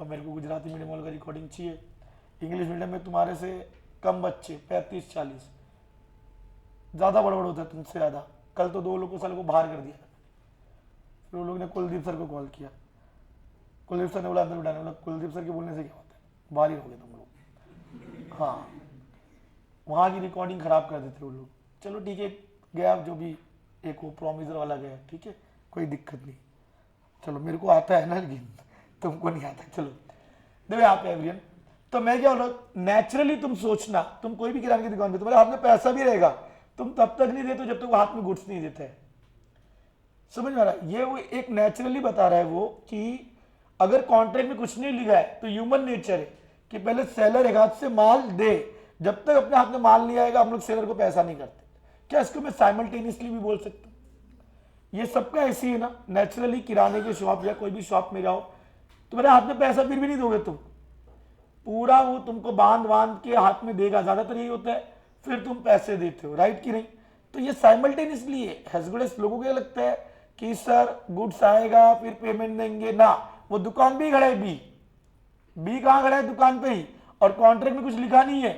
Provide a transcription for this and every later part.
और मेरे को गुजराती मीडियम वालों का रिकॉर्डिंग चाहिए। इंग्लिश मीडियम में तुम्हारे से कम बच्चे 35-40, ज़्यादा बड़बड़ होता है तुमसे ज़्यादा। कल तो 2 लोगों को साल को बाहर कर दिया। फिर वो लोग ने कुलदीप सर को कॉल किया, कुलदीप सर ने बोला अंदर बिठाने, बोला कुलदीप सर के बोलने से क्या होता है, बाहर ही रहोगे तुम लोग। हाँ, वहाँ की रिकॉर्डिंग खराब कर देते वो लोग। चलो ठीक है, गया जो भी, एक वो प्रोमिजर वाला गया, ठीक है, कोई दिक्कत नहीं। चलो मेरे को आता है ना, लेकिन तुमको नहीं आता। चलो देखो यहाँ पे एवरियन, तो मैं क्या बोल रहा हूँ, नेचुरली तुम सोचना, तुम कोई भी किराने की दुकान पे, तुम्हारे हाथ में पैसा भी रहेगा, तुम तब तक नहीं देते जब तक वो हाथ में गुड्स नहीं देते हैं। समझ में आ रहा है? ये वो एक नेचुरली बता रहा है वो कि अगर कॉन्ट्रैक्ट में कुछ नहीं लिखा है तो ह्यूमन नेचर है कि पहले सेलर एक हाथ से माल दे, जब तक अपने हाथ में माल नहीं आएगा हम लोग सेलर को पैसा नहीं करते। क्या इसको मैं साइमल्टेनियसली भी बोल सकता हूँ? ये सबका ऐसी है ना, नेचुरली किराने की शॉप या कोई भी शॉप में जाओ, तुम्हारे हाथ में पैसा फिर भी नहीं दोगे तुम, पूरा वो तुमको बांध बांध के हाथ में देगा, ज्यादातर यही होता है, फिर तुम पैसे देते हो, राइट कि नहीं? तो ये साइमल्टेनियसली है। हैजगुडस लोगों को लगता है कि सर गुड्स आएगा फिर पेमेंट देंगे ना, वो दुकान पे ही खड़ा है, बी कहां खड़ा है? दुकान पे ही, और कॉन्ट्रैक्ट में कुछ लिखा नहीं है,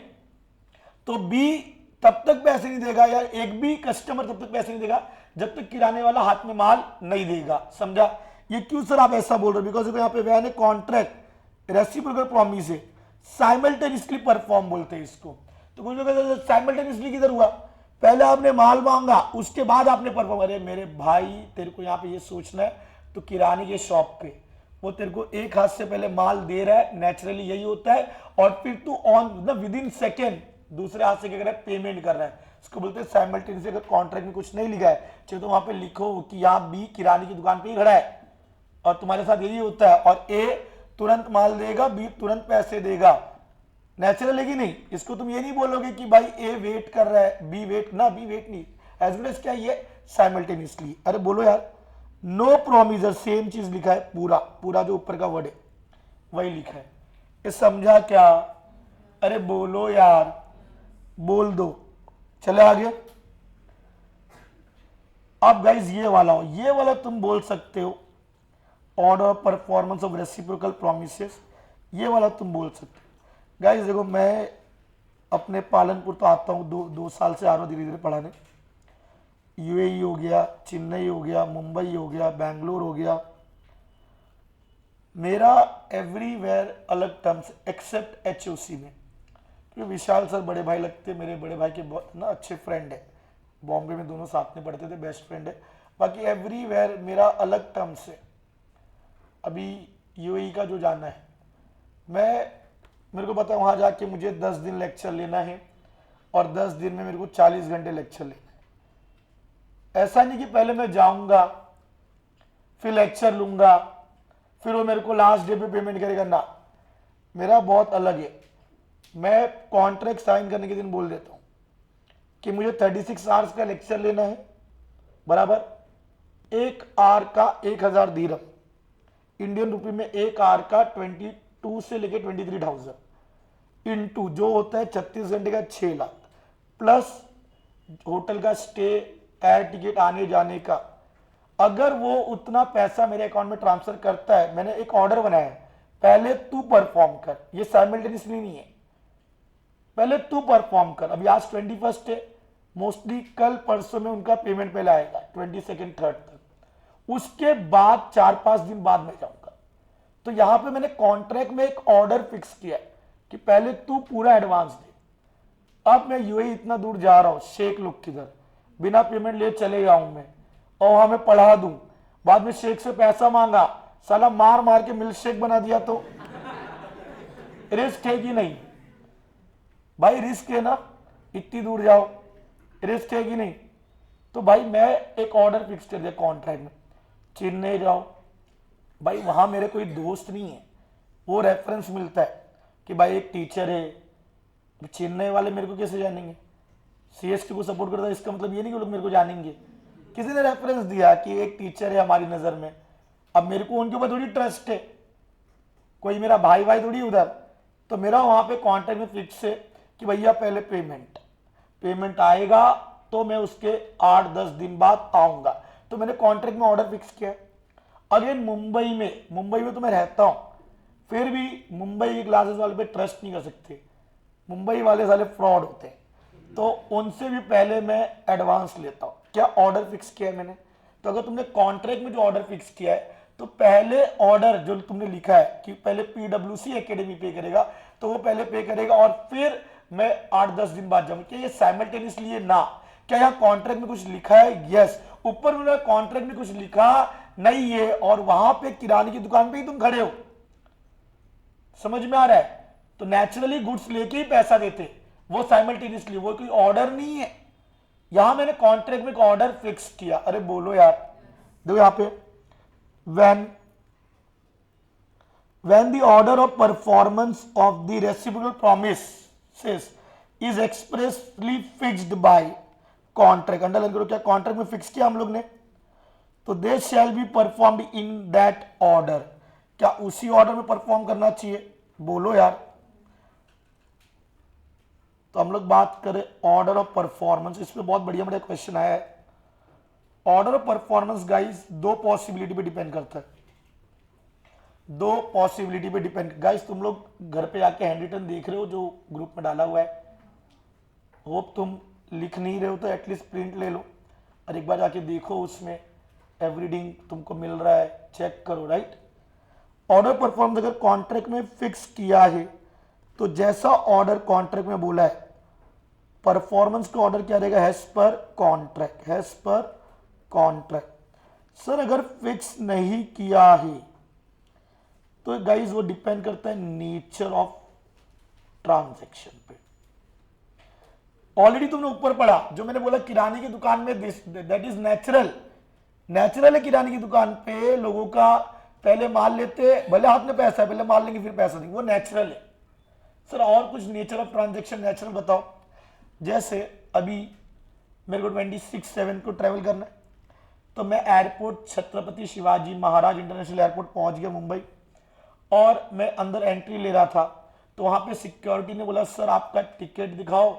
तो बी तब तक पैसे नहीं देगा, या एक भी कस्टमर तब तक पैसे नहीं देगा जब तक किराने वाला हाथ में माल नहीं देगा। समझा? ये क्यों सर आप ऐसा बोल रहे हो? बिकॉज यहाँ पे बयान है कॉन्ट्रैक्ट रेसिप्रोकल प्रॉमिस है, साइमल्टेनियसली परफॉर्म बोलते हैं इसको। तो कुछ लोग साइमल्टेनियसली किधर हुआ? पहले आपने माल मांगा, उसके बाद आपने परफॉर्म। अरे मेरे भाई, तेरे को यहाँ पे ये सोचना है, तो किराने के शॉप पे वो तेरे को एक हाथ से पहले माल दे रहा है, नेचुरली यही होता है, और फिर तू ऑन विद इन सेकेंड दूसरे हाथ से क्या कर रहा है? पेमेंट कर रहा है। इसको बोलते हैं साइमल्टेनियसली। अगर कॉन्ट्रैक्ट में कुछ नहीं लिखा है, चाहे तो वहां पे लिखो कि यहाँ बी किराने की दुकान पे ही खड़ा है और तुम्हारे साथ यही होता है, और ए तुरंत माल देगा, बी तुरंत पैसे देगा, नेचुरल है कि नहीं? इसको तुम ये नहीं बोलोगे कि भाई ए वेट कर रहा है, बी वेट ना, बी वेट नहीं, एज वेल एज क्या ये साइमल्टेनियसली। अरे बोलो यार, नो प्रोमिजर, सेम चीज लिखा है, पूरा पूरा जो ऊपर का वर्ड है वही लिखा है। ये समझा क्या? अरे बोलो यार, बोल दो। चले आगे। अब गाइज ये वाला हो, ये वाला तुम बोल सकते हो, order performance of reciprocal promises, ये वाला तुम बोल सकते हो। गाइज देखो, मैं अपने पालनपुर तो आता हूँ, 2 साल से आ रहा हूँ धीरे धीरे पढ़ाने। यूएई हो गया, चेन्नई हो गया, मुंबई हो गया, बैंगलोर हो गया, मेरा एवरीवेयर अलग टर्म्स एक्सेप्ट एचओसी में, क्योंकि विशाल सर बड़े भाई लगते, मेरे बड़े भाई के बहुत ना अच्छे फ्रेंड है, बॉम्बे में दोनों साथ में पढ़ते थे, बेस्ट फ्रेंड है। बाकी एवरीवेयर मेरा अलग टर्म्स है। अभी यूएई का जो जाना है, मेरे को पता है वहां जाके मुझे 10 दिन लेक्चर लेना है, और 10 दिन में मेरे को 40 घंटे लेक्चर लेना है। ऐसा नहीं कि पहले मैं जाऊंगा फिर लेक्चर लूंगा फिर वो मेरे को लास्ट डे पे पेमेंट करेगा, ना, मेरा बहुत अलग है। मैं कॉन्ट्रैक्ट साइन करने के दिन बोल देता हूं कि मुझे 36 आवर्स का लेक्चर लेना है, बराबर 1 आवर का 1000 दिरहम, इंडियन रुपी में 1 आवर का 22 से लेके 23,000 इनटू जो होता है 36 घंटे का 6 लाख, प्लस होटल का स्टे, एयर टिकट आने जाने का। अगर वो उतना पैसा मेरे अकाउंट में ट्रांसफर करता है, मैंने एक ऑर्डर बनाया है, पहले तू परफॉर्म कर, ये साइमल्टेनियसली नहीं है, पहले तू परफॉर्म कर। अभी आज 21 है, मोस्टली कल परसों में उनका पेमेंट पहले आएगा, 22 3 तक, उसके बाद 4-5 दिन बाद में जाऊंगा। तो यहां पे मैंने कॉन्ट्रैक्ट में एक ऑर्डर फिक्स किया है कि पहले तू पूरा एडवांस दे। अब मैं यूएई इतना दूर जा रहा हूं, शेख लोग किधर बिना पेमेंट लिए चले जाऊं मैं, और वहां मैं पढ़ा दूं, बाद में शेख से पैसा मांगा, साला मार मार के मिल्क शेक बना दिया, तो रिस्क है कि नहीं भाई? रिस्क है ना, इतनी दूर जाओ, रिस्क है कि नहीं? तो भाई मैं एक ऑर्डर फिक्स कर दिया कॉन्ट्रैक्ट में, चेन्नई जाओ भाई, वहां मेरे कोई दोस्त नहीं है, वो रेफरेंस मिलता है कि भाई एक टीचर है। चेन्नई वाले मेरे को कैसे जानेंगे? सीएसटी को सपोर्ट करता है, इसका मतलब ये नहीं कि लोग मेरे को जानेंगे, किसी ने रेफरेंस दिया कि एक टीचर है हमारी नजर में। अब मेरे को उनके ऊपर थोड़ी ट्रस्ट है, कोई मेरा भाई थोड़ी उधर, तो मेरा वहां पे कॉन्ट्रैक्ट में फिक्स है कि भैया पहले पेमेंट आएगा तो मैं उसके 8-10 दिन बाद आऊंगा। तो मैंने कॉन्ट्रैक्ट में ऑर्डर फिक्स किया। अगेन मुंबई में तो मैं रहता हूं, फिर भी मुंबई की क्लासेस वाले पे ट्रस्ट नहीं कर सकते, मुंबई वाले साले फ्रॉड होते हैं, तो उनसे भी पहले मैं एडवांस लेता हूं। क्या ऑर्डर फिक्स किया है मैंने, तो अगर तुमने कॉन्ट्रैक्ट में जो ऑर्डर फिक्स किया है तो पहले ऑर्डर जो तुमने लिखा है कि पहले पीडब्ल्यूसी एकेडमी पे करेगा, तो वो पहले पे करेगा और फिर मैं 8-10 दिन बाद जाऊंगा। क्या ये साइमल्टेनियसली है? ना। क्या यहाँ कॉन्ट्रैक्ट में कुछ लिखा है? यस। ऊपर में कॉन्ट्रैक्ट में कुछ लिखा नहीं है और वहां पे किराने की दुकान पे ही तुम खड़े हो, समझ में आ रहा है? तो नेचुरली गुड्स लेके ही पैसा देते, वो साइमल्टेनियसली, वो कोई ऑर्डर नहीं है। यहां मैंने कॉन्ट्रैक्ट में एक ऑर्डर फिक्स किया। अरे बोलो यार, देखो यहां पे when the order of performance of the reciprocal promises is expressly fixed by contract, underline करो, क्या कॉन्ट्रैक्ट में फिक्स किया हम लोग ने, तो they shall be performed in that order. क्या उसी ऑर्डर में परफॉर्म करना चाहिए? बोलो यार। तो हम लोग बात करें ऑर्डर ऑफ परफॉर्मेंस, इस पे बहुत बढ़िया बढ़िया क्वेश्चन आया है। ऑर्डर ऑफ परफॉर्मेंस गाइस दो पॉसिबिलिटी पे डिपेंड करता है, दो पॉसिबिलिटी पे डिपेंड। गाइस तुम लोग घर पे आके हैंड रिटन देख रहे हो जो ग्रुप में डाला हुआ है, होप तुम लिख नहीं रहे हो तो एटलीस्ट प्रिंट ले लो और एक बार जाके देखो, उसमें एवरीथिंग तुमको मिल रहा है, चेक करो, राइट। ऑर्डर परफॉर्मेंस अगर कॉन्ट्रैक्ट में फिक्स किया है तो जैसा ऑर्डर कॉन्ट्रैक्ट में बोला है, परफॉर्मेंस का ऑर्डर क्या रहेगा? As per contract, as per contract. Sir अगर फिक्स नहीं किया है तो गाइस वो डिपेंड करता है नेचर ऑफ ट्रांजैक्शन पे। ऑलरेडी तुमने ऊपर पढ़ा जो मैंने बोला किराने की दुकान में, दैट इज नेचुरल, नेचुरल है। किराने की दुकान पे लोगों का पहले माल लेते, भले हाथ में पैसा है, पहले माल लेंगे फिर पैसा देंगे, वो नेचुरल है। सर और कुछ नेचर ऑफ ट्रांजैक्शन नेचुरल बताओ। जैसे अभी मेरे को 26/7 को ट्रेवल करना है, तो मैं airport Chhatrapati Shivaji Maharaj international airport पहुंच गया मुंबई, और मैं अंदर एंट्री ले रहा था, तो वहां पे सिक्योरिटी ने बोला सर आपका टिकट दिखाओ,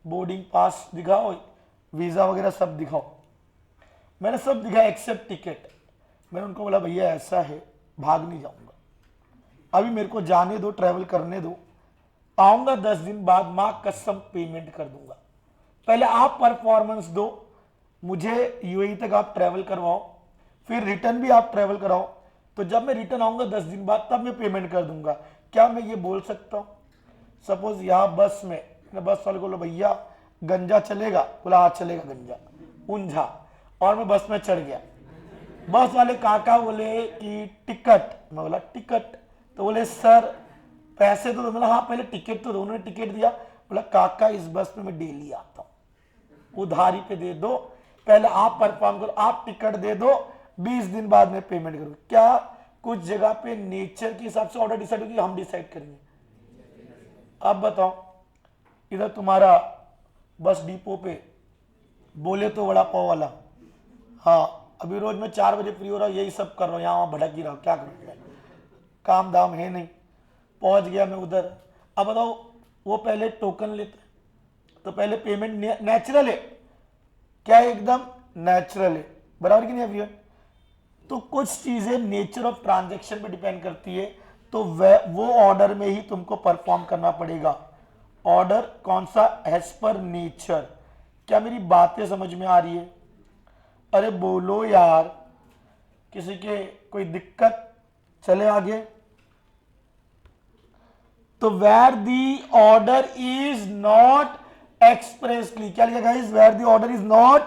बोर्डिंग पास दिखाओ, वीजा वगैरह सब दिखाओ। मैंने सब दिखाया एक्सेप्ट टिकट। मैंने उनको बोला भैया ऐसा है, भाग नहीं जाऊंगा, अभी मेरे को जाने दो, ट्रेवल करने दो, आऊंगा 10 दिन बाद, मां कसम पेमेंट कर दूंगा, पहले आप परफॉर्मेंस दो, मुझे यूएई तक आप ट्रेवल करवाओ, फिर रिटर्न भी आप ट्रेवल कराओ, तो जब मैं रिटर्न आऊंगा 10 दिन बाद तब मैं पेमेंट कर दूंगा। क्या मैं ये बोल सकता हूं? सपोज यहां बस में बस वाले को बोलो भैया गंजा चलेगा, बोला हाँ चलेगा गंजा, ऊंझा, और मैं बस में चढ़ गया। बस वाले काका बोले कि टिकट, मैं बोला टिकट, तो बोले सर पैसे तो, बोला हाँ पहले टिकट तो दो। उन्होंने टिकट दिया, बोला काका इस बस में मैं डेली आता हूं, उधारी पे दे दो, पहले आप परफॉर्म करो, आप टिकट दे दो, 20 दिन बाद में पेमेंट करो। क्या कुछ जगह पे नेचर के हिसाब से ऑर्डर डिसाइड होगी, हम डिसाइड करेंगे? अब बताओ, इधर तुम्हारा बस डिपो पे बोले तो वड़ा पाव वाला, हाँ अभी रोज मैं 4 बजे फ्री हो रहा हूँ, यही सब कर रहा हूँ, यहाँ वहाँ भटक ही रहा हूँ, क्या करूँ, काम दाम है नहीं, पहुंच गया मैं उधर। अब बताओ वो पहले टोकन लेते, तो पहले पेमेंट नेचुरल है, क्या एकदम नेचुरल है, बराबर कि नहीं एवरीवन? तो कुछ चीजें नेचर ऑफ ट्रांजैक्शन पे डिपेंड करती है, तो वो ऑर्डर में ही तुमको परफॉर्म करना पड़ेगा। ऑर्डर कौन सा? As per nature. क्या मेरी बातें समझ में आ रही है? अरे बोलो यार, किसी के कोई दिक्कत? चले आगे। तो where the order is not expressly, क्या लिखा guys? Where the order is not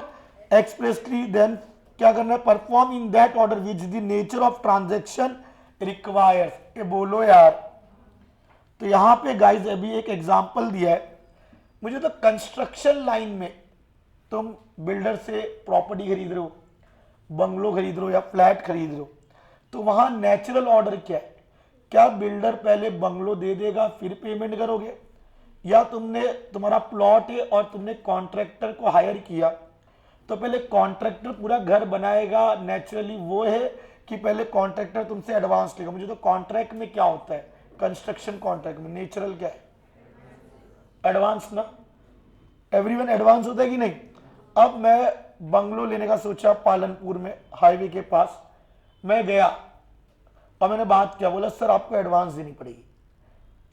expressly, then क्या करना है? Perform in that order which the nature of transaction requires. ये बोलो यार। तो यहां पे गाइस अभी एक एग्जांपल दिया है मुझे, तो कंस्ट्रक्शन लाइन में तुम बिल्डर से प्रॉपर्टी खरीद रहे हो, बंगलो खरीद रहे हो या फ्लैट खरीद रहे हो, तो वहां नेचुरल ऑर्डर क्या है? क्या बिल्डर पहले बंगलो दे देगा फिर पेमेंट करोगे, या तुम्हारा प्लॉट है और तुमने कॉन्ट्रैक्टर को हायर किया, तो पहले कॉन्ट्रैक्टर पूरा घर बनाएगा? नेचुरली वो है कि पहले कॉन्ट्रैक्टर तुमसे एडवांस लेगा। मुझे तो कॉन्ट्रैक्ट में क्या होता है, कंस्ट्रक्शन कॉन्ट्रैक्ट में नेचुरल क्या है? एडवांस ना, एवरीवन एडवांस होता है कि नहीं? अब मैं बंगलो लेने का सोचा पालनपुर में, हाईवे के पास, मैं गया, और मैंने बात किया, बोला सर आपको एडवांस देनी पड़ेगी।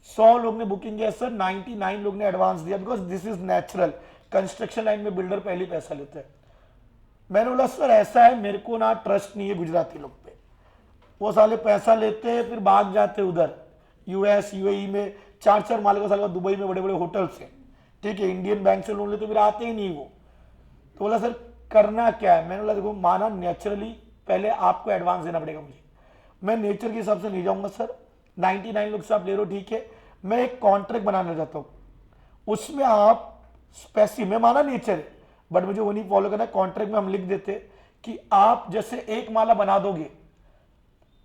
100 लोग ने बुकिंग किया सर, 99 लोग ने एडवांस दिया, because this is natural. Construction line में बिल्डर पहले पैसा लेते हैं। मैंने बोला सर ऐसा है, मेरे को ना ट्रस्ट नहीं है गुजराती लोग पे, वो साले पैसा लेते हैं फिर भाग जाते उधर यूएस यूएई में, 4-4 माले का साल दुबई में बड़े बड़े होटल से, ठीक है, इंडियन बैंक से लोन लेते फिर आते ही नहीं वो। तो बोला सर करना क्या है? मैंने बोला देखो माना नेचुरली पहले आपको एडवांस देना पड़ेगा मुझे, मैं नेचर के हिसाब से नहीं जाऊंगा सर, 99 लोग से आप ले लो ठीक है, मैं एक कॉन्ट्रैक्ट बनाना चाहता हूं, उसमें आप स्पेसिफिक, मैं माना नेचर है बट मुझे वो नहीं फॉलो करना। कॉन्ट्रैक्ट में हम लिख देते कि आप जैसे एक माला बना दोगे,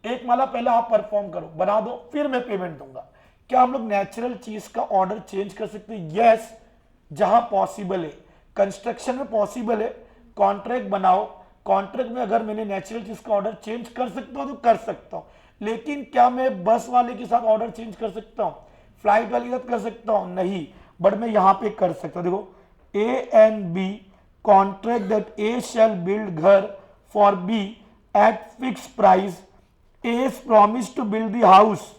एक माला पहले आप परफॉर्म करो, बना दो, फिर मैं पेमेंट दूंगा। क्या हम लोग नेचुरल चीज का ऑर्डर चेंज कर सकते हैं? यस, जहां पॉसिबल है। कंस्ट्रक्शन में पॉसिबल है, कॉन्ट्रैक्ट बनाओ, कॉन्ट्रैक्ट में अगर मैंने नेचुरल चीज का ऑर्डर चेंज कर सकता हूं तो कर सकता हूं, लेकिन क्या मैं बस वाले के साथ ऑर्डर चेंज कर सकता हूं, फ्लाइट वाले के साथ कर सकता हूं? नहीं, बट मैं यहां पे कर सकता हूं। देखो A and B contract that A shall build घर for B at fix price, A is promise to build the house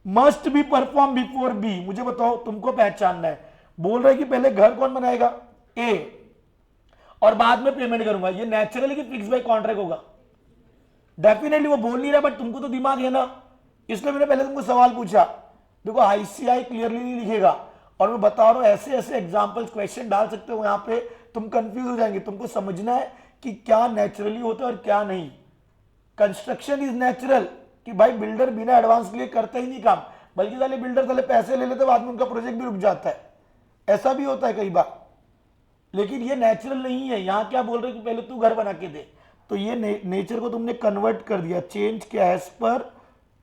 must be perform before B. मुझे बताओ, तुमको पहचानना है, बोल रहे कि पहले घर कौन बनाएगा? ए, और बाद में पेमेंट करूंगा। ये नेचुरली कि फिक्स बाय कॉन्ट्रैक्ट होगा? डेफिनेटली वो बोल नहीं रहा, बट तुमको तो दिमाग है ना, इसलिए मैंने पहले तुमको सवाल पूछा। देखो आईसीआई क्लियरली नहीं लिखेगा, और मैं बता रहा हूं ऐसे ऐसे एग्जांपल्स क्वेश्चन डाल सकते हो यहां पे, तुम कंफ्यूज हो जाएंगे। तुमको समझना है कि क्या नेचुरली होता है और क्या नहीं। कंस्ट्रक्शन इज नेचुरल कि भाई बिल्डर बिना एडवांस लिए करता ही नहीं काम, बल्कि साले बिल्डर साले पैसे ले लेते, बाद में उनका प्रोजेक्ट भी रुक जाता है, ऐसा भी होता है कई बार। लेकिन ये नेचुरल नहीं है। यहां क्या बोल रहे कि पहले तू घर बना के दे, तो ये नेचर को तुमने कन्वर्ट कर दिया, चेंज किया, एज पर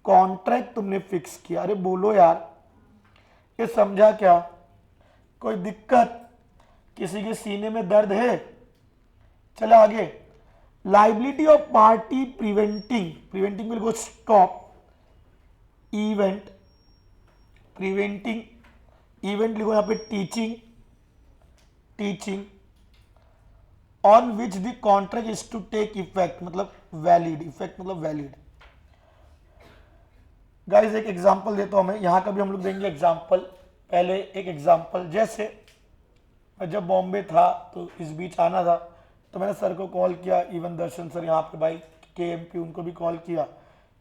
कॉन्ट्रैक्ट तुमने फिक्स किया। अरे बोलो यार, ये समझा क्या? कोई दिक्कत? किसी के सीने में दर्द है? चले आगे। Liability of party preventing will go stop event, preventing event लिखो यहां पे teaching on which the contract is to take effect, मतलब वैलिड, इफेक्ट मतलब वैलिड। गाइस एक एग्जांपल देता हूं मैं, यहां का भी हम लोग देंगे एग्जांपल। पहले एक एग्जांपल, जैसे मैं जब बॉम्बे था तो इस बीच आना था, तो मैंने सर को कॉल किया, इवन दर्शन सर यहाँ पे भाई केएमपी, उनको भी कॉल किया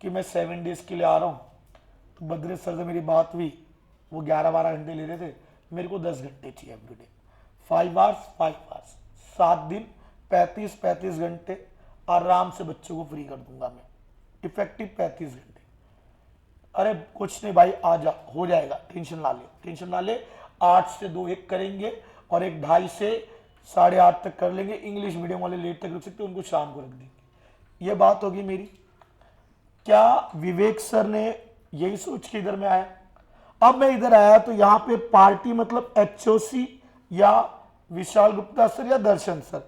कि मैं 7 डेज के लिए आ रहा हूँ। तो बद्रेश सर से मेरी बात हुई, वो 11-12 घंटे ले रहे थे, मेरे को 10 घंटे चाहिए एवरीडे, 5 आवर्स 7 दिन 35 घंटे आराम से बच्चों को फ्री कर दूंगा मैं, इफेक्टिव 35 घंटे। अरे कुछ नहीं भाई, आ जा, हो जाएगा, टेंशन ना ले। 8 से 2 एक करेंगे और एक 2:30 से 8:30 तक कर लेंगे। इंग्लिश मीडियम वाले लेट तक रख सकते, उनको शाम को रख देंगे। ये बात होगी मेरी। क्या विवेक सर ने यही सोच के इधर में आया? अब मैं इधर आया तो यहां पे पार्टी मतलब एचओसी या विशाल गुप्ता सर या दर्शन सर।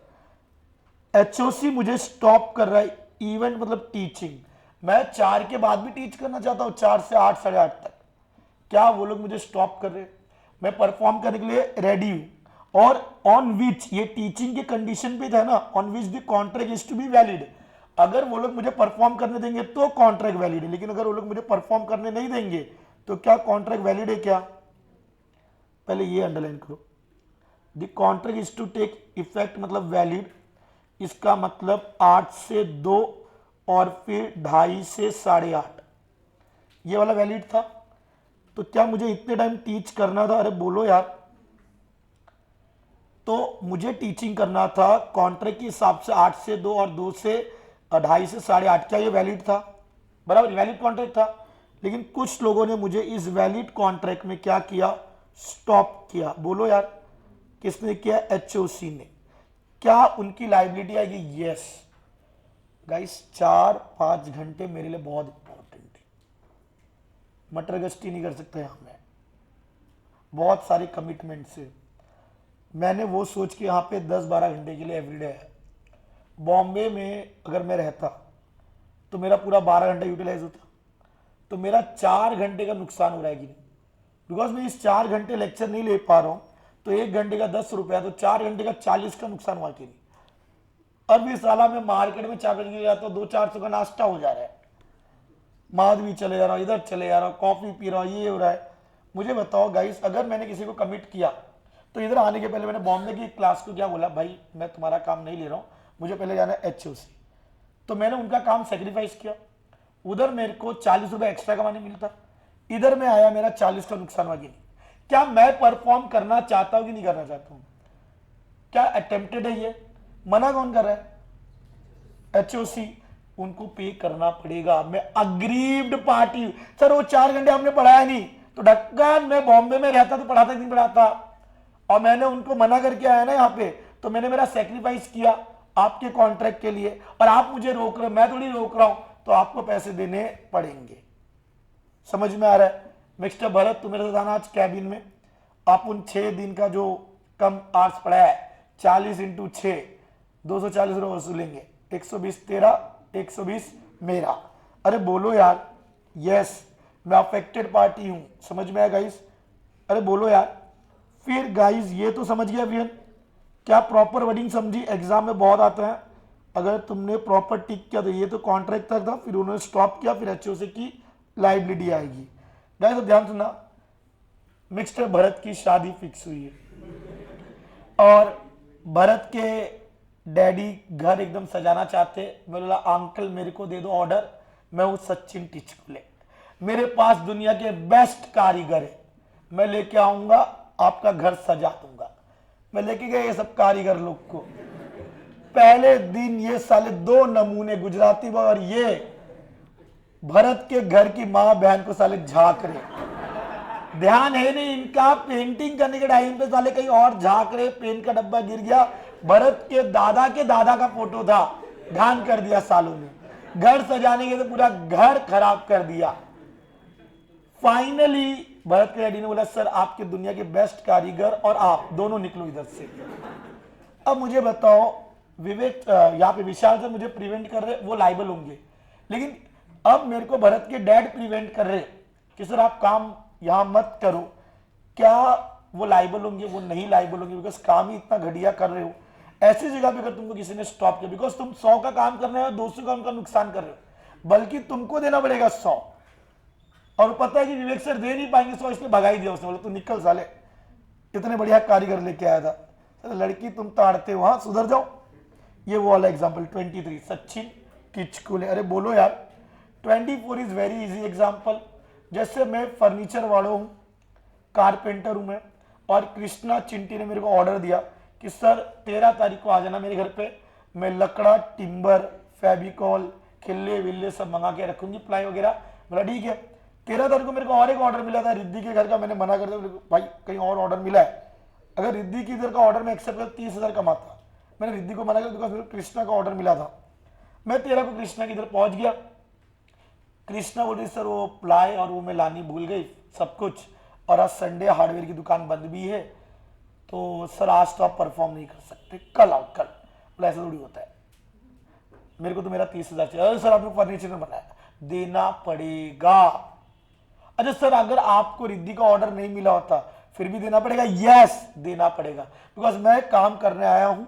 एचओसी मुझे स्टॉप कर रहा है, इवेंट मतलब टीचिंग। मैं 4 के बाद भी टीच करना चाहता हूं, 4 से 8, 8:30 तक। क्या वो लोग मुझे स्टॉप कर रहे हैं? मैं परफॉर्म करने के लिए रेडी हूं। और ऑन विच, ये टीचिंग के कंडीशन पे था ना, on which the contract is to be valid. अगर वो लोग मुझे परफॉर्म करने देंगे तो कॉन्ट्रैक्ट वैलिड है, लेकिन अगर वो लोग मुझे परफॉर्म करने नहीं देंगे तो क्या कॉन्ट्रैक्ट वैलिड है? क्या? पहले ये अंडरलाइन करो, the contract is to take effect मतलब वैलिड। इसका मतलब 8 से 2 और फिर 2:30 से 8:30, ये वाला वैलिड था। तो क्या मुझे इतने टाइम टीच करना था? अरे बोलो यार। तो मुझे टीचिंग करना था कॉन्ट्रैक्ट के हिसाब से 8 से 2 और 2 से 2:30 से 8:30। क्या ये वैलिड था? बराबर, वैलिड कॉन्ट्रैक्ट था। लेकिन कुछ लोगों ने मुझे इस वैलिड कॉन्ट्रैक्ट में क्या किया? स्टॉप किया। बोलो यार, किसने किया? एचओसी ने। क्या उनकी लायबिलिटी आएगी? यस गाइस, 4-5 घंटे मेरे लिए बहुत इंपॉर्टेंट है, मटर गश्ती नहीं कर सकता यहां में, बहुत सारे कमिटमेंट से। मैंने वो सोच के यहाँ पे 10-12 घंटे के लिए एवरीडे है। बॉम्बे में अगर मैं रहता तो मेरा पूरा 12 घंटा यूटिलाइज होता, तो मेरा 4 घंटे का नुकसान हो रहा है कि नहीं? बिकॉज मैं इस 4 घंटे लेक्चर नहीं ले पा रहा हूं, तो 1 घंटे का 10 रुपया, तो 4 घंटे का 40 का नुकसान हुआ कि नहीं? अब इस साला में मार्केट में 4 बजे जाता हूं, 200-400 का नाश्ता हो जा रहा है। माद भी चले जा रहा हूँ, इधर चले जा रहा हूँ, कॉफी पी रहा हूँ, ये हो रहा है। मुझे बताओ गाइस, अगर मैंने किसी को कमिट किया तो इधर आने के पहले मैंने बॉम्बे की क्लास को क्या बोला, भाई मैं तुम्हारा काम नहीं ले रहा हूँ, मुझे पहले जाना है HOC। तो मैंने उनका काम सेक्रीफाइस किया, उधर मेरे को 40 रुपए एक्स्ट्रा कमाने मिलता, इधर में आया मेरा 40 का नुकसान हुआ कि नहीं। क्या मैं परफॉर्म करना चाहता हूं कि नहीं करना चाहता हूं? क्या अटेम्प्टेड है ये? मना कौन कर रहा है? HOC उनको पे करना पड़ेगा। मैं अग्रीव्ड पार्टी। सर वो 4 घंटे हमने पढ़ाया नहीं तो ढक्कन, मैं बॉम्बे में रहता तो पढ़ाता कि नहीं पढ़ाता, और मैंने उनको मना करके आया ना यहाँ पे, तो मैंने मेरा सेक्रीफाइस किया आपके कॉन्ट्रैक्ट के लिए, और आप मुझे रोक रहे, मैं थोड़ी रोक रहा हूं, तो आपको पैसे देने पड़ेंगे। समझ में आ रहा है? मिस्टर भरत, तू मेरे साथ आना आज कैबिन में। आप उन 6 दिन का जो कम आर्स पढ़ा है, 40 इंटू 6, 240 रुपये वसूलेंगे। 120 तेरा, 120 मेरा। अरे बोलो यार। यस, मैं अफेक्टेड पार्टी हूं। समझ में आया गाइस? अरे बोलो यार। फिर गाइस ये तो समझ गया वियन, क्या प्रॉपर वर्डिंग समझी? एग्जाम में बहुत आता है। अगर तुमने प्रॉपर टिक किया तो ये तो कॉन्ट्रैक्ट तक था, फिर उन्होंने स्टॉप किया, फिर HOC की लाइबिलिटी आएगी। गाइस तो ध्यान सुनना, मिस्टर भरत की शादी फिक्स हुई है और भरत के डैडी घर एकदम सजाना चाहते। मैं बोला अंकल मेरे को दे दो ऑर्डर, मैं हूं सचिन टिचकुले, मेरे पास दुनिया के बेस्ट कारीगर है, मैं लेके आऊंगा, आपका घर सजा दूंगा। मैं लेके गया ये सब कारीगर लोग को। पहले दिन ये साले 2 नमूने गुजराती और ये भरत के घर की मां बहन को साले झांक रहे। ध्यान है नहीं इनका, पेंटिंग करने के टाइम पे साले कहीं और झांक रहे, पेन का डब्बा गिर गया, भरत के दादा का फोटो था, ध्यान कर दिया सालों ने। घर सजाने के तो पूरा घर खराब कर दिया। फाइनली भरत के डैडी ने बोला सर आपके दुनिया के बेस्ट कारीगर और आप दोनों निकलो इधर से। अब मुझे बताओ विवेक, यहाँ पे विशाल सर मुझे प्रिवेंट कर रहे, वो लाइबल होंगे, लेकिन अब मेरे को भरत के डैड प्रिवेंट कर रहे कि सर आप काम यहां मत करो। क्या वो लाइबल होंगे? वो नहीं लाइबल होंगे, बिकॉज काम ही इतना घटिया कर रहे हो। ऐसी जगह पे अगर तुमको किसी ने स्टॉप किया, बिकॉज तुम 100 का काम कर रहे हो, 200 का उनका नुकसान कर रहे हो, बल्कि तुमको देना पड़ेगा 100, और पता है कि विवेक सर दे नहीं पाएंगे 100, इसलिए भगा ही दिया उसने। बोला तू निकल साले, इतने बढ़िया कारीगर लेके आया था। सर लड़की तुम ताड़ते हो, हाँ सुधर जाओ। ये वो वाला एग्जाम्पल 23 सचिन टिचकुले। अरे बोलो यार। 24 इज वेरी इजी एग्जाम्पल। जैसे मैं फर्नीचर वाला हूं, कारपेंटर हूं मैं, और कृष्णा चिंटी ने मेरे को ऑर्डर दिया कि सर 13 तारीख को आ जाना मेरे घर पे, मैं लकड़ा, टिम्बर, फेविकॉल, खिल्ले विल्ले सब मंगा के रखूंगी, प्लाई वगैरह। बोला ठीक है। 13 तारीख को मेरे को और एक ऑर्डर मिला था रिद्धि के घर का, मैंने मना कर दिया, भाई कहीं और ऑर्डर मिला है। अगर रिद्धि की इधर का ऑर्डर मैं एक्सेप्ट कर 30,000 कमाता, मैंने रिद्धि को मना कर दिया बिकॉज कृष्णा का ऑर्डर मिला था। मैं 13 को कृष्णा की इधर पहुंच गया। कृष्णा बोल रही सर वो प्लाई और वो मैं लानी भूल गई सब कुछ, और आज संडे हार्डवेयर की दुकान बंद भी है, तो सर आज तो आप परफॉर्म नहीं कर सकते, कल आओ कल। बोला ऐसा थोड़ी होता है, मेरे को तो मेरा 30,000 चाहिए। अरे सर आपने फर्नीचर में बनाया, देना पड़ेगा। अच्छा सर अगर आपको रिद्धि का ऑर्डर नहीं मिला होता फिर भी देना पड़ेगा? यस देना पड़ेगा, बिकॉज मैं काम करने आया हूं,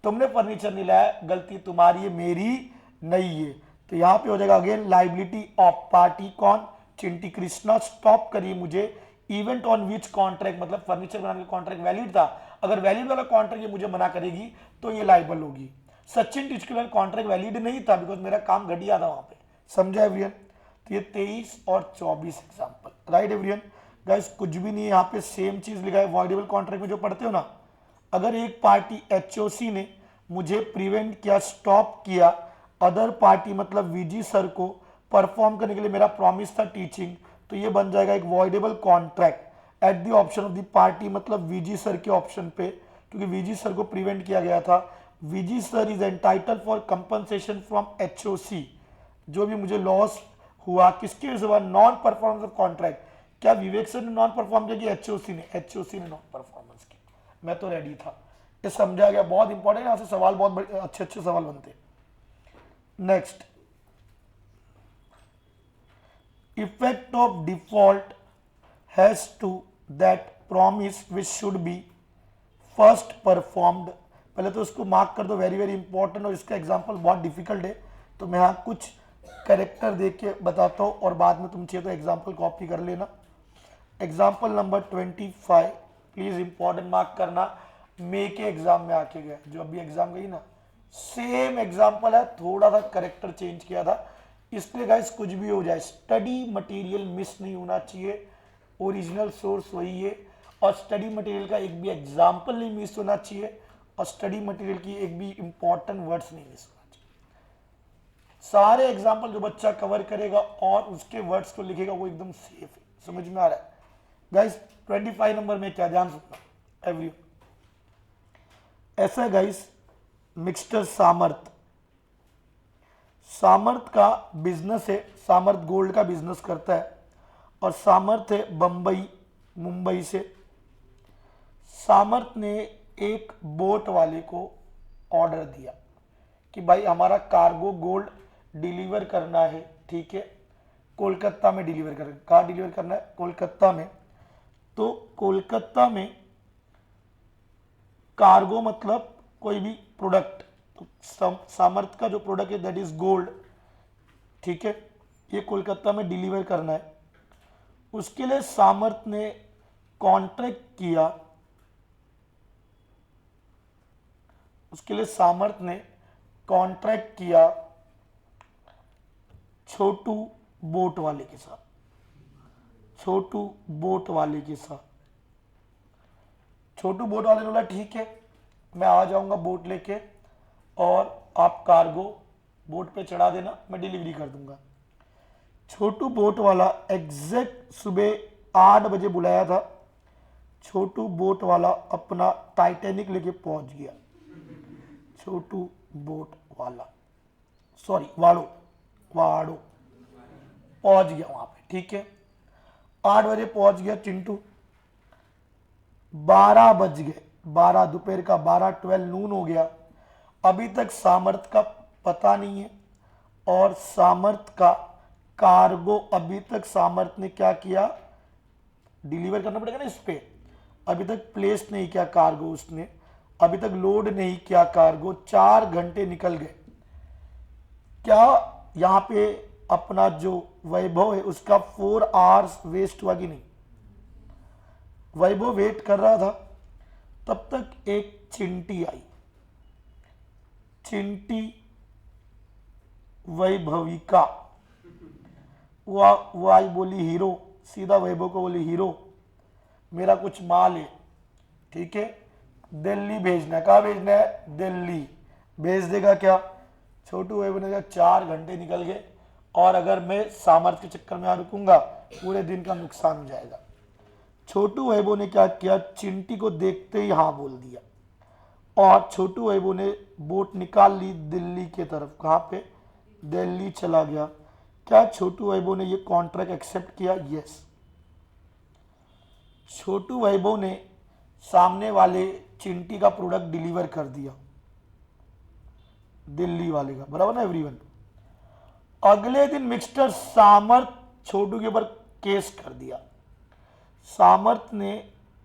तुमने फर्नीचर नहीं लाया, गलती तुम्हारी है, मेरी नहीं है। तो यहां पे हो जाएगा अगेन लाइबिलिटी ऑफ पार्टी। कौन? चिंटी कृष्णा। स्टॉप करिए मुझे। इवेंट ऑन विच कॉन्ट्रैक्ट, मतलब फर्नीचर बनाने का कॉन्ट्रैक्ट वैलिड था, अगर वैलिड वाला कॉन्ट्रैक्ट ये मुझे मना करेगी तो ये लाइबल होगी। सचिन टिचकुलर कॉन्ट्रैक्ट वैलिड नहीं था बिकॉज मेरा काम घटिया था वहां पे। समझा एवरीवन? तो ये 23 और 24 एग्जाम्पल, राइट एवरीवन? गाइस कुछ भी नहीं है यहाँ पे, सेम चीज लिखा है वॉइडेबल कॉन्ट्रैक्ट में जो पढ़ते हो ना। अगर एक पार्टी HOC ने मुझे प्रिवेंट किया, स्टॉप किया, अदर पार्टी मतलब VG सर को परफॉर्म करने के लिए मेरा प्रॉमिस था टीचिंग, तो ये बन जाएगा एक voidable contract at the option of the party, मतलब VG सर के ऑप्शन पे, क्योंकि VG सर को प्रिवेंट किया गया था। VG sir is entitle for compensation from HOC। जो भी मुझे लॉस हुआ किसकी वजह से हुआ? Non performance of contract. क्या विवेक सर ने नॉन परफॉर्म किया कि HOC ने? HOC ने नॉन परफॉर्मेंस की। मैं तो रेडी था। ये समझा गया? बहुत इंपॉर्टेंट, यहां से सवाल बहुत अच्छे अच्छे सवाल बनते। Next, effect of default has to that promise which should be first performed. पहले तो उसको मार्क कर दो, वेरी वेरी इंपॉर्टेंट, और इसका एग्जांपल बहुत डिफिकल्ट है, तो मैं यहां कुछ कैरेक्टर देख के बताता हूँ और बाद में तुम चाहिए तो एग्जाम्पल कॉपी कर लेना। Example number 25, please important mark करना, मे के एग्जाम में आके गया, जो अभी एग्जाम गई ना, सेम एग्जाम्पल है, थोड़ा सा करेक्टर चेंज किया था। इसलिए गाइस कुछ भी हो जाए, स्टडी मटेरियल मिस नहीं होना चाहिए, ओरिजिनल सोर्स वही है, और स्टडी मटेरियल का एक भी एग्जाम्पल नहीं मिस होना चाहिए, और स्टडी मटेरियल की एक भी इंपॉर्टेंट वर्ड्स नहीं मिस होना चाहिए। सारे एग्जाम्पल जो बच्चा कवर करेगा और उसके वर्ड्स को लिखेगा वो एकदम सेफ है। समझ में आ रहा है गाइस? 25 नंबर में क्या, ध्यान सुनना एवरी, ऐसा गाइस, मिस्टर सामर्थ, सामर्थ का बिजनेस है, सामर्थ गोल्ड का बिजनेस करता है, और सामर्थ है बंबई मुंबई से। सामर्थ ने एक बोट वाले को ऑर्डर दिया कि भाई हमारा कार्गो गोल्ड डिलीवर करना है, ठीक है, कोलकाता में डिलीवर करना है। कहाँ डिलीवर करना है? कोलकाता में। तो कोलकाता में कार्गो मतलब कोई भी प्रोडक्ट, तो सामर्थ का जो प्रोडक्ट है दैट इज गोल्ड, ठीक है, ये कोलकाता में डिलीवर करना है। उसके लिए सामर्थ ने कॉन्ट्रैक्ट किया, उसके लिए सामर्थ ने कॉन्ट्रैक्ट किया छोटू बोट वाले के साथ, छोटू बोट वाले के साथ। छोटू बोट वाले ने बोला ठीक है, मैं आ जाऊंगा बोट लेके और आप कार्गो बोट पे चढ़ा देना, मैं डिलीवरी कर दूंगा। छोटू बोट वाला एग्जैक्ट सुबह 8 बजे बुलाया था, छोटू बोट वाला अपना टाइटैनिक लेके पहुंच गया। छोटू बोट वाला, सॉरी वाड़ो वाड़ो पहुंच गया वहां पे, ठीक है, 8 बजे पहुंच गया चिंटू। 12 बज गए, 12 दोपहर का 12, 12 नून हो गया, अभी तक सामर्थ का पता नहीं है, और सामर्थ का कार्गो अभी तक सामर्थ ने क्या किया, डिलीवर करना पड़ेगा ना इस पे, अभी तक प्लेस नहीं किया कार्गो, उसने अभी तक लोड नहीं किया कार्गो। 4 घंटे निकल गए। क्या यहां पे अपना जो वैभव है उसका 4 आवर्स वेस्ट हुआ कि नहीं? वैभव वेट कर रहा था, तब तक एक चिंटी आई, चिंटी वैभविका, वो आई, बोली हीरो, सीधा वैभव को बोली हीरो मेरा कुछ माल है, ठीक है, दिल्ली भेजना है। कहाँ भेजना है? दिल्ली। भेज देगा क्या? छोटू वैभव ने कहा 4 घंटे निकल गए, और अगर मैं सामर्थ के चक्कर में रुकूंगा पूरे दिन का नुकसान हो जाएगा। छोटू वैभव ने क्या किया, चिंटी को देखते ही हाँ बोल दिया, और छोटू वैभव ने बोट निकाल ली दिल्ली के तरफ। कहाँ पे? दिल्ली चला गया। क्या छोटू वैभव ने ये कॉन्ट्रैक्ट एक्सेप्ट किया? यस। छोटू वैभव ने सामने वाले चिंटी का प्रोडक्ट डिलीवर कर दिया दिल्ली वाले का, बराबर ना एवरीवन। अगले दिन मिस्टर सामर्थ छोटू के ऊपर केस कर दिया, सामर्थ ने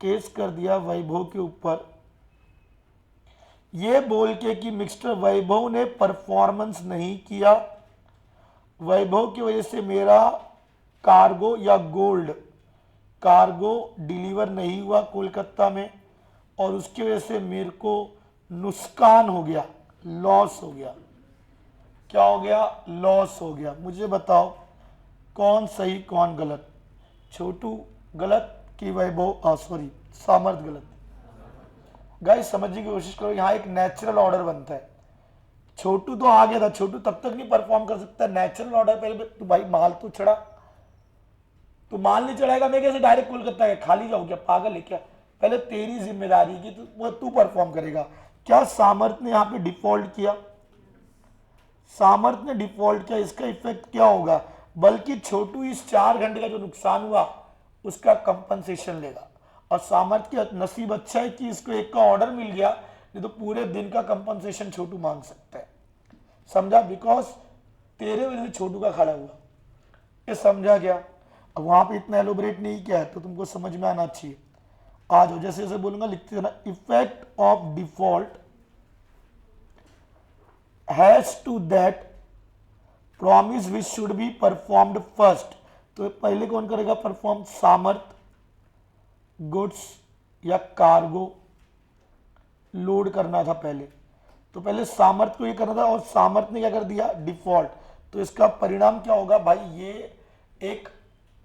केस कर दिया वैभव के ऊपर, यह बोल के कि मिस्टर वैभव ने परफॉर्मेंस नहीं किया, वैभव की वजह से मेरा कार्गो या गोल्ड कार्गो डिलीवर नहीं हुआ कोलकाता में, और उसकी वजह से मेरे को नुकसान हो गया, लॉस हो गया। क्या हो गया? लॉस हो गया। मुझे बताओ कौन सही कौन गलत? छोटू गलत कि वैभव, सॉरी सामर्थ गलत? गाइस समझने की कोशिश करो, यहाँ एक नेचुरल ऑर्डर बनता है। छोटू तो आ गया था, छोटू तब तक नहीं परफॉर्म कर सकता, नेचुरल ऑर्डर पहले तू भाई माल तो चढ़ा, तू माल नहीं चढ़ाएगा मैं कैसे डायरेक्ट कोलकाता है, खाली जाऊँ क्या, पागल है क्या? पहले तेरी जिम्मेदारी की तू परफॉर्म करेगा। क्या सामर्थ ने यहाँ पे डिफॉल्ट किया? सामर्थ ने डिफॉल्ट किया, इसका इफेक्ट क्या होगा? बल्कि छोटू इस 4 घंटे का जो नुकसान हुआ उसका कंपनसेशन लेगा, और सामर्थ के नसीब अच्छा है कि इसको एक का ऑर्डर मिल गया, नहीं तो पूरे दिन का कंपनसेशन छोटू मांग सकता है। समझा? बिकॉज तेरे वजह से छोटू का खड़ा हुआ, ये समझा गया? अब वहां पे इतना एलोबरेट नहीं किया है तो तुमको समझ में आना चाहिए। आ जाओ, जैसे जैसे बोलूंगा लिखते जाना। Effect of default has to that promise which should be performed first, तो पहले कौन करेगा परफॉर्म, सामर्थ गुड्स या कार्गो लोड करना था पहले, तो पहले सामर्थ को ये करना था और सामर्थ ने क्या कर दिया डिफॉल्ट, तो इसका परिणाम क्या होगा भाई, ये एक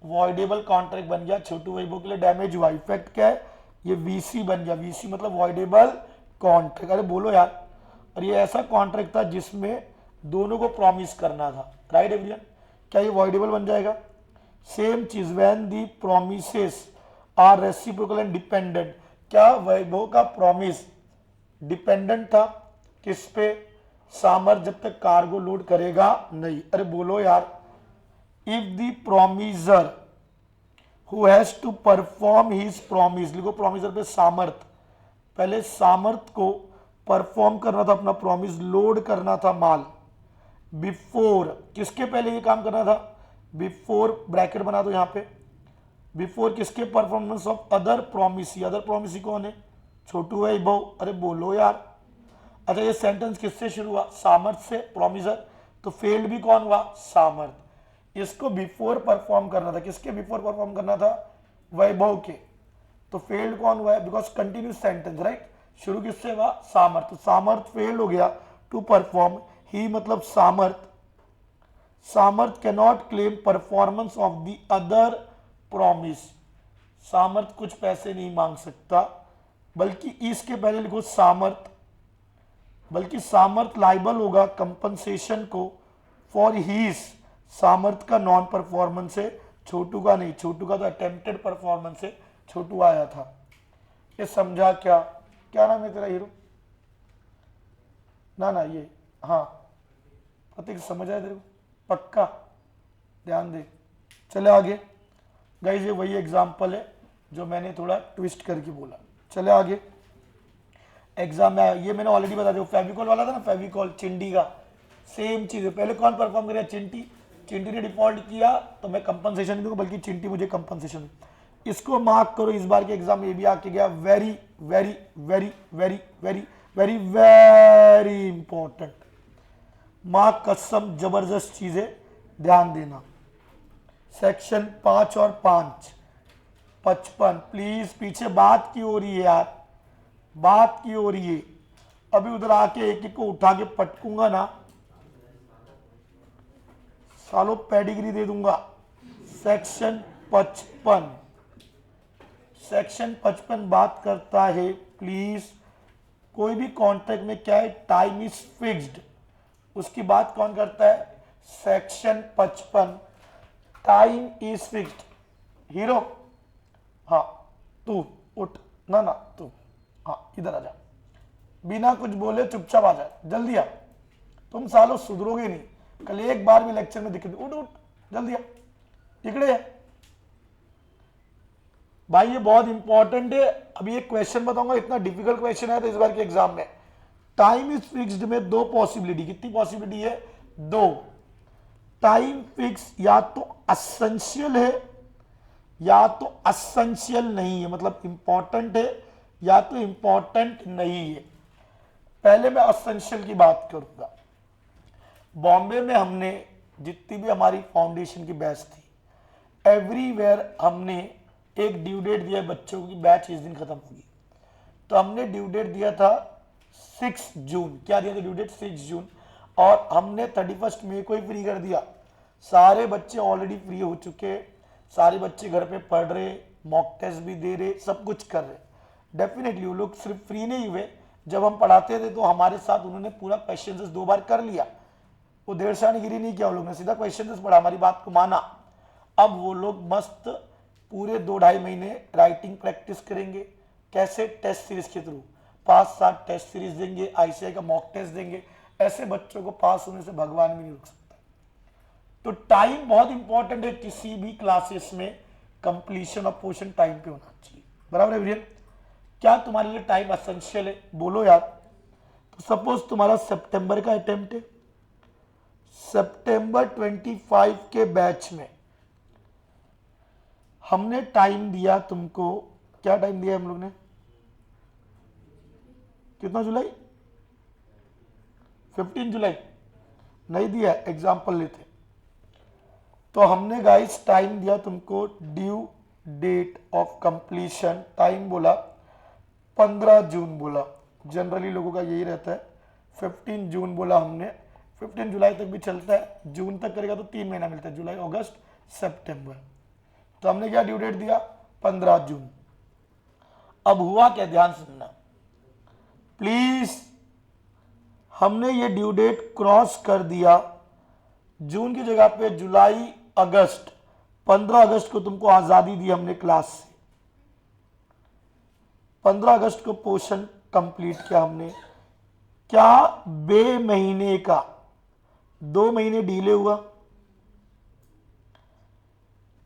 वॉइडेबल कॉन्ट्रैक्ट बन गया, छोटू वैभव के लिए डैमेज हुआ, इफेक्ट क्या है, ये वीसी बन गया, वीसी मतलब वॉइडेबल कॉन्ट्रैक्ट, अरे बोलो यार, और ये ऐसा कॉन्ट्रैक्ट था जिसमें दोनों को प्रॉमिस करना था, राइट एवरीवन, क्या ये वॉइडेबल बन जाएगा, सेम चीज when the promises are reciprocal and dependent, क्या वैभव का प्रॉमिस डिपेंडेंट था किस पे, सामर्थ जब तक कार्गो लोड करेगा नहीं, अरे बोलो यार, if the promisor who has to perform his promise, लिखो प्रोमिसर पे सामर्थ, पहले सामर्थ को परफॉर्म करना था अपना प्रॉमिस, लोड करना था माल, बिफोर किसके पहले ये काम करना था, बिफोर ब्रैकेट बना दो यहां पे, बिफोर किसके performance of other promisee, other promisee कौन है, छोटू वैभव, अरे बोलो यार, अच्छा ये सेंटेंस किससे शुरू हुआ, सामर्थ से, प्रोमिसर, तो फेल्ड भी कौन हुआ, सामर्थ, इसको बिफोर परफॉर्म करना था, किसके बिफोर परफॉर्म करना था, वैभव के, तो फेल्ड कौन हुआ है, बिकॉज कंटिन्यूस सेंटेंस राइट, शुरू किससे हुआ, सामर्थ, तो सामर्थ फेल्ड हो गया टू परफॉर्म, ही मतलब सामर्थ, सामर्थ cannot claim performance of the other promise, सामर्थ कुछ पैसे नहीं मांग सकता, बल्कि इसके पहले लिखो सामर्थ, बल्कि सामर्थ लाइबल होगा कंपनसेशन को फॉर हीज, सामर्थ का नॉन परफॉर्मेंस है, छोटू का नहीं, छोटू का तो अटेम्प्टेड परफॉर्मेंस है, छोटू आया था, ये समझा क्या, क्या नाम है तेरा हीरो, ना ये, हाँ प्रतीक समझ आया तेरे को, पक्का ध्यान दे, चले आगे गाइस, ये वही एग्जाम्पल है जो मैंने थोड़ा ट्विस्ट करके बोला, चले आगे, एग्जाम में ये मैंने ऑलरेडी बता दिया, फेविकॉल वाला था ना, फेविकॉल चिंटी का सेम चीज है, पहले कौन परफॉर्म करेगा, चिंटी, चिंटी ने डिफॉल्ट किया तो मैं कंपनसेशन नहीं दूंगा, बल्कि चिंटी मुझे कंपनसेशन, इसको मार्क करो, इस बार के एग्जाम में ये भी आके गया, very very very very very very very important, माँ कसम जबरदस्त चीज है, ध्यान देना, सेक्शन 5 और 5 55, प्लीज पीछे बात की हो रही है यार, बात की हो रही है, अभी उधर आके एक एक को उठा के पटकूंगा ना, सालों पेडिग्री दे दूंगा, सेक्शन 55, सेक्शन 55 बात करता है, प्लीज कोई भी कॉन्ट्रैक्ट में क्या है, टाइम इज फिक्स्ड, उसकी बात कौन करता है, section 55, time is fixed, hero, हाँ तू उठ, ना तू, हाँ इधर आ जा, बिना कुछ बोले चुपचाप आ जा, जल्दी आ, तुम सालों सुधरोगे नहीं, कल एक बार भी लेक्चर में दिक्कत, उठ उठ जल्दी आ, इकड़े है भाई, ये बहुत इंपॉर्टेंट है, अभी एक क्वेश्चन बताऊंगा, इतना डिफिकल्ट क्वेश्चन है तो इस बार के एग्जाम में, टाइम इज फिक्स्ड में दो पॉसिबिलिटी, कितनी पॉसिबिलिटी है, दो, टाइम फिक्स या तो असेंशियल है या तो असेंशियल नहीं है, मतलब इंपॉर्टेंट है या तो इंपॉर्टेंट नहीं है, पहले मैं असेंशियल की बात करूंगा, बॉम्बे में हमने जितनी भी हमारी फाउंडेशन की बैच थी, एवरीवेयर हमने एक ड्यू डेट दिया बच्चों की, बैच इस दिन खत्म होगी, तो हमने ड्यू डेट दिया था 6 जून, क्या दिया था ड्यू डेट 6 जून, और हमने 31 मई को ही फ्री कर दिया, सारे बच्चे ऑलरेडी फ्री हो चुके, सारे बच्चे घर पे पढ़ रहे, मॉक टेस्ट भी दे रहे, सब कुछ कर रहे, डेफिनेटली वो लोग सिर्फ फ्री नहीं हुए, जब हम पढ़ाते थे तो हमारे साथ उन्होंने पूरा क्वेश्चन 2 बार कर लिया, वो देर शानीगिरी नहीं किया, वो लोग ने सीधा क्वेश्चन पढ़ा, हमारी बात को माना, अब वो लोग मस्त पूरे 2-2.5 महीने राइटिंग प्रैक्टिस करेंगे, कैसे, टेस्ट सीरीज के थ्रू, 5-7 टेस्ट सीरीज देंगे, आईसीआई का मॉक टेस्ट देंगे, ऐसे बच्चों को पास होने से भगवान भी नहीं रोक सकता, तो टाइम बहुत इंपॉर्टेंट है, किसी भी क्लासेस में कंप्लीशन ऑफ पोर्शन टाइम पे होना चाहिए, बराबर है भैया, क्या तुम्हारे लिए टाइम असेंशियल है, बोलो यार, तो सपोज तुम्हारा सितंबर का अटेम्प्ट है, सितंबर 25 के बैच में हमने टाइम दिया तुमको, क्या टाइम दिया हम लोग ने, कितना जुलाई, 15 जुलाई नहीं दिया, एग्जाम्पल लेते, तो हमने गाइस टाइम दिया तुमको, due date of completion, time बोला 15 जून बोला, जनरली लोगों का यही रहता है। 15 जून बोला हमने, 15 जुलाई तक भी चलता है, जून तक करेगा तो 3 महीना मिलता है, जुलाई अगस्त सितंबर। तो हमने क्या ड्यू डेट दिया, 15 जून। अब हुआ क्या, ध्यान सुनना प्लीज, हमने ये ड्यू डेट क्रॉस कर दिया, जून की जगह पे जुलाई अगस्त, 15 अगस्त को तुमको आजादी दी हमने क्लास से, 15 अगस्त को पोर्शन कंप्लीट किया हमने। क्या बे महीने का 2 महीने डीले हुआ?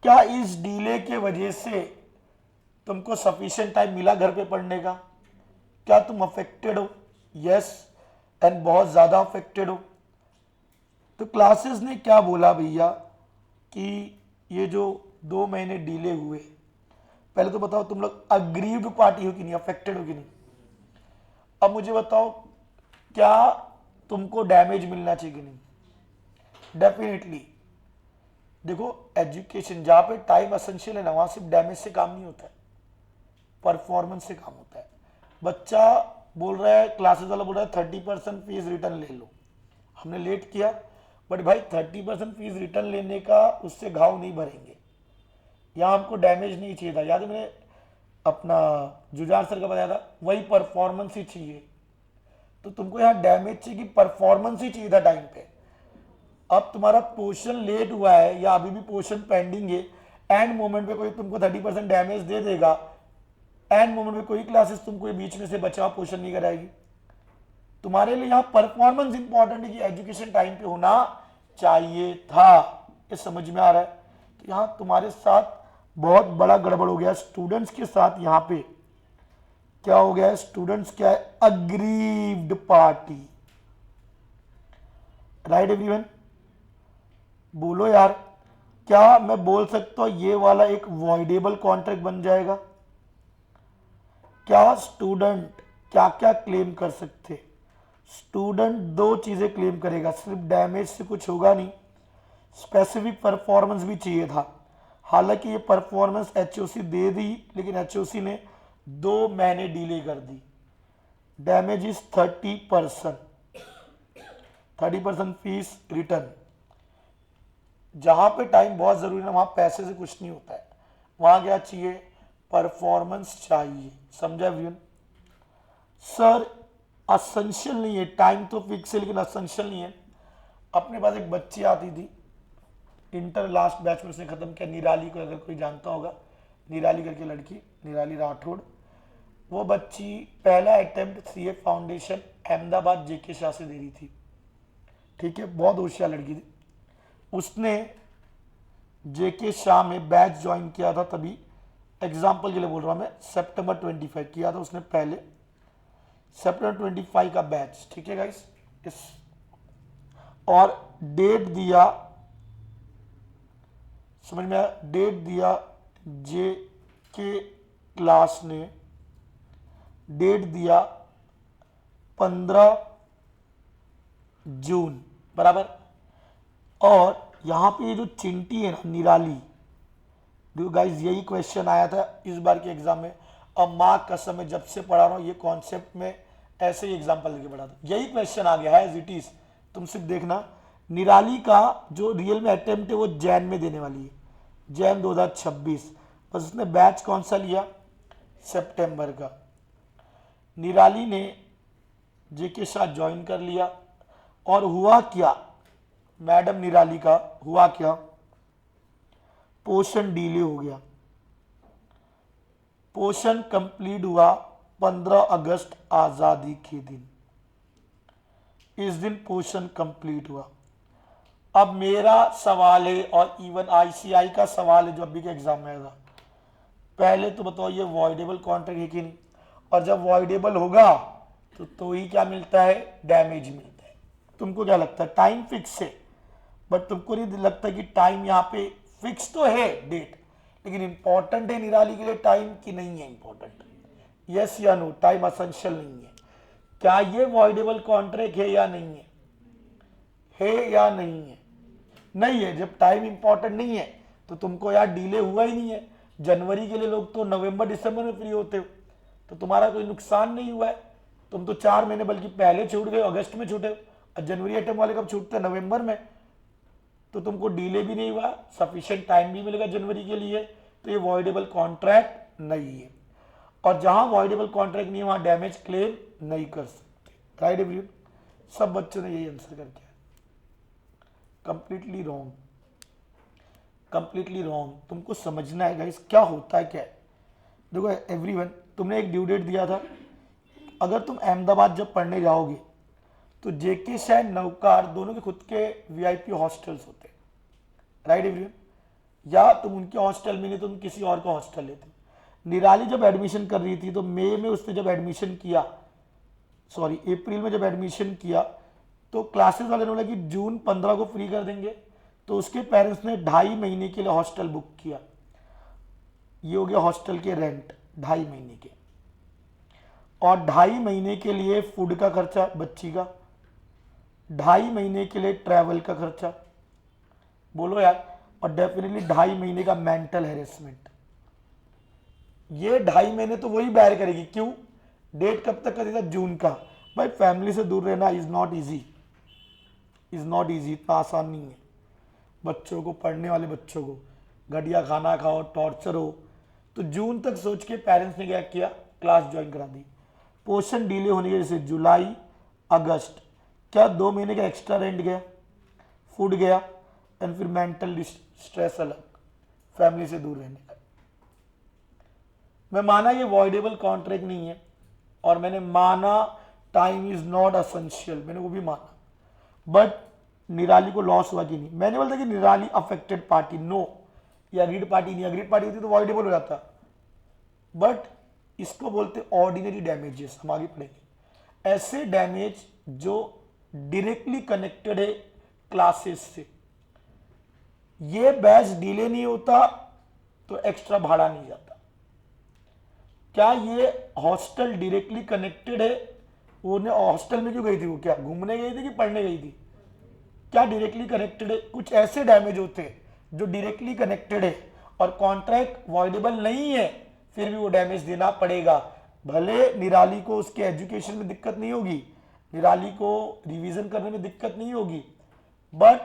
क्या इस डीले के वजह से तुमको सफिशिएंट टाइम मिला घर पे पढ़ने का? क्या तुम अफेक्टेड हो? यस, एंड बहुत ज्यादा अफेक्टेड हो। तो क्लासेस ने क्या बोला भैया कि ये जो 2 महीने डीले हुए, पहले तो बताओ तुम लोग अग्रीव्ड पार्टी हो कि नहीं, अफेक्टेड हो कि नहीं? अब मुझे बताओ क्या तुमको डैमेज मिलना चाहिए कि नहीं? डेफिनेटली। देखो एजुकेशन जहां पे टाइम एसेंशियल है ना, वहां सिर्फ डैमेज से काम नहीं होता है, परफॉर्मेंस से काम होता है। बच्चा बोल रहा है, क्लासेस वाला बोल रहा है 30% फीस रिटर्न ले लो, हमने लेट किया, बट भाई 30% फीस रिटर्न लेने का उससे घाव नहीं भरेंगे, यहाँ हमको डैमेज नहीं चाहिए था। याद है मैंने अपना जुजार सर का बताया था, वही परफॉर्मेंस ही चाहिए। तो तुमको यहाँ डैमेज चाहिए कि परफॉर्मेंस ही चाहिए था टाइम पे। अब तुम्हारा पोर्शन लेट हुआ है या अभी भी पोर्शन पेंडिंग है, एंड मोमेंट पे कोई तुमको 30% डैमेज दे देगा, एंड मोमेंट पे कोई क्लासेस तुमको बीच में से बचाव पोर्शन नहीं कराएगी। तुम्हारे लिए यहाँ परफॉर्मेंस इंपॉर्टेंट है कि एजुकेशन टाइम पे होना चाहिए था। ये समझ में आ रहा है? तो यहाँ तुम्हारे साथ बहुत बड़ा गड़बड़ हो गया, स्टूडेंट्स के साथ यहाँ पे क्या हो गया है, स्टूडेंट्स क्या है, अग्रीव्ड पार्टी। राइट एवरीवन, बोलो यार, क्या मैं बोल सकता हूं ये वाला एक वॉइडेबल कॉन्ट्रैक्ट बन जाएगा? क्या स्टूडेंट क्या क्या क्लेम कर सकते? स्टूडेंट 2 चीजें क्लेम करेगा, सिर्फ डैमेज से कुछ होगा नहीं, स्पेसिफिक परफॉर्मेंस भी चाहिए था। हालांकि ये परफॉर्मेंस एचओसी दे दी, लेकिन एचओसी ने 2 महीने डिले कर दी। Damage is 30%, 30% fees return. जहां पे टाइम बहुत जरूरी है वहां पैसे से कुछ नहीं होता है, वहां क्या चाहिए, परफॉर्मेंस चाहिए। समझा एवरीवन? सर असेंशियल नहीं है, टाइम तो फिक्स है लेकिन असेंशियल नहीं है। अपने पास एक बच्ची आती थी, इंटर लास्ट बैच में उसने खत्म किया, निराली को अगर कोई जानता होगा, निराली करके लड़की, निराली राठौड़। वो बच्ची पहला अटेम्प्ट सीए फाउंडेशन अहमदाबाद जेके शाह से दे रही थी, ठीक है, बहुत होशियार लड़की थी। उसने जेके शाह में बैच ज्वाइन किया था, तभी एग्जाम्पल के लिए बोल रहा हूं मैं, सितंबर 25 किया था उसने पहले, सितंबर 25 का बैच, ठीक है गाइस। इस और डेट दिया, समझ में आया, डेट दिया जे के क्लास ने, डेट दिया 15 जून बराबर। और यहां पे ये जो चिंटी है ना, निराली, देखो गाइस यही क्वेश्चन आया था इस बार के एग्जाम में। अब माँ कसम में जब से पढ़ा रहा हूं ये कॉन्सेप्ट में ऐसे ही एग्जाम्पल लेके पढ़ा था, यही क्वेश्चन आ गया है एज इट इज। तुम सिर्फ देखना, निराली का जो रियल में अटेम्प्ट है वो जैन में देने वाली है, जैन 2026, बस उसने बैच कौन सा लिया, सितंबर का। निराली ने जेके साथ ज्वाइन कर लिया, और हुआ क्या मैडम निराली का, हुआ क्या, पोर्शन डिले हो गया। पोर्शन कंप्लीट हुआ 15 अगस्त आजादी के दिन, इस दिन पोर्शन कंप्लीट हुआ। अब मेरा सवाल है, और इवन आईसीआई का सवाल है जो अभी के एग्जाम में आएगा, पहले तो बताओ ये वॉइडेबल कॉन्ट्रैक्ट है कि नहीं? और जब वॉइडेबल होगा तो ही क्या मिलता है, डैमेज मिलता है। तुमको क्या लगता है, टाइम फिक्स है, बट तुमको नहीं लगता कि टाइम यहाँ पे फिक्स तो है डेट, लेकिन इंपॉर्टेंट है निराली के लिए टाइम की नहीं है इंपॉर्टेंट? यस या नो, टाइम असेंशियल नहीं है। क्या ये वॉइडेबल कॉन्ट्रैक्ट है या नहीं है? है या नहीं है? नहीं है। जब टाइम इंपॉर्टेंट नहीं है तो तुमको यार डिले हुआ ही नहीं है। जनवरी के लिए लोग तो नवंबर दिसंबर में फ्री होते हो, तो तुम्हारा कोई नुकसान नहीं हुआ है। तुम तो 4 महीने बल्कि पहले छूट गए, अगस्त में छूटे, और जनवरी अटेम्प्ट वाले कब छूटते हैं? नवंबर में। तो तुमको डिले भी नहीं हुआ, सफिशिएंट टाइम भी मिलेगा जनवरी के लिए, तो ये वॉइडेबल कॉन्ट्रैक्ट नहीं है। और जहां वॉइडेबल कॉन्ट्रैक्ट नहीं है वहां डैमेज क्लेम नहीं कर सकते। Right everyone? सब बच्चों ने यही आंसर करके कंप्लीटली रॉन्ग, कंप्लीटली रॉन्ग। तुमको समझना है गाइस क्या होता है क्या है। देखो एवरीवन, तुमने एक ड्यू डेट दिया था, अगर तुम अहमदाबाद जब पढ़ने जाओगे तो जेके शायद नवकार दोनों के खुद के वीआईपी हॉस्टल्स होते हैं। Right everyone? या तुम उनके हॉस्टल में नहीं तो तुम किसी और का हॉस्टल लेते। निराली जब एडमिशन कर रही थी तो मई में उसने जब एडमिशन किया, सॉरी अप्रैल में जब एडमिशन किया, तो क्लासेस वाले ने बोला कि जून 15 को फ्री कर देंगे, तो उसके पेरेंट्स ने 2.5 महीने के लिए हॉस्टल बुक किया। ये हो गया हॉस्टल के रेंट 2.5 महीने के, और 2.5 महीने के लिए फूड का खर्चा बच्ची का, 2.5 महीने के लिए ट्रैवल का खर्चा, बोलो यार, और डेफिनेटली 2.5 महीने का मेंटल हेरेसमेंट। ये 2.5 महीने तो वही बैर करेगी। क्यों? डेट कब तक करेगा? जून का। भाई फैमिली से दूर रहना is not easy, is not easy, इतना आसान नहीं है। बच्चों को, पढ़ने वाले बच्चों को घटिया खाना खाओ, टॉर्चर हो, तो जून तक सोच के पेरेंट्स ने क्या किया? क्लास ज्वाइन करा दी। पोर्शन डिले होने की वजह से जुलाई अगस्त, क्या 2 महीने का एक्स्ट्रा रेंट गया, फूड गया, एंड फिर मेंटल स्ट्रेस अलग, फैमिली से दूर रहने का। मैं माना ये वॉइडेबल कॉन्ट्रैक्ट नहीं है, और मैंने माना टाइम इज नॉट असेंशियल, मैंने वो भी माना, बट निराली को लॉस हुआ कि नहीं? मैंने बोलता कि निराली अफेक्टेड पार्टी, नो, या अग्रीड पार्टी नहीं। अग्रीड पार्टी होती तो वॉइडेबल हो जाता, बट इसको बोलते ऑर्डिनरी डैमेजेस। हम आगे पढ़ेंगे ऐसे डैमेज जो डायरेक्टली कनेक्टेड है क्लासेस से। ये बैच डिले नहीं होता तो एक्स्ट्रा भाड़ा नहीं जाता। क्या ये हॉस्टल डायरेक्टली कनेक्टेड है? वो हॉस्टल में क्यों गई थी? वो क्या घूमने गई थी कि पढ़ने गई थी? क्या डायरेक्टली कनेक्टेड है? कुछ ऐसे डैमेज होते हैं जो डायरेक्टली कनेक्टेड है और कॉन्ट्रैक्ट वॉइडेबल नहीं है, फिर भी वो डैमेज देना पड़ेगा। भले निराली को उसके एजुकेशन में दिक्कत नहीं होगी, निराली को रिवीजन करने में दिक्कत नहीं होगी, बट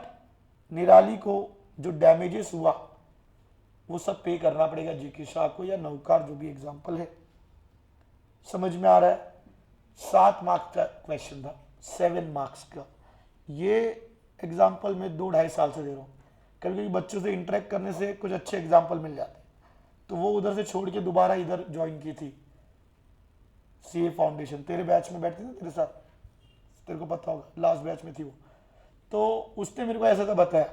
निराली को जो डैमेजेस हुआ वो सब पे करना पड़ेगा जीके शाह को या नौकार, जो भी एग्जाम्पल है। समझ में आ रहा है? 7 मार्क्स का क्वेश्चन था, 7 मार्क्स का। ये एग्जाम्पल मैं 2-2.5 साल से दे रहा हूँ। कभी बच्चों से इंटरेक्ट करने से कुछ अच्छे एग्जाम्पल मिल जाते, तो वो उधर से छोड़ के दोबारा इधर ज्वाइन की थी सीए फाउंडेशन। तेरे बैच में बैठती थी तेरे साथ, तेरे को पता होगा, लास्ट बैच में थी वो। तो उसने मेरे को ऐसा था बताया,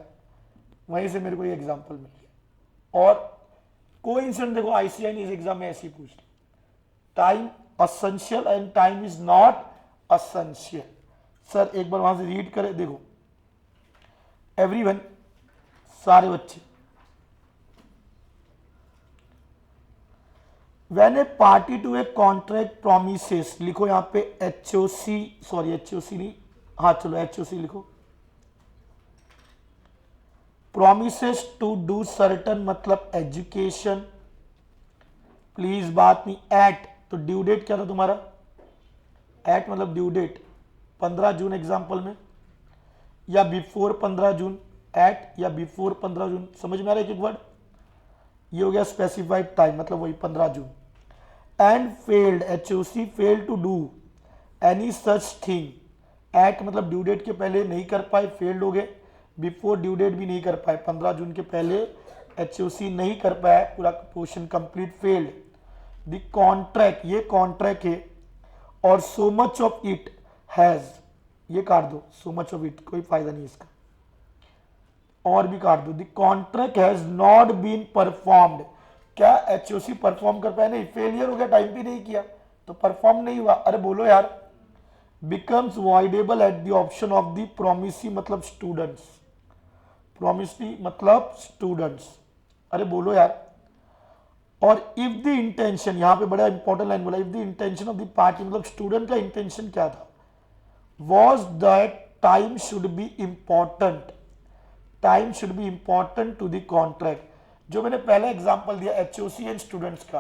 वहीं से मेरे को ये एग्जाम्पल मिल गया। और कोई इंसिडेंट देखो, आईसीआई ने इस एग्जाम में ऐसी पूछ ली, time essential and time is not essential. Sir एक बार वहां से रीड करें, देखो एवरीवन, सारे बच्चे, when a party to a contract promises, लिखो यहां पे एचओसी, सॉरी एचओसी नहीं, हाँ चलो एचओसी लिखो, प्रोमिसेस टू डू सर्टन मतलब एजुकेशन, प्लीज बात नहीं, एट, तो ड्यू डेट क्या था तुम्हारा? एट मतलब ड्यू डेट 15 जून एग्जाम्पल में, या बिफोर 15 जून, एट या बिफोर 15 जून। समझ में आ रहा है एक वर्ड? ये हो गया स्पेसिफाइड टाइम, मतलब वही 15 जून। And failed, HOC failed to do any such thing, at मतलब ड्यू डेट के पहले नहीं कर पाए, फेल्ड हो गए। बिफोर ड्यू डेट भी नहीं कर पाए, 15 जून के पहले एचओसी नहीं कर पाया, पूरा portion complete, failed. The contract, ये कॉन्ट्रैक्ट है, और so much of it has, ये काट दो, सो मच ऑफ इट कोई फायदा नहीं इसका, और भी काट दो। The contract has not been performed, क्या एचओसी परफॉर्म कर पाया? नहीं, फेलियर हो गया, टाइम पे नहीं किया तो परफॉर्म नहीं हुआ। अरे बोलो यार। Becomes voidable at the option of the promisee मतलब स्टूडेंट्स, प्रोमिसी मतलब स्टूडेंट्स, अरे बोलो यार। और इफ द इंटेंशन, यहां पे बड़ा इंपॉर्टेंट लाइन बोला, if the intention of the party मतलब स्टूडेंट का इंटेंशन क्या था? Was that time should be important, time should be important to the contract. जो मैंने पहले एग्जांपल दिया एचओसी एंड स्टूडेंट्स का,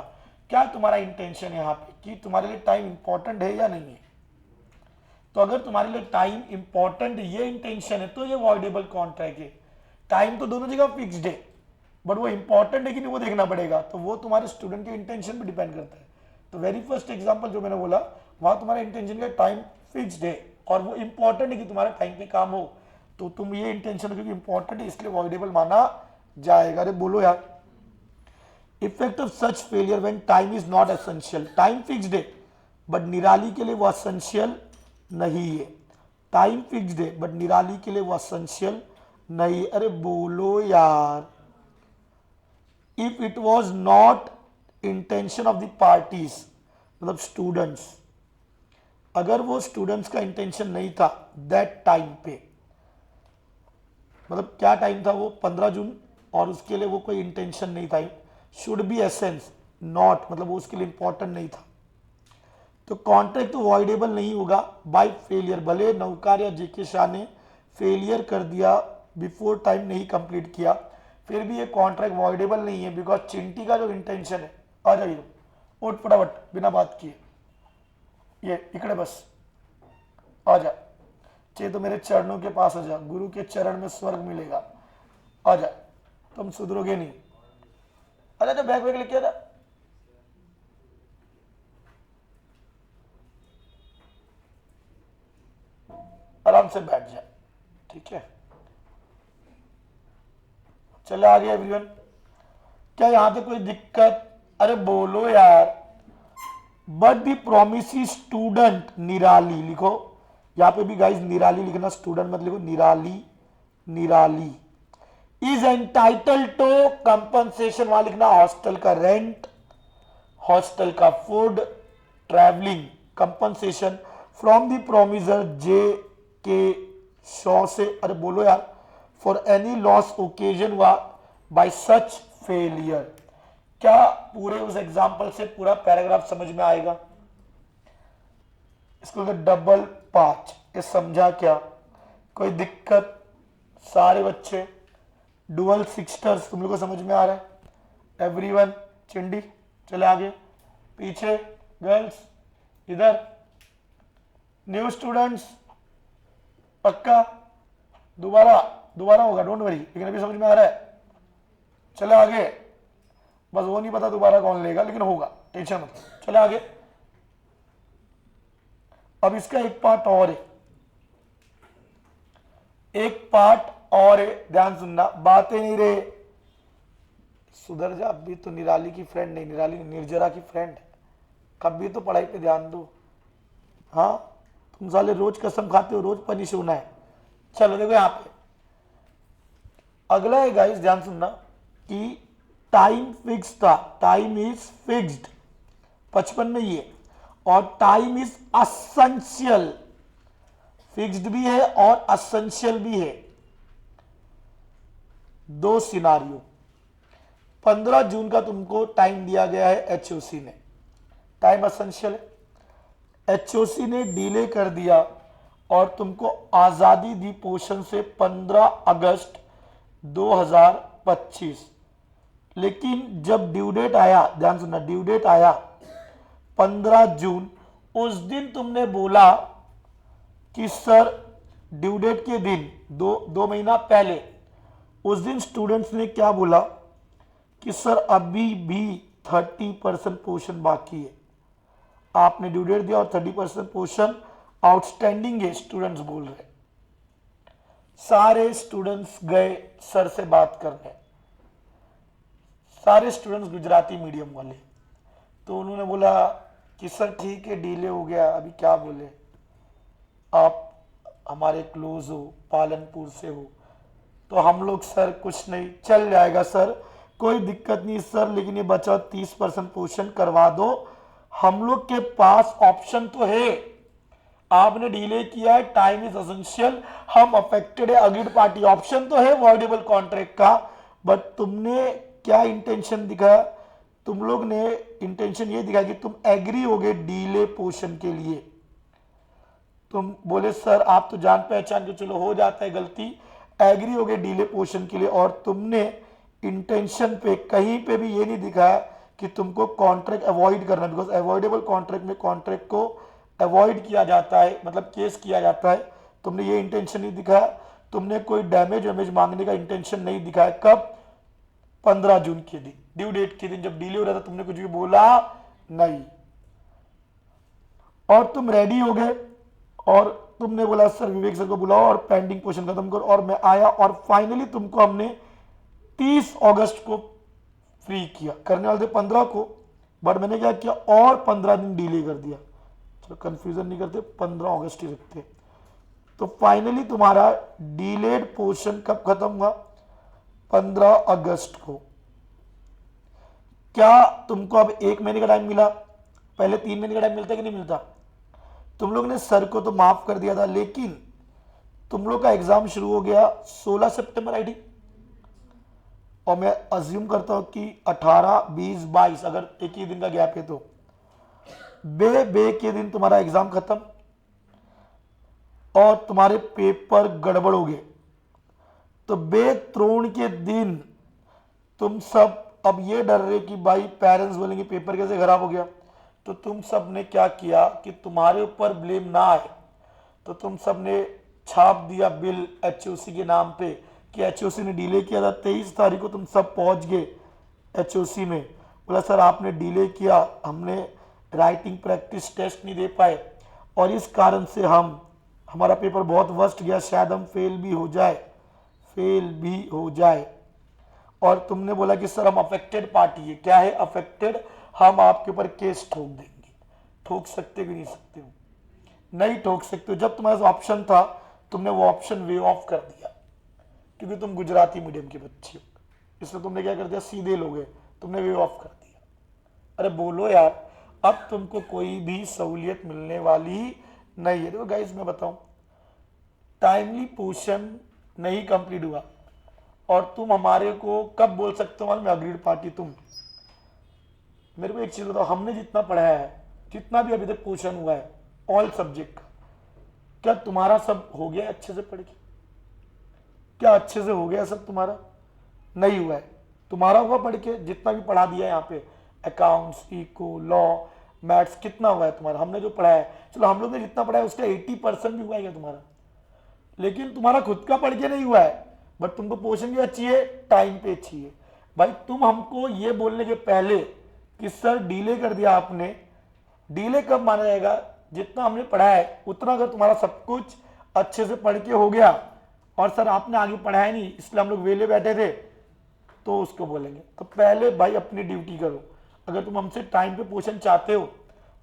क्या तुम्हारा इंटेंशन है यहाँ पे कि तुम्हारे लिए टाइम इंपॉर्टेंट है या नहीं है? तो अगर तुम्हारे लिए टाइम इंपॉर्टेंट ये इंटेंशन है तो ये वॉइडेबल कॉन्ट्रैक्ट है। टाइम तो दोनों जगह फिक्स्ड है, बट वो इंपॉर्टेंट है कि नहीं वो देखना पड़ेगा, तो वो तुम्हारे स्टूडेंट के इंटेंशन पे डिपेंड करता है। तो वेरी फर्स्ट एग्जांपल जो मैंने बोला, वहां तुम्हारा इंटेंशन का टाइम फिक्स्ड है और वो इंपॉर्टेंट है कि तुम्हारा टाइम पे काम हो, तो तुम ये इंटेंशन क्योंकि इंपॉर्टेंट है इसलिए वॉइडेबल माना जाएगा। अरे बोलो यार। Effect of such failure when time is not essential. Time fixed है बट निराली के लिए वो एसेंशियल नहीं है। टाइम फिक्स्ड है बट निराली के लिए वो एसेंशियल नहीं। अरे बोलो यार। If it was not intention of the parties, मतलब स्टूडेंट्स, अगर वो स्टूडेंट्स का इंटेंशन नहीं था दैट टाइम पे, मतलब क्या टाइम था वो 15 जून, और उसके लिए वो कोई इंटेंशन नहीं था, शुड बी एसेंस नॉट, मतलब वो उसके लिए इंपॉर्टेंट नहीं था, तो कॉन्ट्रैक्ट तो वॉइडेबल नहीं होगा बाय फेलियर। भले नौकार या जेके शाह ने फेलियर कर दिया, बिफोर टाइम नहीं कंप्लीट किया, फिर भी ये कॉन्ट्रैक्ट वॉइडेबल नहीं है, बिकॉज चिंटी का जो इंटेंशन है, आ जाइए उठ फटाफट बिना बात किए, ये इकड़े बस आ जा, चे तो मेरे चरणों के पास आ जा, गुरु के चरण में स्वर्ग मिलेगा, आ जा, तुम सुधरोगे नहीं। अरे तो बैग लेके आ जा। आराम से बैठ जा, ठीक है। चले आगे एवरीवन, क्या यहां पे कोई दिक्कत? अरे बोलो यार। बट दी प्रोमिसी स्टूडेंट निराली, लिखो यहां पे भी गाइस निराली लिखना, स्टूडेंट मत लिखो, निराली, निराली इज एंटाइटल टू कंपनसेशन, वहां लिखना हॉस्टल का रेंट, हॉस्टल का food, travelling compensation from the promisor J K Shaw से। अरे बोलो यार, for any loss occasion by such failure. क्या पूरे उस एग्जाम्पल से पूरा पैराग्राफ समझ में आएगा? इसको डबल 5, ये समझा क्या? कोई दिक्कत? सारे बच्चे डुअल सिक्सटर्स तुम लोग को समझ में आ रहा है? एवरीवन चिंडी चले आगे, पीछे गर्ल्स, इधर न्यू स्टूडेंट्स, पक्का दोबारा दोबारा होगा, डोंट वरी, लेकिन अभी समझ में आ रहा है? चले आगे, बस वो नहीं पता दोबारा कौन लेगा, लेकिन होगा, टेंशन मत। चले आगे। अब इसका एक पार्ट और है, एक पार्ट और है, ध्यान सुनना, बातें नहीं रहे, सुधर जा। अभी तो निराली की फ्रेंड नहीं, निराली निर्जरा की फ्रेंड है, कभी तो पढ़ाई पे ध्यान दो। हाँ तुम साले रोज कसम खाते हो, रोज पनिश होना है। चलो देखो यहां पे अगला है गाइस, ध्यान सुनना कि टाइम फिक्स था, टाइम इज फिक्स्ड 55 में ये, और टाइम इज असेंशियल, फिक्स्ड भी है और असेंशियल भी है। दो सिनारियो, 15 जून का तुमको टाइम दिया गया है एचओसी ने, टाइम असेंशियल है, एचओसी ने डिले कर दिया और तुमको आजादी दी पोषण से 15 अगस्त 2025, लेकिन जब ड्यू डेट आया, ध्यान सुनना, ड्यू डेट आया 15 जून, उस दिन तुमने बोला कि सर ड्यू डेट के दिन दो महीना पहले, उस दिन स्टूडेंट्स ने क्या बोला कि सर अभी भी 30% पोर्शन बाकी है। आपने ड्यू डेट दिया और 30% पोर्शन आउटस्टैंडिंग है, स्टूडेंट्स बोल रहे। सारे स्टूडेंट्स गए सर से बात करने, सारे स्टूडेंट्स गुजराती मीडियम वाले, तो उन्होंने बोला कि सर ठीक है डिले हो गया, अभी क्या बोले, आप हमारे क्लोज हो, पालनपुर से हो, तो हम लोग सर कुछ नहीं, चल जाएगा सर, कोई दिक्कत नहीं सर, लेकिन ये बचा 30% पोर्शन करवा दो, हम लोग के पास ऑप्शन तो है, आपने डिले किया है, टाइम इज एसेंशियल, हम अफेक्टेड है, अग्रीड पार्टी, ऑप्शन तो है वॉइडेबल कॉन्ट्रैक्ट का, बट तुमने क्या इंटेंशन दिखाया? तुम लोग ने इंटेंशन ये दिखाया कि तुम एग्री हो गए डिले पोर्शन के लिए। तुम बोले सर आप तो जान पहचान के, चलो हो जाता है गलती, एग्री हो गए डीले पोर्शन के लिए, और तुमने इंटेंशन पे कहीं पे भी ये नहीं दिखाया कि तुमको कॉन्ट्रैक्ट अवॉइड करना, बिकॉज अवॉइडेबल कॉन्ट्रैक्ट में कॉन्ट्रैक्ट को अवॉइड किया जाता है, मतलब केस किया जाता है। तुमने ये इंटेंशन नहीं दिखाया, तुमने कोई डैमेज वेमेज मांगने का इंटेंशन नहीं दिखाया। कब? 15 जून के दिन, ड्यू डेट के दिन जब डीले हो रहा था, तुमने कुछ भी बोला नहीं। और तुम रेडी हो गए और तुमने बोला सर विवेक सर को बुलाओ और पेंडिंग पोर्शन खत्म करो, और मैं आया और फाइनली तुमको हमने 30 अगस्त को फ्री किया। करने वाले थे 15 को, बट मैंने क्या किया और 15 दिन डिले कर दिया। चलो कंफ्यूजन नहीं करते, 15 अगस्त ही रखते। तो फाइनली तुम्हारा डिलेड पोर्शन कब खत्म हुआ? 15 अगस्त को। क्या तुमको अब 1 महीने का टाइम मिला? पहले 3 महीने का टाइम मिलता कि नहीं मिलता? तुम लोग ने सर को तो माफ कर दिया था, लेकिन तुम लोग का एग्जाम शुरू हो गया 16 सितंबर आई, और मैं अज्यूम करता हूं कि 18, 20, 22 अगर एक ही दिन का गैप है तो बे के दिन तुम्हारा एग्जाम खत्म और तुम्हारे पेपर गड़बड़ हो गए। तो बे त्रोण के दिन तुम सब अब ये डर रहे कि भाई पेरेंट्स बोलेंगे पेपर कैसे खराब हो गया। तो तुम सब ने क्या किया कि तुम्हारे ऊपर ब्लेम ना आए, तो तुम सब ने छाप दिया बिल एचओसी के नाम पे कि एचओसी ने डिले किया था। 23 तारीख को तुम सब पहुंच गए एचओसी में, बोला सर आपने डिले किया, हमने राइटिंग प्रैक्टिस टेस्ट नहीं दे पाए और इस कारण से हमारा पेपर बहुत वर्स्ट गया, शायद हम फेल भी हो जाए। और तुमने बोला कि सर हम अफेक्टेड पार्टी है। क्या है अफेक्टेड? हम आपके ऊपर केस ठोक देंगे। ठोक सकते कि नहीं सकते हो? नहीं ठोक सकते हो। जब तुम्हारे पास ऑप्शन था तुमने वो ऑप्शन वे ऑफ कर दिया, क्योंकि तुम गुजराती मीडियम के बच्चे हो, इसलिए तुमने क्या कर दिया, सीधे लोग हैं, तुमने वे ऑफ कर दिया। अरे बोलो यार, अब तुमको कोई भी सहूलियत मिलने वाली नहीं है। देखो गाइस मैं बताऊं, टाइमली पोर्शन नहीं कंप्लीट हुआ और तुम हमारे को कब बोल सकते हो मालूम है? Agreed party. तुम मेरे को एक चीज बताओ, हमने जितना पढ़ाया है, जितना भी अभी तक पोर्शन हुआ है ऑल सब्जेक्ट का, क्या तुम्हारा सब हो गया अच्छे से पढ़ के? क्या अच्छे से हो गया सब तुम्हारा? नहीं हुआ है। तुम्हारा हुआ पढ़ के? जितना भी पढ़ा दिया है यहाँ पे, अकाउंट्स, इको, लॉ, मैथ्स, कितना हुआ है तुम्हारा? हमने जो पढ़ा है, चलो हम लोग ने जितना पढ़ा है उसका 80% भी हुआ है क्या तुम्हारा? लेकिन तुम्हारा खुद का पढ़ के नहीं हुआ है, बट तुमको पोर्शन भी अच्छी है, टाइम पे अच्छी है। भाई तुम हमको ये बोलने के पहले कि सर डिले कर दिया आपने, डिले कब माना जाएगा? जितना हमने पढ़ा है उतना अगर तुम्हारा सब कुछ अच्छे से पढ़ के हो गया और सर आपने आगे पढ़ाया नहीं इसलिए हम लोग वेले बैठे थे, तो उसको बोलेंगे। तो पहले भाई अपनी ड्यूटी करो। अगर तुम हमसे टाइम पे पोर्शन चाहते हो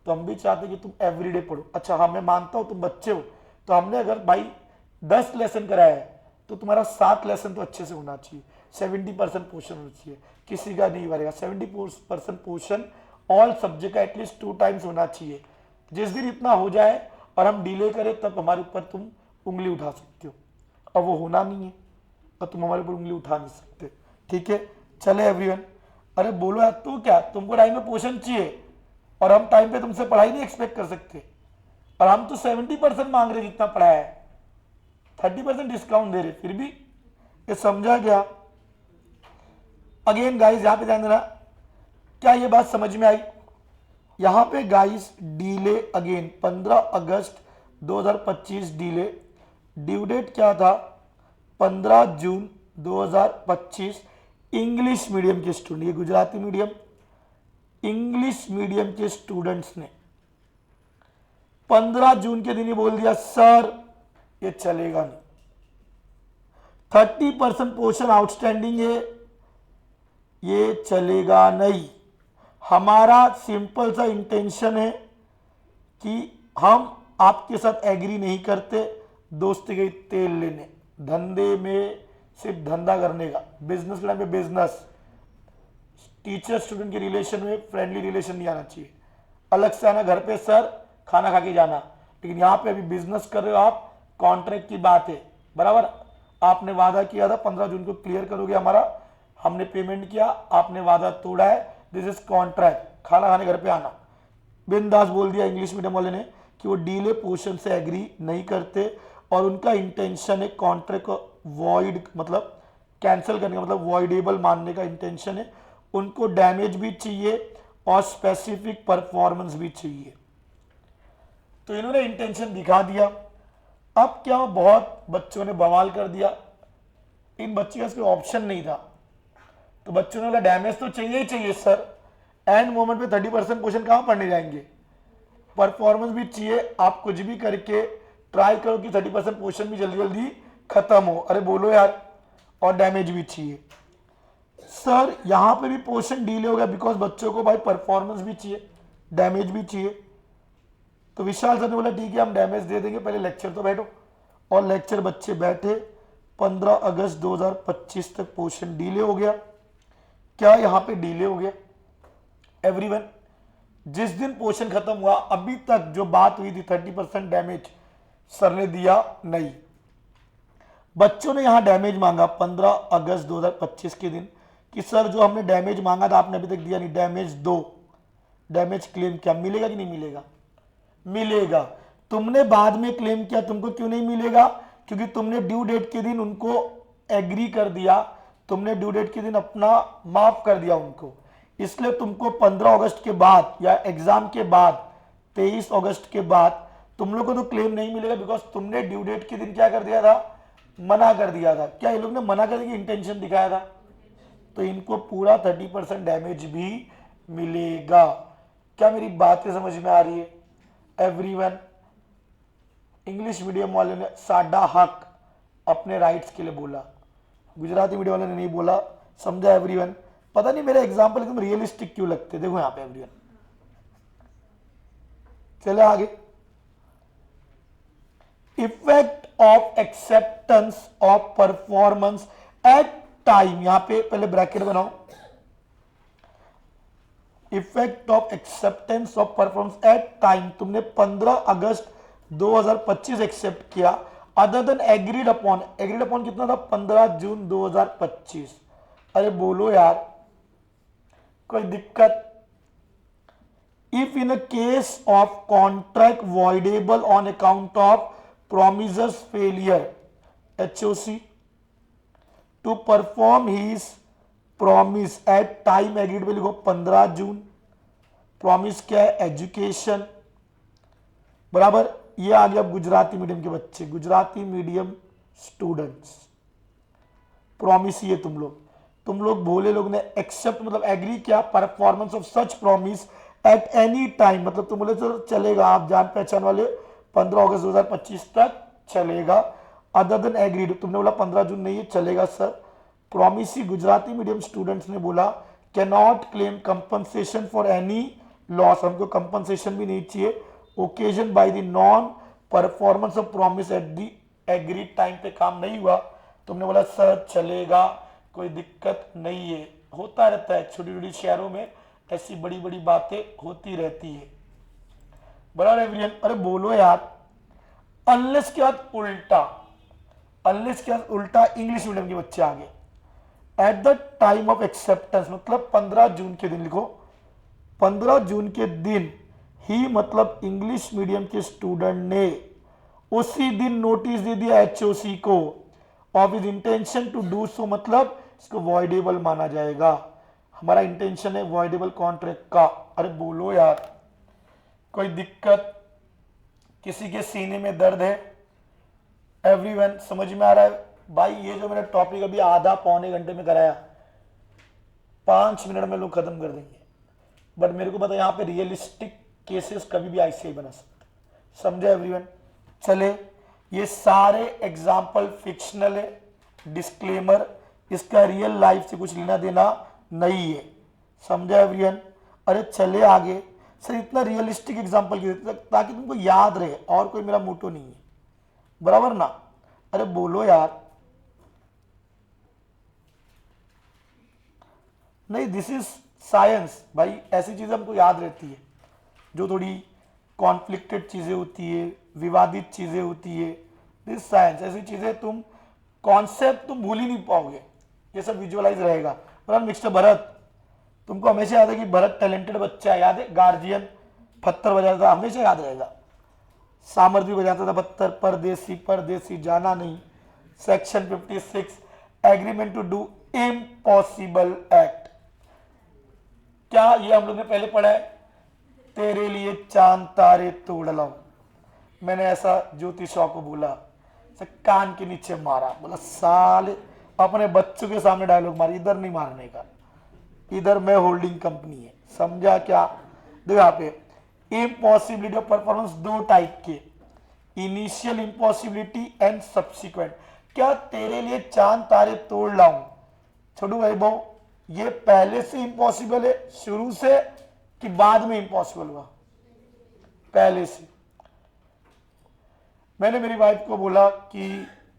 तो हम भी चाहते कि तुम एवरीडे पढ़ो। अच्छा हाँ मैं मानता हूं तुम बच्चे हो, तो हमने अगर भाई 10 लेसन कराया है तो तुम्हारा 7 लेसन तो अच्छे से होना चाहिए, 70% पोर्शन होना चाहिए। किसी का नहीं बढ़ेगा, 70% पोर्शन ऑल सब्जेक्ट का एटलीस्ट 2 टाइम्स होना चाहिए। जिस दिन इतना हो जाए और हम डिले करें तब हमारे ऊपर तुम उंगली उठा सकते हो, अब वो होना नहीं है और तुम हमारे ऊपर उंगली उठा नहीं सकते। ठीक है, चले एवरीवन। अरे बोलो यार, तो क्या तुमको टाइम में पोर्शन चाहिए और हम टाइम पे तुमसे पढ़ाई नहीं एक्सपेक्ट कर सकते? और हम तो 70% मांग रहे जितना पढ़ाया है, 30% डिस्काउंट दे रहे, फिर भी ये समझा गया? अगेन गाइस यहां पे ध्यान देना, क्या ये बात समझ में आई? यहां पे गाइस डिले अगेन 15 अगस्त 2025 डिले, ड्यू डेट क्या था? 15 जून 2025। इंग्लिश मीडियम के स्टूडेंट, ये गुजराती मीडियम, इंग्लिश मीडियम के स्टूडेंट्स ने 15 जून के दिन ही बोल दिया सर ये चलेगा नहीं, 30% पोर्शन आउटस्टैंडिंग है, ये चलेगा नहीं। हमारा सिंपल सा इंटेंशन है कि हम आपके साथ एग्री नहीं करते, दोस्ती के तेल लेने, धंधे में सिर्फ धंधा करने का, बिजनेस लाइन में बिजनेस, टीचर स्टूडेंट के रिलेशन में फ्रेंडली रिलेशन नहीं आना चाहिए। अलग से आना घर पे सर खाना खा के जाना, लेकिन यहाँ पे अभी बिजनेस कर रहे हो आप, कॉन्ट्रैक्ट की बात है बराबर। आपने वादा किया था 15 जून को क्लियर करोगे हमारा, हमने पेमेंट किया, आपने वादा तोड़ा है, दिस इज कॉन्ट्रैक्ट। खाना खाने घर पे आना। बिंदास बोल दिया इंग्लिश मीडियम वाले ने कि वो डीले पोर्शन से एग्री नहीं करते और उनका इंटेंशन है कॉन्ट्रैक्ट को वॉइड मतलब कैंसिल करने का, मतलब वॉइडेबल मानने का इंटेंशन है, उनको डैमेज भी चाहिए और स्पेसिफिक परफॉर्मेंस भी चाहिए। तो इन्होंने इंटेंशन दिखा दिया। अब क्या, बहुत बच्चों ने बवाल कर दिया, इन बच्चों का कोई ऑप्शन नहीं था, तो बच्चों ने बोला डैमेज तो चाहिए ही चाहिए सर, एंड मोमेंट पे 30% क्वेश्चन कहां पढ़ने जाएंगे, परफॉर्मेंस भी चाहिए, आप कुछ भी करके ट्राई करो कि 30% क्वेश्चन भी जल्दी जल्दी खत्म हो। अरे बोलो यार, और डैमेज भी चाहिए। सर यहां पे भी पोर्शन डीले हो गया बिकॉज बच्चों को भाई परफॉर्मेंस भी चाहिए, डैमेज भी चाहिए। तो विशाल सर ने बोला ठीक है हम डैमेज दे देंगे, पहले लेक्चर तो बैठो। और लेक्चर बच्चे बैठे, 15 अगस्त 2025 तक पोर्शन डीले हो गया। क्या यहां पे डीले हो गया? एवरीवन, जिस दिन पोर्शन खत्म हुआ अभी तक जो बात हुई थी 30% डैमेज सर ने दिया नहीं। बच्चों ने यहां डैमेज मांगा 15 अगस्त 2025 के दिन कि सर जो हमने डैमेज मांगा था आपने अभी तक दिया नहीं, डैमेज दो। डैमेज क्लेम क्या मिलेगा कि नहीं मिलेगा? मिलेगा। तुमने बाद में क्लेम किया, तुमको क्यों नहीं मिलेगा? क्योंकि तुमने ड्यू डेट के दिन उनको एग्री कर दिया, तुमने ड्यू डेट के दिन अपना माफ कर दिया उनको, इसलिए तुमको 15 अगस्त के बाद या एग्जाम के बाद 23 अगस्त के बाद तुम लोग को तो क्लेम नहीं मिलेगा बिकॉज तुमने ड्यू डेट के दिन क्या कर दिया था? मना कर दिया था। क्या ये लोग ने मना करने की इंटेंशन दिखाया था? तो इनको पूरा 30% डैमेज भी मिलेगा। क्या मेरी बातें समझ में आ रही है एवरीवन? इंग्लिश मीडियम वाले ने साडा हक अपने राइट्स के लिए बोला, गुजराती मीडियम वाले ने नहीं बोला। समझा एवरीवन? पता नहीं मेरे एग्जांपल एकदम रियलिस्टिक क्यों लगते, देखो यहां पे एवरीवन। चले आगे। Effect of acceptance of performance at time, यहां पे पहले ब्रैकेट बनाओ। Effect of acceptance of performance at time, तुमने 15 अगस्त 2025 एक्सेप्ट किया, other than agreed upon. Agreed upon कितना था? 15 जून 2025। अरे बोलो यार, कोई दिक्कत? If in a case of contract voidable on account of promises failure, HOC, to perform his promise at time agreed पे लिखो 15 जून। प्रॉमिस क्या है? एजुकेशन, बराबर। ये आ गया गुजराती मीडियम के बच्चे, गुजराती मीडियम स्टूडेंट्स। प्रॉमिस ये तुम लोग भोले लोग ने एक्सेप्ट मतलब एग्री किया performance of such promise at any time, मतलब तुम बोले तो चलेगा, आप जान पहचान वाले 15 अगस्त 2025 तक चलेगा। अदर देन एग्रीड, तुमने बोला 15 जून नहीं है, चलेगा sir. Promisee Gujarati medium students ने बोला can not claim compensation for any loss, हमको कंपनसेशन भी नहीं चाहिए occasion by the non performance of promise at the agreed time पे काम नहीं हुआ। तुमने बोला सर चलेगा, कोई दिक्कत नहीं है। होता रहता है छोटी छोटी शहरों में, ऐसी बड़ी बड़ी बातें होती रहती है, बराबर एवरीवन? अरे बोलो यार। अनलेस के बाद उल्टा, अनलेस के बाद उल्टा इंग्लिश मीडियम के बच्चे आगे। Eight the time of acceptance मतलब 15 जून के दिन लिखो, 15 जून के दिन ही मतलब इंग्लिश मीडियम के स्टूडेंट ने उसी दिन नोटिस दे दिया HOC को of his intention to do so, मतलब इसको वॉइडेबल माना जाएगा। हमारा इंटेंशन है वॉइडेबल कॉन्ट्रैक्ट का। अरे बोलो यार, कोई दिक्कत? किसी के सीने में दर्द है एवरीवन? समझ में आ रहा है भाई? ये जो मैंने टॉपिक अभी आधा पौने घंटे में कराया, 5 मिनट में लोग खत्म कर देंगे, बट मेरे को पता है यहाँ पे रियलिस्टिक केसेस कभी भी ऐसे ही बना सकते। समझे एवरीवन? चले, ये सारे एग्जाम्पल फिक्शनल है, डिस्क्लेमर, इसका रियल लाइफ से कुछ लेना देना नहीं है। समझा एवरीवन? अरे चले आगे। सर इतना रियलिस्टिक एग्जांपल क्यों देते ताकि तुमको याद रहे, और कोई मेरा मोटो नहीं है, बराबर ना? अरे बोलो यार। नहीं, दिस इज साइंस भाई, ऐसी चीजें हमको याद रहती है जो थोड़ी कॉन्फ्लिक्टेड चीजें होती है, विवादित चीजें होती है, दिस साइंस। ऐसी चीजें तुम कॉन्सेप्ट तुम भूल ही नहीं पाओगे, ये सब विजुअलाइज रहेगा। मिस्टर भरत, तुमको हमेशा याद है कि भरत टैलेंटेड बच्चा है, याद है? गार्जियन पत्थर बजाता था, हमेशा याद रहेगा। सामर्थ्य भी बजाता था 72, परदेसी परदेसी जाना नहीं, section 56 agreement to do impossible act. क्या ये हम लोग ने पहले पढ़ा है? तेरे लिए चांद तारे तोड़ लाऊं। मैंने ऐसा ज्योतिषा को बोला, कान के नीचे मारा, बोला साले अपने बच्चों के सामने डायलॉग मारी, इधर नहीं मारने का, इधर मैं होल्डिंग कंपनी है, समझा क्या? देखो यहाँ पे इम्पॉसिबिलिटी ऑफ परफॉर्मेंस दो टाइप के, इनिशियल इम्पॉसिबिलिटी एंड सब्सिक्वेंट। क्या तेरे लिए चांद तारे तोड़ लाऊं, छोटू वैभव, ये पहले से इम्पॉसिबल है शुरू से कि बाद में इम्पॉसिबल हुआ? पहले से। मैंने मेरी वाइफ को बोला कि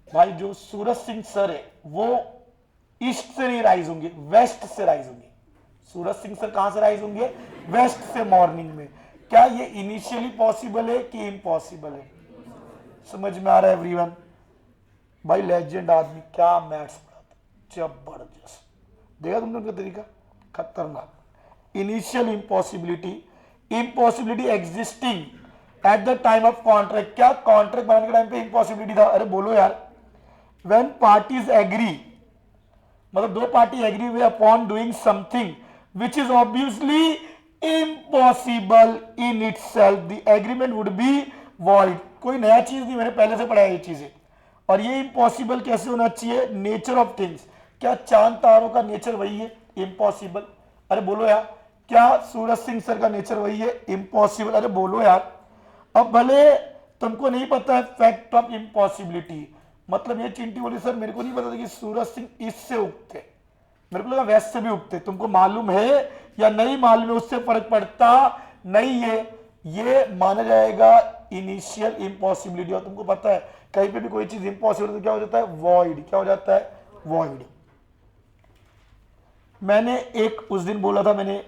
भाई जो सूरज सिंह सर है वो ईस्ट से नहीं राइज होंगे, वेस्ट से राइज होंगे। सूरज सिंह सर कहां से राइज होंगे? वेस्ट से मॉर्निंग में। क्या ये इनिशियली पॉसिबल है कि इम्पॉसिबल है? समझ में आ रहा है एवरीवन? भाई लेजेंड आदमी, क्या मैथ्स पढ़ाता, जबरदस्त। देखा तुमने उनका तरीका, खतरनाक। Initial impossibility, impossibility existing eight the time of contract. क्या कॉन्ट्रैक्ट बनाने के टाइम पे इम्पॉसिबिलिटी था? अरे बोलो यार। व्हेन पार्टीज एग्री, मतलब दो पार्टी एग्री हुए upon doing something which is obviously impossible in itself, the agreement would be void. कोई नया चीज नहीं, मैंने पहले से पढ़ा है ये चीजें। और ये इम्पॉसिबल कैसे होना चाहिए? Nature of things. क्या चांद तारों का नेचर वही है? इम्पॉसिबल। अरे बोलो यार। क्या सूरज सिंह सर का नेचर वही है? इम्पॉसिबल। अरे बोलो यार। अब भले तुमको नहीं पता है फैक्ट ऑफ इम्पॉसिबिलिटी, मतलब ये चिंटी बोली सर मेरे को नहीं पता था कि सूरज सिंह इससे उगते, मेरे को लगा वेस्ट से भी उगते। तुमको मालूम है या नहीं मालूम है उससे फर्क पड़ता नहीं है, ये माना जाएगा इनिशियल इम्पॉसिबिलिटी। और तुमको पता है कहीं पे भी कोई चीज इम्पॉसिबल तो क्या हो जाता है? वॉइड। क्या हो जाता है? वॉइड। मैंने एक उस दिन बोला था, मैंने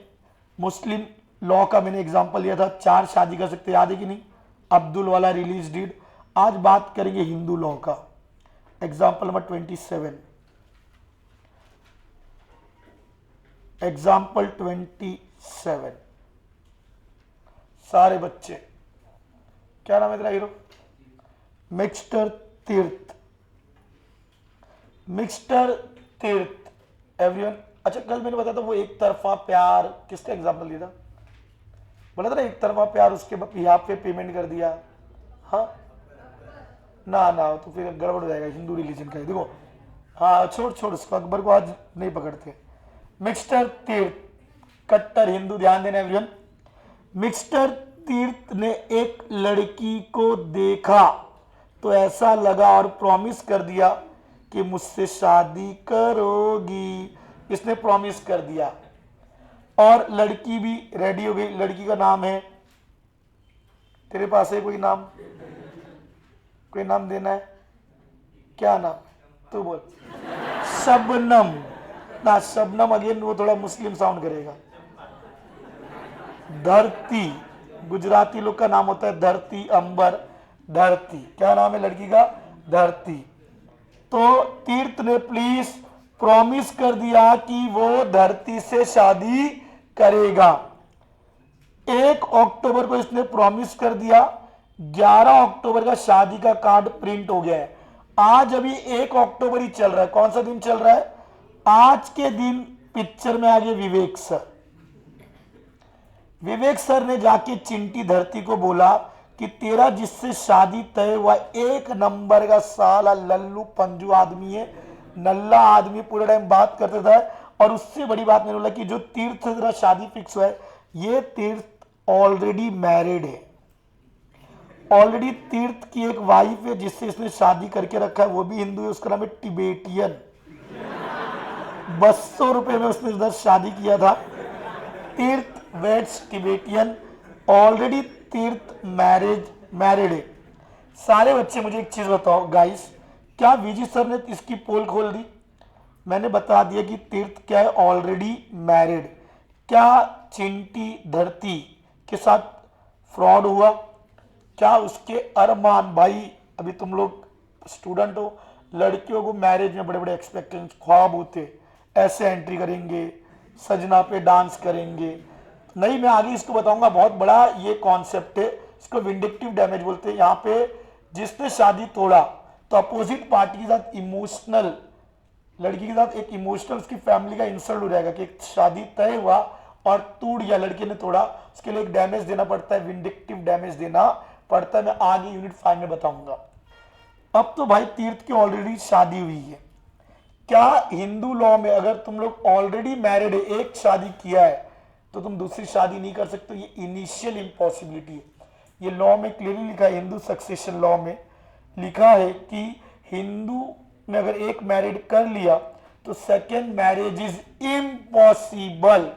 मुस्लिम लॉ का मैंने एग्जांपल लिया था, 4 शादी कर सकते, याद है कि नहीं? अब्दुल वाला रिलीज डीड। आज बात करेंगे हिंदू लॉ का, एग्जांपल नंबर 27। एग्जांपल 27। सारे बच्चे, क्या नाम है तेरा हीरो? मिस्टर तीर्थ। मिस्टर तीर्थ एवरीवन। अच्छा कल मैंने बताया था वो एक तरफा प्यार, किसका एग्जांपल लिया था? बोला था ना एक तरफा प्यार, उसके यहाँ पे पेमेंट कर दिया। हाँ ना ना, तो फिर गड़बड़ हो जाएगा हिंदू रिलीजन का। देखो हाँ, छोड़ उसको, अकबर को आज नहीं पकड़ते। मिस्टर तीर्थ कट्टर हिंदू, ध्यान देना एवरीवन। मिस्टर तीर्थ ने एक लड़की को देखा तो ऐसा लगा और प्रॉमिस कर दिया कि मुझसे शादी करोगी। इसने प्रॉमिस कर दिया और लड़की भी रेडी हो गई। लड़की का नाम है, तेरे पास है कोई नाम? कोई नाम देना है? क्या नाम? तू बोल। शबनम ना, शबनम अगेन वो थोड़ा मुस्लिम साउंड करेगा। धरती, गुजराती लोग का नाम होता है धरती, अंबर, धरती। क्या नाम है लड़की का? धरती। तो तीर्थ ने प्लीज प्रॉमिस कर दिया कि वो धरती से शादी करेगा। 1 अक्टूबर को इसने प्रॉमिस कर दिया, 11 अक्टूबर का शादी का कार्ड प्रिंट हो गया है। आज अभी 1 अक्टूबर ही चल रहा है। कौन सा दिन चल रहा है? आज के दिन पिक्चर में आ गए विवेक सर। विवेक सर ने जाके चिंटी धरती को बोला कि तेरा जिससे शादी तय हुआ, 1 नंबर का साला लल्लू पंजू आदमी है, नल्ला आदमी, पूरे टाइम बात करते था। और उससे बड़ी बात मैंने बोला कि जो तीर्थ से तेरा शादी फिक्स हुआ है, ये तीर्थ ऑलरेडी मैरिड है। ऑलरेडी तीर्थ की एक वाइफ है जिससे इसने शादी करके रखा है, वो भी हिंदू है, उसका नाम है टिबेटियन। 200 रुपए में उसने उधर शादी किया था। तीर्थ वेड्स टिबेटियन, ऑलरेडी तीर्थ मैरिड है। सारे बच्चे मुझे एक चीज बताओ गाइस, क्या विजय सर ने इसकी पोल खोल दी? मैंने बता दिया कि तीर्थ क्या है? Already married. क्या चिंटी धरती के साथ फ्रॉड हुआ? क्या उसके अरमान, भाई अभी तुम लोग स्टूडेंट हो, लड़कियों को मैरिज में बड़े बड़े एक्सपेक्टेशन ख्वाब होते, ऐसे एंट्री करेंगे, सजना पे डांस करेंगे। नहीं, मैं आगे इसको बताऊंगा, बहुत बड़ा ये कॉन्सेप्ट है। इसको विंडिक्टिव डैमेज बोलते हैं। यहाँ पे जिसने शादी तोड़ा तो अपोजिट पार्टी के साथ इमोशनल, लड़की के साथ एक इमोशनल उसकी फैमिली का इंसल्ट हो जाएगा कि शादी तय हुआ और टूट गया, लड़के ने तोड़ा, उसके लिए एक डैमेज देना पड़ता है, विंडिक्टिव डैमेज देना पड़ता है। मैं आगे यूनिट 5 में बताऊंगा। अब तो भाई तीर्थ की ऑलरेडी शादी हुई है, क्या हिंदू लॉ में अगर तुम लोग ऑलरेडी मैरिड है, एक शादी किया है, तो तुम दूसरी शादी नहीं कर सकते? ये इनिशियल इम्पॉसिबिलिटी है। ये लॉ में क्लियरली लिखा है, हिंदू सक्सेशन लॉ में लिखा है कि हिंदू ने अगर एक मैरिड कर लिया तो सेकेंड मैरिज इज इम्पॉसिबल।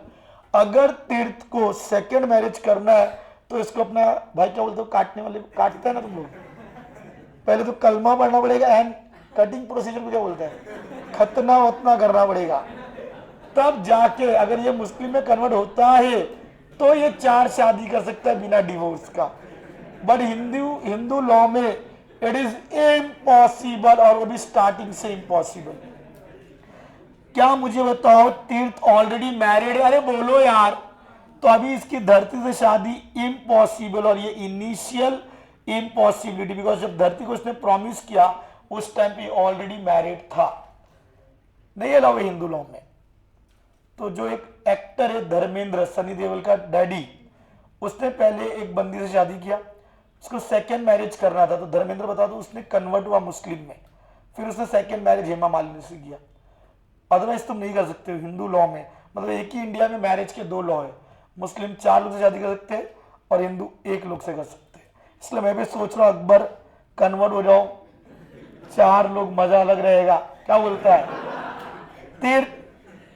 अगर तीर्थ को सेकेंड मैरिज करना है तो इसको अपना भाई क्या बोलते हो, काटने वाले को काटता है ना तुम लोग, पहले तो कलमा पढ़ना पड़ेगा एंड कटिंग प्रोसीजर को क्या बोलते हैं, खतना वतना करना पड़ेगा, तब जाके अगर ये मुस्लिम में कन्वर्ट होता है तो ये 4 शादी कर सकता है बिना डिवोर्स का। बट हिंदू लॉ में इट इज इम्पॉसिबल, और वो भी स्टार्टिंग से इम्पॉसिबल। क्या मुझे बताओ, तीर्थ ऑलरेडी मैरिड है, अरे बोलो यार, तो अभी इसकी धरती से शादी इम्पॉसिबल, और ये इनिशियल इम्पॉसिबिलिटी, बिकॉज जब धरती को उसने प्रॉमिस किया उस टाइम पे ऑलरेडी मैरिड था, नहीं अलाउ है हिंदू लॉ में। तो जो एक एक्टर है धर्मेंद्र, सनी देओल का डैडी, उसने पहले एक बंदी से शादी किया, उसको सेकेंड मैरिज करना था, तो धर्मेंद्र बता दो उसने कन्वर्ट हुआ मुस्लिम में, फिर उसने सेकेंड मैरिज हेमा मालिनी से किया। अदरवाइज तुम नहीं कर सकते हो हिंदू लॉ में। मतलब एक ही इंडिया में मैरिज के 2 लॉ है, मुस्लिम 4 लोग से शादी कर सकते हैं और हिंदू 1 लोग से कर सकते हैं। इसलिए मैं भी सोच रहा हूं अकबर कन्वर्ट हो जाओ, 4 लोग, मजा अलग रहेगा। क्या बोलता है तीर्थ?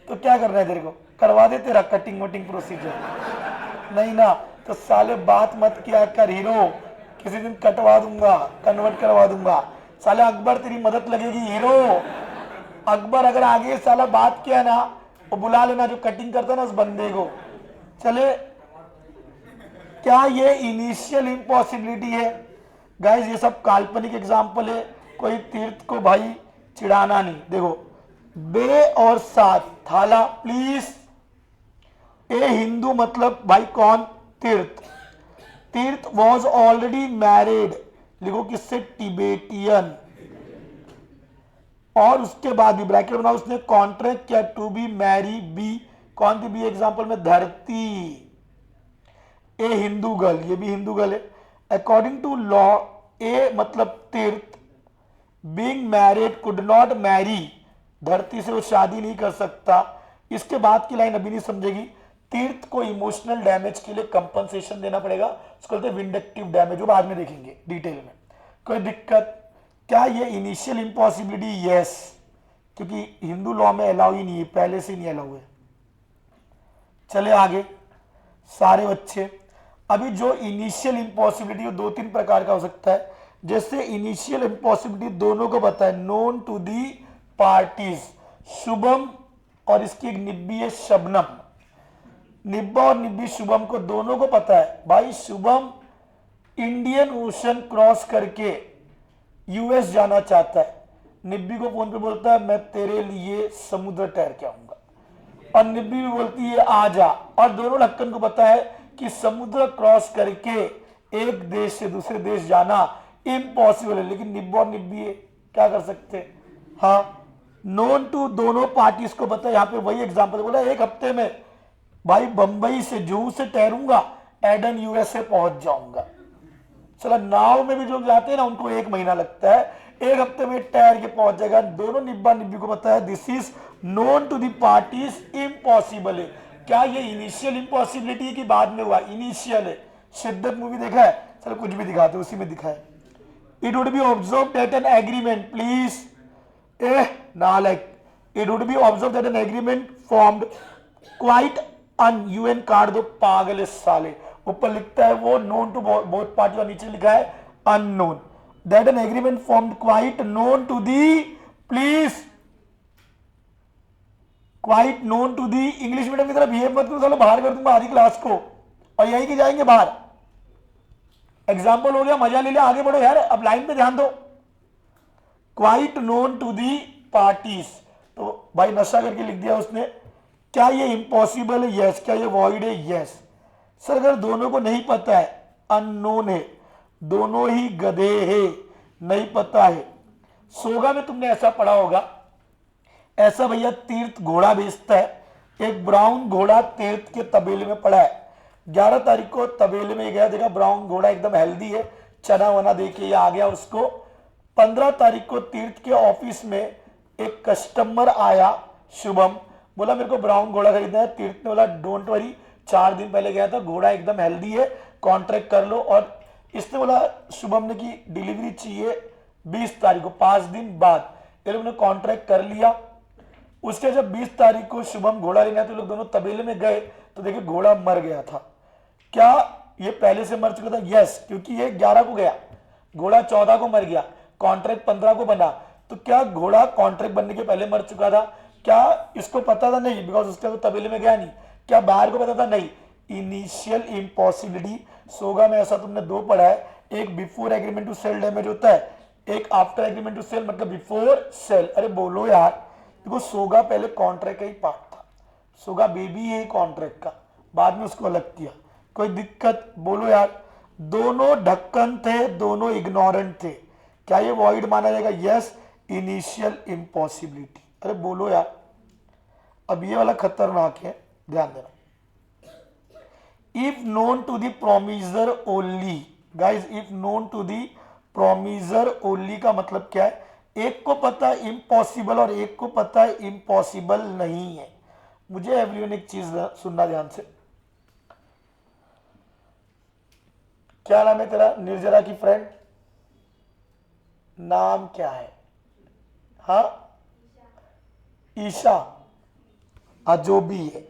तो क्या करना है तेरे को, करवा दे तेरा कटिंग वटिंग प्रोसीजर, नहीं ना तो साले बात मत किया कर हीरो, किसी दिन कटवा दूंगा, कन्वर्ट करवा दूंगा। साले अकबर तेरी मदद लगेगी हीरो। अकबर अगर आगे साला बात किया ना, वो बुला लेना जो कटिंग करता ना उस बंदे को। चले, क्या ये इनिशियल इम्पॉसिबिलिटी है? गाइस ये सब काल्पनिक एग्जाम्पल है, कोई तीर्थ को भाई चिढ़ाना नहीं। देखो बे और साथ थाला प्लीज, ए हिंदू मतलब भाई कौन, तीर्थ। तीर्थ वॉज ऑलरेडी मैरिड, लिखो किससे, टिबेटियन, और उसके बाद भी ब्रैकेट बनाओ उसने कॉन्ट्रैक्ट किया टू बी मैरी बी, कौन थी बी एग्जांपल में, धरती। ए हिंदू गर्ल, ये भी हिंदू गर्ल है। अकॉर्डिंग टू लॉ ए मतलब तीर्थ, being married could not marry, धरती से वो शादी नहीं कर सकता। इसके बाद की लाइन अभी नहीं समझेगी। तीर्थ को इमोशनल डैमेज के लिए कंपनसेशन देना पड़ेगा, उसको बोलते हैं विंडक्टिव डैमेज, वो बाद में देखेंगे डिटेल में। कोई दिक्कत? क्या ये इनिशियल इम्पॉसिबिलिटी? यस, क्योंकि हिंदू लॉ में अलाउ ही नहीं है, पहले से नहीं अलाउ है। चले आगे सारे बच्चे। अभी जो इनिशियल इम्पॉसिबिलिटी वो 2-3 प्रकार का हो सकता है। जैसे इनिशियल इम्पॉसिबिलिटी दोनों को पता है, known to the parties, Shubham और इसकी एक निब्बी है शबनम। निब्बा और निब्बी शुभम को दोनों को पता है भाई, शुभम इंडियन ओशन क्रॉस करके यूएस जाना चाहता है, निब्बी को फोन पे बोलता है मैं तेरे लिए समुद्र तैर के आऊंगा, और निब्बी भी बोलती है आ जा। और दोनों ढक्कन को पता है कि समुद्र क्रॉस करके एक देश से दूसरे देश जाना इम्पॉसिबल है, लेकिन निब्बा और निब्बी क्या कर सकते हैं? हाँ, नोन टू दोनों पार्टीज को पता है। यहाँ पे वही एग्जांपल बोला, 1 हफ्ते में भाई बंबई से जूहू से तैरूंगा, एडन यूएसए पहुंच जाऊंगा। चला नाव में भी जो जाते हैं ना उनको 1 महीना लगता है, 1 हफ्ते में तैर के पहुंच जाएगा। दोनों निब्बा निब्बी को पता है this is known to the parties impossible है। क्या ये इनिशियल इम्पॉसिबिलिटी है कि बाद में हुआ? इनिशियल है। शिद्दत मूवी देखा है? चलो कुछ भी दिखाते, उसी में दिखा है। It would be observe that an agreement, please नालायक, it would be observe that an agreement formed quite un, UN card दो पागल है साले, ऊपर लिखता है वो नोन टू बोथ पार्टी और नीचे लिखा है unknown, that an agreement formed quite known to the, please quite known to the. English medium की तरह बिहेव मत करो, बाहर कर दूंगा आधी क्लास को, और यहीं के जाएंगे बाहर। एग्जाम्पल हो गया, मजा ले लिया, आगे बढ़ो यार, अब लाइन पे ध्यान दो। Quite known to the parties, तो भाई नशा करके लिख दिया उसने। क्या ये इम्पॉसिबल है? यस। क्या ये वॉइड है? यस। सर अगर दोनों को नहीं पता है अननोन है, दोनों ही गधे हैं, नहीं पता है। सोगा में तुमने ऐसा पढ़ा होगा, ऐसा भैया तीर्थ घोड़ा बेचता है, एक ब्राउन घोड़ा तीर्थ के तबेले में पड़ा है। 11 तारीख को तबेले में गया, देखा ब्राउन घोड़ा एकदम हेल्दी है, चना वना देके ये आ गया उसको। 15 तारीख को तीर्थ के ऑफिस में एक कस्टमर आया, शुभम, बोला मेरे को ब्राउन घोड़ा खरीदना है। तीर्थ ने बोला डोंट वरी, 4 दिन पहले गया था, घोड़ा एकदम हेल्दी है, कॉन्ट्रैक्ट कर लो। और इसने बोला, शुभम ने, की डिलीवरी चाहिए 20 तारीख को, 5 दिन बाद। ये लोग ने कॉन्ट्रैक्ट कर लिया। उसके जब 20 तारीख को शुभम घोड़ा लेना, तो लोग दोनों तबेले में गए तो देखिए घोड़ा मर गया था। क्या ये पहले से मर चुका था? यस, क्योंकि ये 11 को गया, घोड़ा 14 को मर गया, कॉन्ट्रैक्ट 15 को बना। तो क्या घोड़ा कॉन्ट्रैक्ट बनने के पहले मर चुका था? क्या इसको पता था? नहीं, बिकॉज उसके तो तबेले में गया नहीं। क्या बाहर को पता था? नहीं। इनिशियल इम्पॉसिबिलिटी, सोगा में ऐसा तुमने 2 पढ़ा है, एक before agreement to sell damage होता है, एक आफ्टर एग्रीमेंट टू सेल मतलब बिफोर सेल। अरे बोलो यार, देखो सोगा पहले कॉन्ट्रैक्ट का ही पार्ट था, सोगा बेबी है कॉन्ट्रैक्ट का, बाद में उसको अलग किया। कोई दिक्कत? बोलो यार। दोनों ढक्कन थे, दोनों इग्नोरेंट थे, क्या ये वॉइड माना जाएगा? Yes, initial impossibility. अरे बोलो यार। अब ये वाला खतरनाक है, ध्यान देना। If known to the promisor only, guys if known to the promisor only का मतलब क्या है? एक को पता है इम्पॉसिबल और एक को पता है इम्पॉसिबल नहीं है। मुझे एवरीवन एक चीज सुनना ध्यान से। क्या नाम है तेरा? निर्जरा की फ्रेंड नाम क्या है? हाँ, ईशा। जो भी है,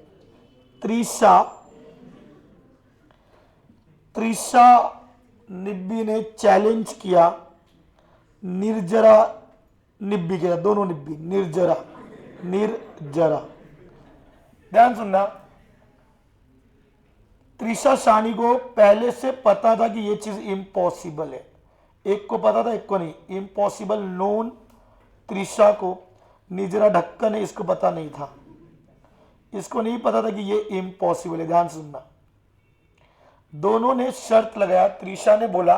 त्रिशा, त्रिशा निब्बी ने चैलेंज किया, निर्जरा निब्बी के, दोनों निब्बी, निर्जरा, निर्जरा। ध्यान सुनना, त्रिशा शानी को पहले से पता था कि ये चीज इम्पॉसिबल है। एक को पता था, एक को नहीं। इम्पॉसिबल नोन त्रिशा को, निर्जरा ढक्कन है, इसको पता नहीं था, इसको नहीं पता था कि ये इम्पॉसिबल है। ध्यान सुनना, दोनों ने शर्त लगाया। त्रिशा ने बोला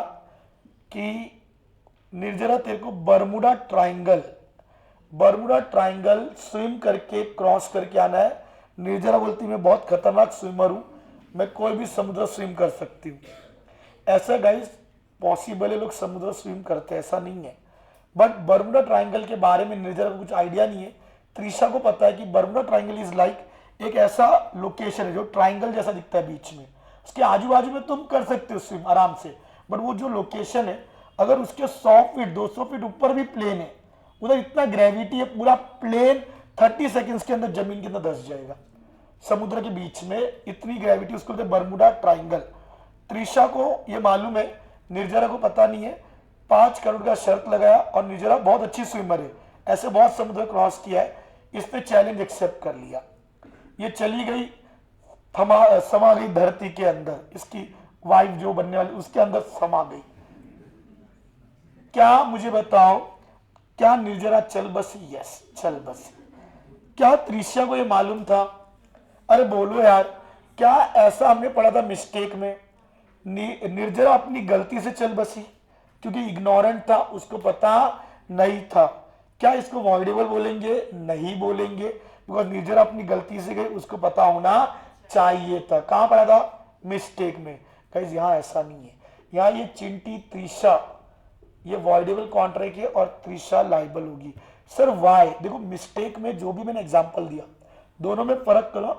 कि निर्जरा तेरे को Bermuda triangle, Bermuda triangle swim करके क्रॉस करके आना है। निर्जरा बोलती मैं बहुत खतरनाक स्विमर हूं, मैं कोई भी समुद्र स्विम कर सकती हूँ। ऐसा गाइस पॉसिबल है, लोग समुद्र स्विम करते हैं, ऐसा नहीं है। बट बर्मुडा ट्राइंगल के बारे में निर्जरा को कुछ आइडिया नहीं है। त्रिशा को पता है कि बर्मुडा ट्राइंगल इज लाइक एक ऐसा लोकेशन है जो ट्राइंगल जैसा दिखता है बीच में, उसके आजू बाजू में तुम कर सकते हो स्विम आराम से। बट वो जो लोकेशन है, अगर उसके 100 फीट 200 फीट ऊपर भी प्लेन है, उधर इतना ग्रेविटी है, पूरा प्लेन 30 सेकेंड्स के अंदर जमीन के अंदर धंस जाएगा। समुद्र के बीच में इतनी ग्रेविटी, उसको बोलते बर्मुडा ट्राइंगल। त्रिशा को ये मालूम है, निर्जरा को पता नहीं है। 5 करोड़ का शर्त लगाया और निर्जरा बहुत अच्छी स्विमर है, ऐसे बहुत समुद्र क्रॉस किया है, इसने चैलेंज एक्सेप्ट कर लिया। ये चली गई, समा गई धरती के अंदर, इसकी वाइफ जो बनने वाली उसके अंदर समा गई। क्या मुझे बताओ, क्या निर्जरा चल बसी? यस, चल बसी। क्या त्रिशा को ये मालूम था? अरे बोलो यार, क्या ऐसा हमने पढ़ा था मिस्टेक में? निर्जरा अपनी गलती से चल बसी क्योंकि इग्नोरेंट था, उसको पता नहीं था। क्या इसको वॉइडेबल बोलेंगे? नहीं बोलेंगे, बिकॉज निर्जरा अपनी गलती से गई, उसको पता होना चाहिए था। कहां पढ़ा था? मिस्टेक में। गाइस यहां ऐसा नहीं है, यहां ये चिंटी त्रिशा ये वॉइडेबल कॉन्ट्रैक्ट है और त्रिशा लाइबल होगी। Sir why? देखो मिस्टेक में जो भी मैंने एग्जांपल दिया, दोनों में फर्क करो।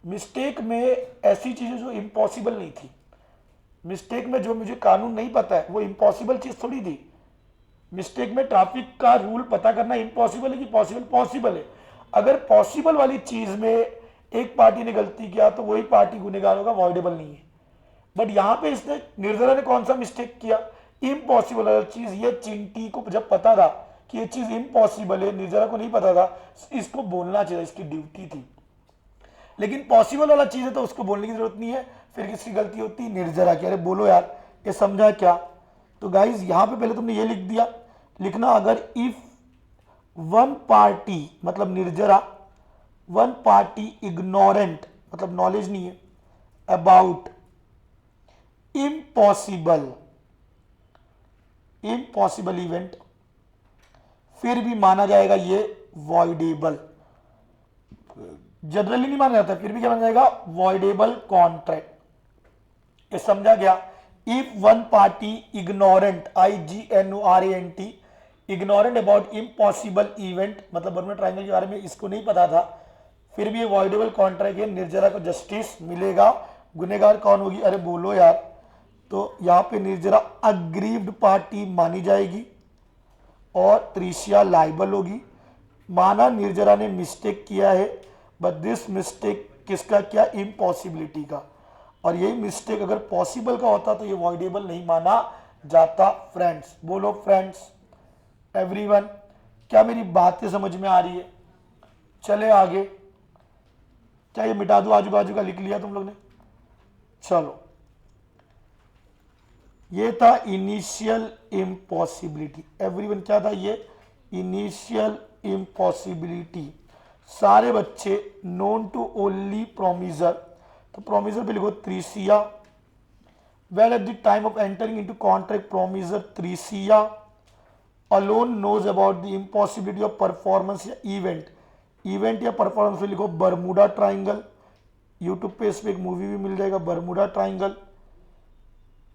मिस्टेक में ऐसी चीजें जो इम्पॉसिबल नहीं थी, मिस्टेक में जो मुझे कानून नहीं पता है वो इम्पॉसिबल चीज थोड़ी थी। मिस्टेक में ट्रैफिक का रूल पता करना इम्पॉसिबल है कि पॉसिबल? पॉसिबल है। अगर पॉसिबल वाली चीज में एक पार्टी ने गलती किया तो वही पार्टी गुनहगार होगा, वॉइडेबल नहीं है। बट यहां पे इसने, निर्जरा ने कौन सा मिस्टेक किया? इम्पॉसिबल वाली चीज। ये चिंटी को जब पता था कि ये चीज इम्पॉसिबल है, निर्जरा को नहीं पता था, इसको बोलना चाहिए, इसकी ड्यूटी थी। लेकिन पॉसिबल वाला चीज है तो उसको बोलने की जरूरत नहीं है। फिर किसकी गलती होती? निर्जरा की। अरे बोलो यार, ये समझा क्या? तो गाइज यहां पे पहले तुमने ये लिख दिया, लिखना अगर इफ वन पार्टी मतलब निर्जरा, वन पार्टी इग्नोरेंट मतलब नॉलेज नहीं है, अबाउट इम्पॉसिबल, इम्पॉसिबल इवेंट, फिर भी माना जाएगा ये वॉइडेबल। जनरली नहीं माना जाता, फिर भी क्या माना जाएगा, वॉइडेबल कॉन्ट्रैक्ट। ये समझा गया। If one party ignorant, IGNORANT, ignorant about impossible event, मतलब बर्मुडा ट्रायंगल के बारे में इसको नहीं पता था, फिर भी ये वॉइडेबल कॉन्ट्रैक्ट है, निर्जरा को जस्टिस मिलेगा। गुनेगार कौन होगी, अरे बोलो यार, तो यहां पे निर्जरा अग्रीव्ड पार्टी मानी जाएगी और त्रिशिया लाइबल होगी। माना निर्जरा ने मिस्टेक किया है, बट दिस मिस्टेक किसका किया, इम्पॉसिबिलिटी का, और यही मिस्टेक अगर पॉसिबल का होता तो ये वॉइडेबल नहीं माना जाता। फ्रेंड्स बोलो, फ्रेंड्स, एवरीवन, क्या मेरी बातें समझ में आ रही है? चले आगे। क्या ये मिटा दो, आजू बाजू का लिख लिया तुम लोग ने? चलो, ये था इनिशियल इम्पॉसिबिलिटी। एवरीवन क्या था ये, इनिशियल इम्पॉसिबिलिटी। सारे बच्चे नोन टू ओनली प्रोमिजर, तो प्रोमिजर पे लिखो Tricia. Well at the time of entering into contract promisor Tricia alone knows about the impossibility of performance या इवेंट। इवेंट या परफॉर्मेंस पे लिखो बर्मुडा ट्राइंगल। यूट्यूब पे इस पे एक मूवी भी मिल जाएगा, बर्मुडा ट्राइंगल।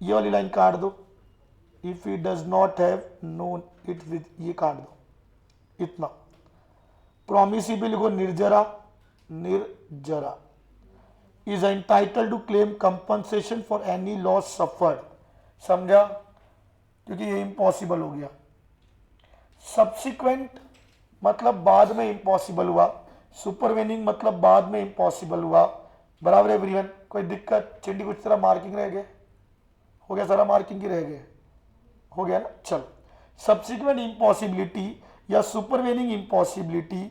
ये वाली लाइन काट दो, if he does not have known it with, ये काट दो इतना। प्रोमिसी पे लिखो Nirjara, Nirjara is entitled to claim compensation for any loss suffered. समझा, क्योंकि ये इम्पॉसिबल हो गया। सब्सिक्वेंट मतलब बाद में इम्पॉसिबल हुआ, सुपरवेनिंग मतलब बाद में इम्पॉसिबल हुआ। बराबर है एवरीवन? कोई दिक्कत? चिंडी कुछ तरह मार्किंग रह गए, हो गया सारा मार्किंग की रह गए, हो गया ना? चलो, सब्सिक्वेंट इम्पॉसिबिलिटी या सुपरवेनिंग इम्पॉसिबिलिटी,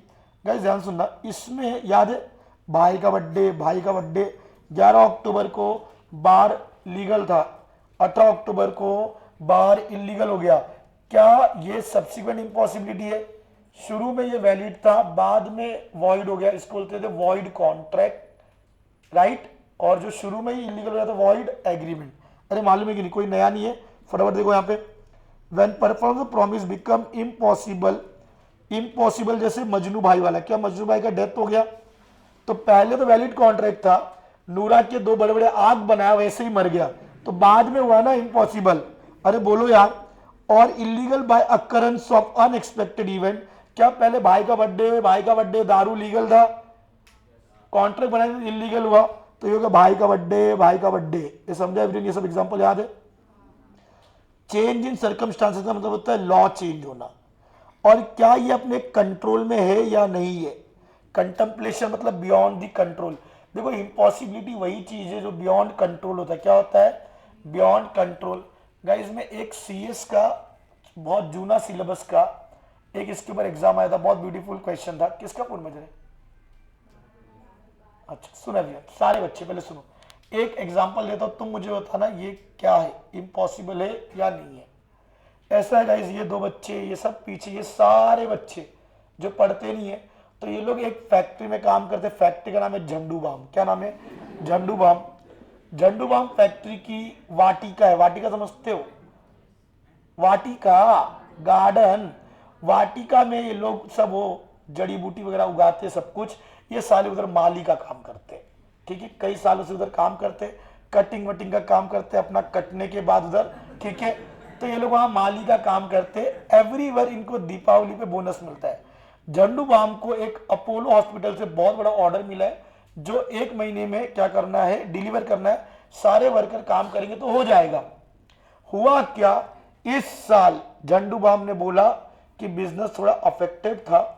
गाइस ध्यान सुनना, इसमें याद है भाई का बर्थडे, भाई का बर्थडे 11 अक्टूबर को बार लीगल था, 18 अक्टूबर को बार इलीगल हो गया। क्या ये सब्सिक्वेंट इम्पॉसिबिलिटी है? शुरू में ये वैलिड था, बाद में वॉइड हो गया, इसको बोलते थे वॉइड कॉन्ट्रैक्ट, राइट? और जो शुरू में ही इलीगल हो गया था वॉइड एग्रीमेंट। अरे मालूम है कि नहीं, कोई नया नहीं है, फटाफट देखो यहाँ पे। When performance promise become impossible, impossible जैसे मजनू भाई वाला, क्या मजनू भाई का डेथ हो गया तो पहले तो वैलिड कॉन्ट्रैक्ट था, नूरा के दो बड़े बड़े आग बनाया वैसे ही मर गया, तो बाद में हुआ ना इम्पॉसिबल। अरे बोलो यार। और illegal by occurrence of unexpected event, क्या पहले भाई का बर्थडे दारू लीगल था, कॉन्ट्रैक्ट बनाया इलीगल हुआ, तो ये होगा भाई का बर्थडे। ये समझा एवरीवन? ये सब एग्जांपल याद है? चेंज इन सर्कमस्टांसेस का मतलब होता है लॉ चेंज होना, और क्या ये अपने कंट्रोल में है या नहीं है। कंटेम्पलेशन मतलब बियॉन्ड द कंट्रोल। देखो इम्पॉसिबिलिटी वही चीज है जो बियॉन्ड कंट्रोल होता है। क्या होता है? Beyond control. गाइस में एक CS का बहुत जूना सिलेबस का एक इसके ऊपर एग्जाम आया था, बहुत ब्यूटीफुल क्वेश्चन था। किसका पूर्ण मजर है? अच्छा सुना भैया, सारे बच्चे पहले सुनो, एक एग्जाम्पल देता हूं, तुम मुझे बताना ये क्या है, इम्पॉसिबल है या नहीं है। ऐसा है गाइस, ये दो बच्चे, ये सब पीछे, ये सारे बच्चे जो पढ़ते नहीं है, तो ये लोग एक फैक्ट्री में काम करते हैं। फैक्ट्री का नाम है झंडू बाम। क्या नाम है? झंडू बाम। झंडू बाम फैक्ट्री की वाटिका है। वाटिका समझते हो? वाटिका, गार्डन, वाटिका में ये लोग सब वो जड़ी बूटी वगैरह उगाते सब कुछ। ये साले उधर माली का काम करते, ठीक है, कई सालों से उधर काम करते, कटिंग वटिंग का काम करते अपना कटने के बाद उधर, ठीक है। तो ये लोग वहां माली का काम करते। एवरी ईयर इनको दीपावली पे बोनस मिलता है। झंडू बाम को एक अपोलो हॉस्पिटल से बहुत बड़ा ऑर्डर मिला है, जो 1 महीने में क्या करना है, डिलीवर करना है। सारे वर्कर काम करेंगे तो हो जाएगा। हुआ क्या, इस साल झंडू बाम ने बोला कि बिजनेस थोड़ा अफेक्टेड था।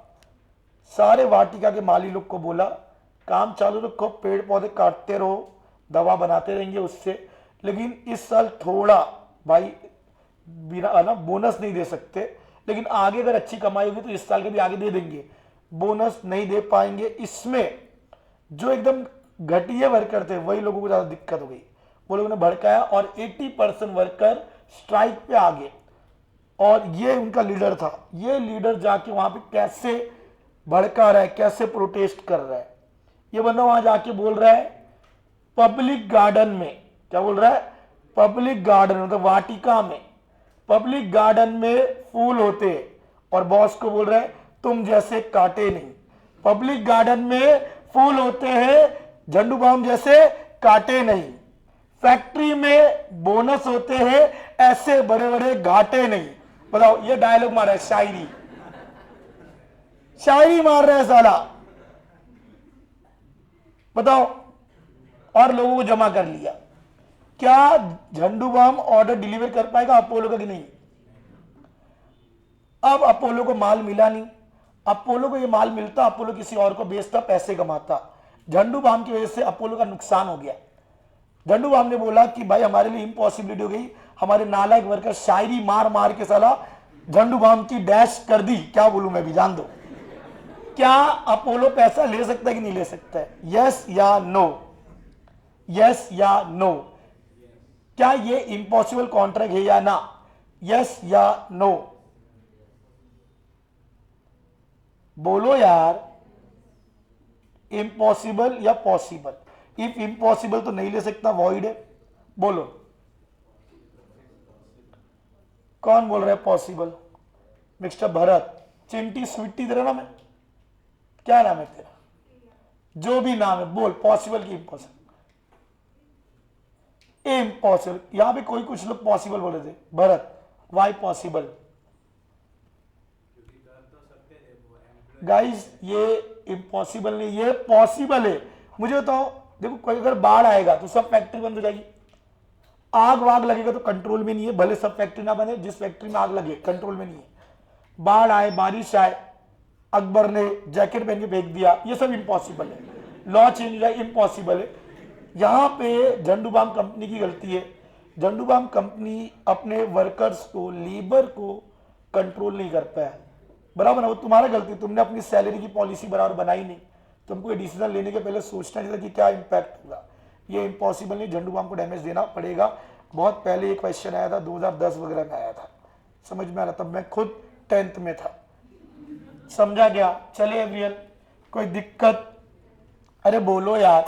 सारे वाटिका के माली लोग को बोला काम चालू रखो, पेड़ पौधे काटते रहो, दवा बनाते रहेंगे उससे, लेकिन इस साल थोड़ा भाई बिना ना बोनस नहीं दे सकते, लेकिन आगे अगर अच्छी कमाई होगी तो इस साल के भी आगे दे देंगे, बोनस नहीं दे पाएंगे। इसमें जो एकदम घटिया वर्कर थे वही लोगों को ज्यादा दिक्कत हो गई, वो लोगों ने भड़काया और 80% वर्कर स्ट्राइक पे आ गए। और ये उनका लीडर था। ये लीडर जाके वहां पे कैसे भड़का रहा है, कैसे प्रोटेस्ट कर रहा है, ये बंदा वहां जाके बोल रहा है पब्लिक गार्डन में, क्या बोल रहा है, पब्लिक गार्डन मतलब वाटिका में, पब्लिक गार्डन में फूल होते हैं और बॉस को बोल रहे हैं तुम जैसे काटे नहीं। पब्लिक गार्डन में फूल होते हैं, झंडू बाम जैसे काटे नहीं। फैक्ट्री में बोनस होते हैं, ऐसे बड़े बड़े घाटे नहीं। बताओ, ये डायलॉग मारा है, शायरी शायरी मार रहा है साला। बताओ, और लोगों को जमा कर लिया। क्या झंडू बाम ऑर्डर डिलीवर कर पाएगा अपोलो का कि नहीं? अब अपोलो को माल मिला नहीं। अपोलो को ये माल मिलता, अपोलो किसी और को बेचता, पैसे कमाता। झंडू बाम की वजह से अपोलो का नुकसान हो गया। झंडू बाम ने बोला कि भाई हमारे लिए इम्पॉसिबिलिटी हो गई, हमारे नालायक वर्कर शायरी मार मार के साला झंडू बाम की डैश कर दी। क्या बोलूं मैं भी, जान दो। क्या अपोलो पैसा ले सकता है कि नहीं ले सकता है? यस या नो? यस या नो? क्या ये इम्पॉसिबल कॉन्ट्रैक्ट है या ना? यस या नो? बोलो यार, इम्पॉसिबल या पॉसिबल? इफ इम्पॉसिबल तो नहीं ले सकता, वॉइड है। बोलो, कौन बोल रहा है पॉसिबल? मिस्टर भरत, चिंटी, स्वीटी तेरा नाम है? क्या नाम है तेरा? जो भी नाम है बोल, पॉसिबल की इम्पॉसिबल? इम्पॉसिबल। यहां पे कोई कुछ लोग पॉसिबल बोले थे। Bharat, why possible? गाइस, ये इम्पॉसिबल नहीं, ये पॉसिबल है। मुझे बताओ, देखो कोई अगर बाढ़ आएगा तो सब फैक्ट्री बंद हो जाएगी। आग वाग लगेगा तो कंट्रोल में नहीं है, भले सब फैक्ट्री ना बने, जिस फैक्ट्री में आग लगे कंट्रोल में नहीं है। बाढ़ आए, बारिश आए, अकबर ने जैकेट पहन के फेंक दिया, ये सब इम्पॉसिबल है। लॉ चेंज हो जाए, इम्पॉसिबल है। यहां पे झंडू बाम कंपनी की गलती है। झंडू बाम कंपनी अपने वर्कर्स को, लेबर को कंट्रोल नहीं कर पाया। बराबर है, वो तुम्हारा गलती, तुमने अपनी सैलरी की पॉलिसी बराबर बनाई नहीं। तुमको ये डिसीजन लेने के पहले सोचना चाहिए कि क्या इंपैक्ट होगा। ये इम्पॉसिबल नहीं, झंडू बाम को डैमेज देना पड़ेगा। बहुत पहले एक क्वेश्चन आया था, 2010 वगैरह में आया था, समझ में आ रहा, तब मैं खुद 10th में था। समझा गया? चले एवरियन, कोई दिक्कत? अरे बोलो यार।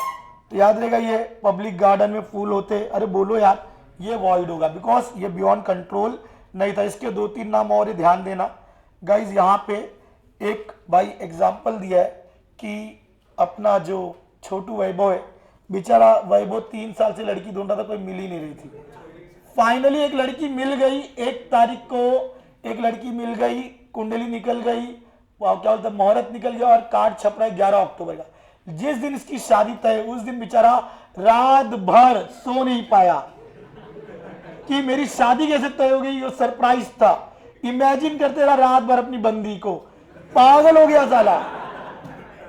तो याद रहेगा, ये पब्लिक गार्डन में फूल होते, अरे बोलो यार, ये वॉइड होगा बिकॉज ये बियॉन्ड कंट्रोल नहीं था। इसके 2-3 नाम और ध्यान देना गाइज। यहां पे एक भाई एग्जाम्पल दिया है कि अपना जो छोटू वैभव है, बेचारा वैभव 3 साल से लड़की ढूंढ रहा था, कोई मिल ही नहीं रही थी। फाइनली एक लड़की मिल गई। 1 तारीख को एक लड़की मिल गई, कुंडली निकल गई, क्या बोलते, मुहूर्त निकल गया और कार्ड छप रहा है 11 अक्टूबर का। जिस दिन इसकी शादी तय, उस दिन बेचारा रात भर सो नहीं पाया कि मेरी शादी कैसे तय हो गई। वो सरप्राइज था। इमेजिन करते रहा रात भर अपनी बंदी को। पागल हो गया साला,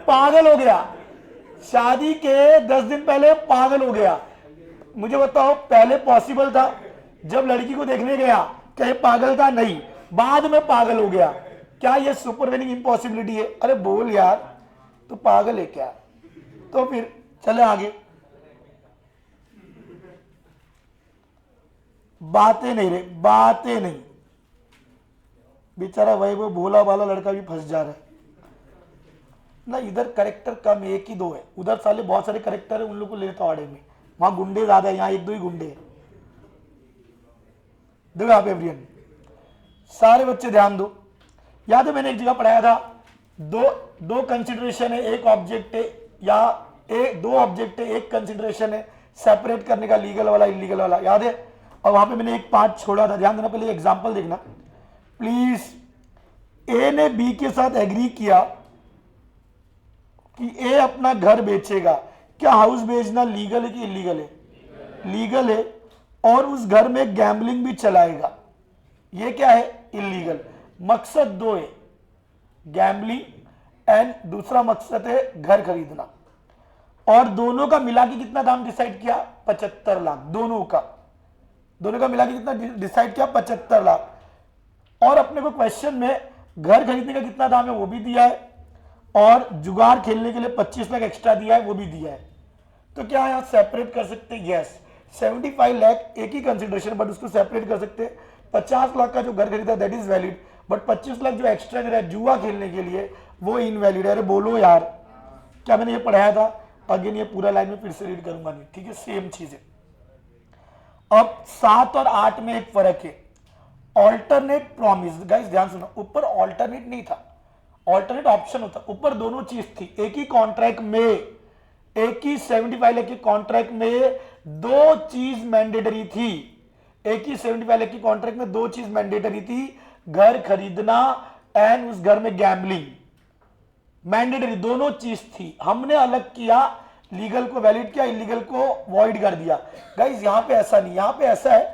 पागल हो गया। शादी के 10 दिन पहले पागल हो गया। मुझे बताओ, पहले पॉसिबल था, जब लड़की को देखने गया क्या पागल था? नहीं, बाद में पागल हो गया। क्या ये सुपरवेनिंग इम्पॉसिबिलिटी है? अरे बोल यार, तो पागल है क्या? तो फिर चले आगे। बातें नहीं रे, बातें नहीं। बेचारा वही वो भोला भाला लड़का भी फंस जा रहा है ना। इधर करेक्टर कम, 1 ही 2 है, उधर साले बहुत सारे करेक्टर है, उन लोग को लेता आड़े में। वहां गुंडे ज्यादा है, यहाँ 1-2 ही गुंडे हैं। देखो आप एवरियन, सारे बच्चे ध्यान दो। याद है मैंने एक जगह पढ़ाया था, दो कंसिडरेशन है, एक ऑब्जेक्ट है, या 2 ऑब्जेक्ट है, एक कंसिडरेशन है, सेपरेट करने का, लीगल वाला इलीगल वाला, याद है? और वहां पे मैंने एक पार्ट छोड़ा था, ध्यान देना। पहले एग्जांपल देखना प्लीज। ए ने बी के साथ एग्री किया कि ए अपना घर बेचेगा। क्या हाउस बेचना लीगल है कि इलीगल है? लीगल है। और उस घर में गैम्बलिंग भी चलाएगा, ये क्या है? इलीगल। मकसद 2 है, गैम्बलिंग, एंड दूसरा मकसद है घर खरीदना। और दोनों का मिला के कितना दाम डिसाइड किया? 75 लाख। दोनों का मिला के कितना डिसाइड किया? 75 लाख। और अपने को क्वेश्चन में घर खरीदने का कितना दाम है वो भी दिया है, और जुगाड़ खेलने के लिए 25 लाख एक्स्ट्रा दिया है, वो भी दिया है। तो क्या यहां सेपरेट कर सकते हैं? यस। 75 लाख एक ही कंसिडरेशन, बट उसको सेपरेट कर सकते हैं। 50 लाख का जो घर खरीदा that is valid, but 25 lakh जो एक्स्ट्रा दे रहा है जुआ खेलने के लिए, वो इनवैलिड है। अरे बोलो यार, क्या मैंने ये पढ़ाया था? अगेन ये पूरा लाइन में फिर से रीड करूंगा नहीं, ठीक है? सेम चीज है। अब 7 और 8 में एक फर्क है, ऑल्टरनेट प्रॉमिस। गाइस ध्यान सुनो, ऊपर ऑल्टरनेट नहीं था, ऑल्टरनेट ऑप्शन होता, ऊपर दोनों चीज थी। एक ही कॉन्ट्रैक्ट में, एक ही 75 लाख के कॉन्ट्रैक्ट में दो चीज मैंडेटरी थी। एक ही 75 लाख की कॉन्ट्रैक्ट में दो चीज मैंडेटरी थी, घर खरीदना एंड उस घर में गैम्बलिंग। मैंडेटरी दोनों चीज थी, हमने अलग किया, लीगल को वैलिड किया, इलीगल को वॉइड कर दिया। गाइस यहां पे ऐसा नहीं, यहां पे ऐसा है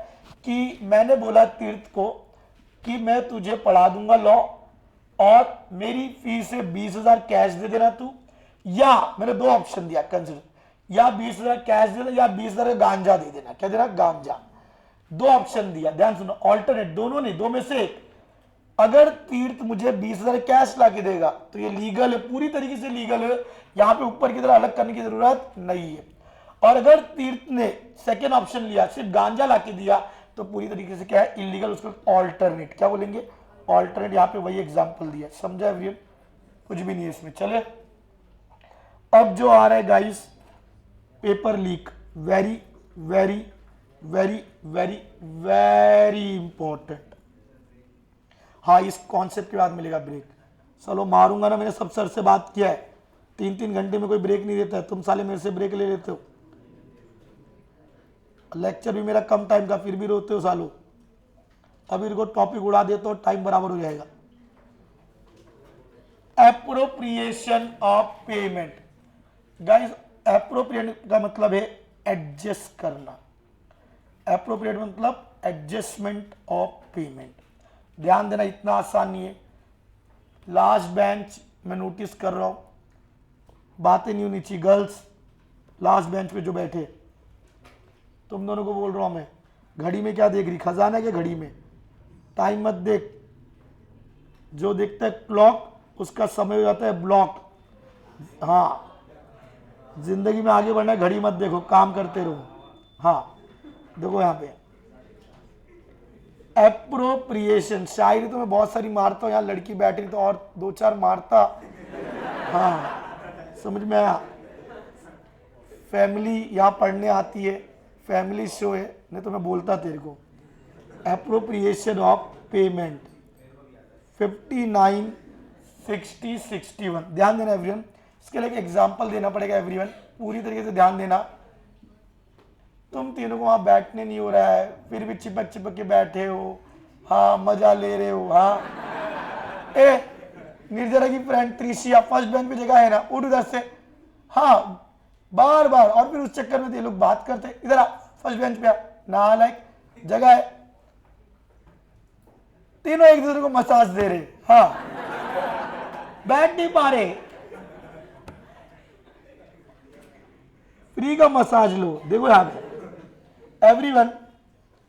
कि मैंने बोला तीर्थ को कि मैं तुझे पढ़ा दूंगा लॉ और मेरी फीस से 20,000 कैश दे देना तू, या मैंने दो ऑप्शन दिया कंसिडर, या 20,000 कैश दे देना या 20,000 गांजा दे देना। क्या देना? गांजा। दो ऑप्शन दिया, ध्यान सुनो, ऑल्टरनेट, दोनों नहीं, दो में से एक। अगर तीर्थ मुझे 20,000 कैश ला के देगा तो ये लीगल है, पूरी तरीके से लीगल है, यहां पे ऊपर की तरह अलग करने की जरूरत नहीं है। और अगर तीर्थ ने सेकेंड ऑप्शन लिया, सिर्फ गांजा ला के दिया, तो पूरी तरीके से क्या है? इलीगल। उसको ऑल्टरनेट क्या बोलेंगे? ऑल्टरनेट। यहां पे वही एग्जांपल दिया, समझा एवरीवन? कुछ भी नहीं है इसमें। चले अब जो आ रहा है guys, paper leak, very very very very very important. हाँ, इस कॉन्सेप्ट के बाद मिलेगा ब्रेक। चलो मारूंगा ना, मैंने सब सर से बात किया है, 3-3 घंटे में कोई ब्रेक नहीं देता है, तुम साले मेरे से ब्रेक ले लेते हो। लेक्चर भी मेरा कम टाइम का, फिर भी रोते हो सालों। अभी इनको टॉपिक उड़ा देते हो, टाइम बराबर हो जाएगा। Appropriation of payment. Guys appropriate का मतलब है एडजस्ट करना, एप्रोप्रिएट मतलब एडजस्टमेंट ऑफ पेमेंट। ध्यान देना, इतना आसान नहीं है। लास्ट बेंच में नोटिस कर रहा हूं, बातें नहीं होनी चाहिए। गर्ल्स लास्ट बेंच पे जो बैठे, तुम दोनों को बोल रहा हूं मैं, घड़ी में क्या देख रही? खजाना के घड़ी में टाइम मत देख, जो देखता है क्लॉक उसका समय हो जाता है ब्लॉक। हाँ, जिंदगी में आगे बढ़ना है, घड़ी मत देखो, काम करते रहो। हाँ देखो यहां पे एप्रोप्रिएशन, शायरी तो मैं बहुत सारी मारता हूं, यहाँ लड़की बैठ रही तो और 2-4 मारता। हाँ समझ में आया? फैमिली यहाँ पढ़ने आती है, फैमिली शो है, नहीं तो मैं बोलता तेरे को। Appropriation of payment 59, 60, 61। ध्यान देना एवरीवन, इसके लिए एक एग्जाम्पल देना पड़ेगा एवरीवन, पूरी तरीके से ध्यान देना। तुम तीनों को वहां बैठने नहीं हो रहा है, फिर भी चिपक चिपक के बैठे हो। हाँ मजा ले रहे हो। हाँ ए निर्जरा की फ्रेंड त्रिशिया फर्स्ट बेंच पे जगह है ना, उठ उधर से। हाँ बार बार, और फिर उस चक्कर में ये लोग बात करते, इधर आ फर्स्ट बेंच पे आ, नालायक जगह है। तीनों एक दूसरे को मसाज दे रहे। हाँ बैठ नहीं पा रहे, फ्री का मसाज लो। देखो यहां पे एवरीवन,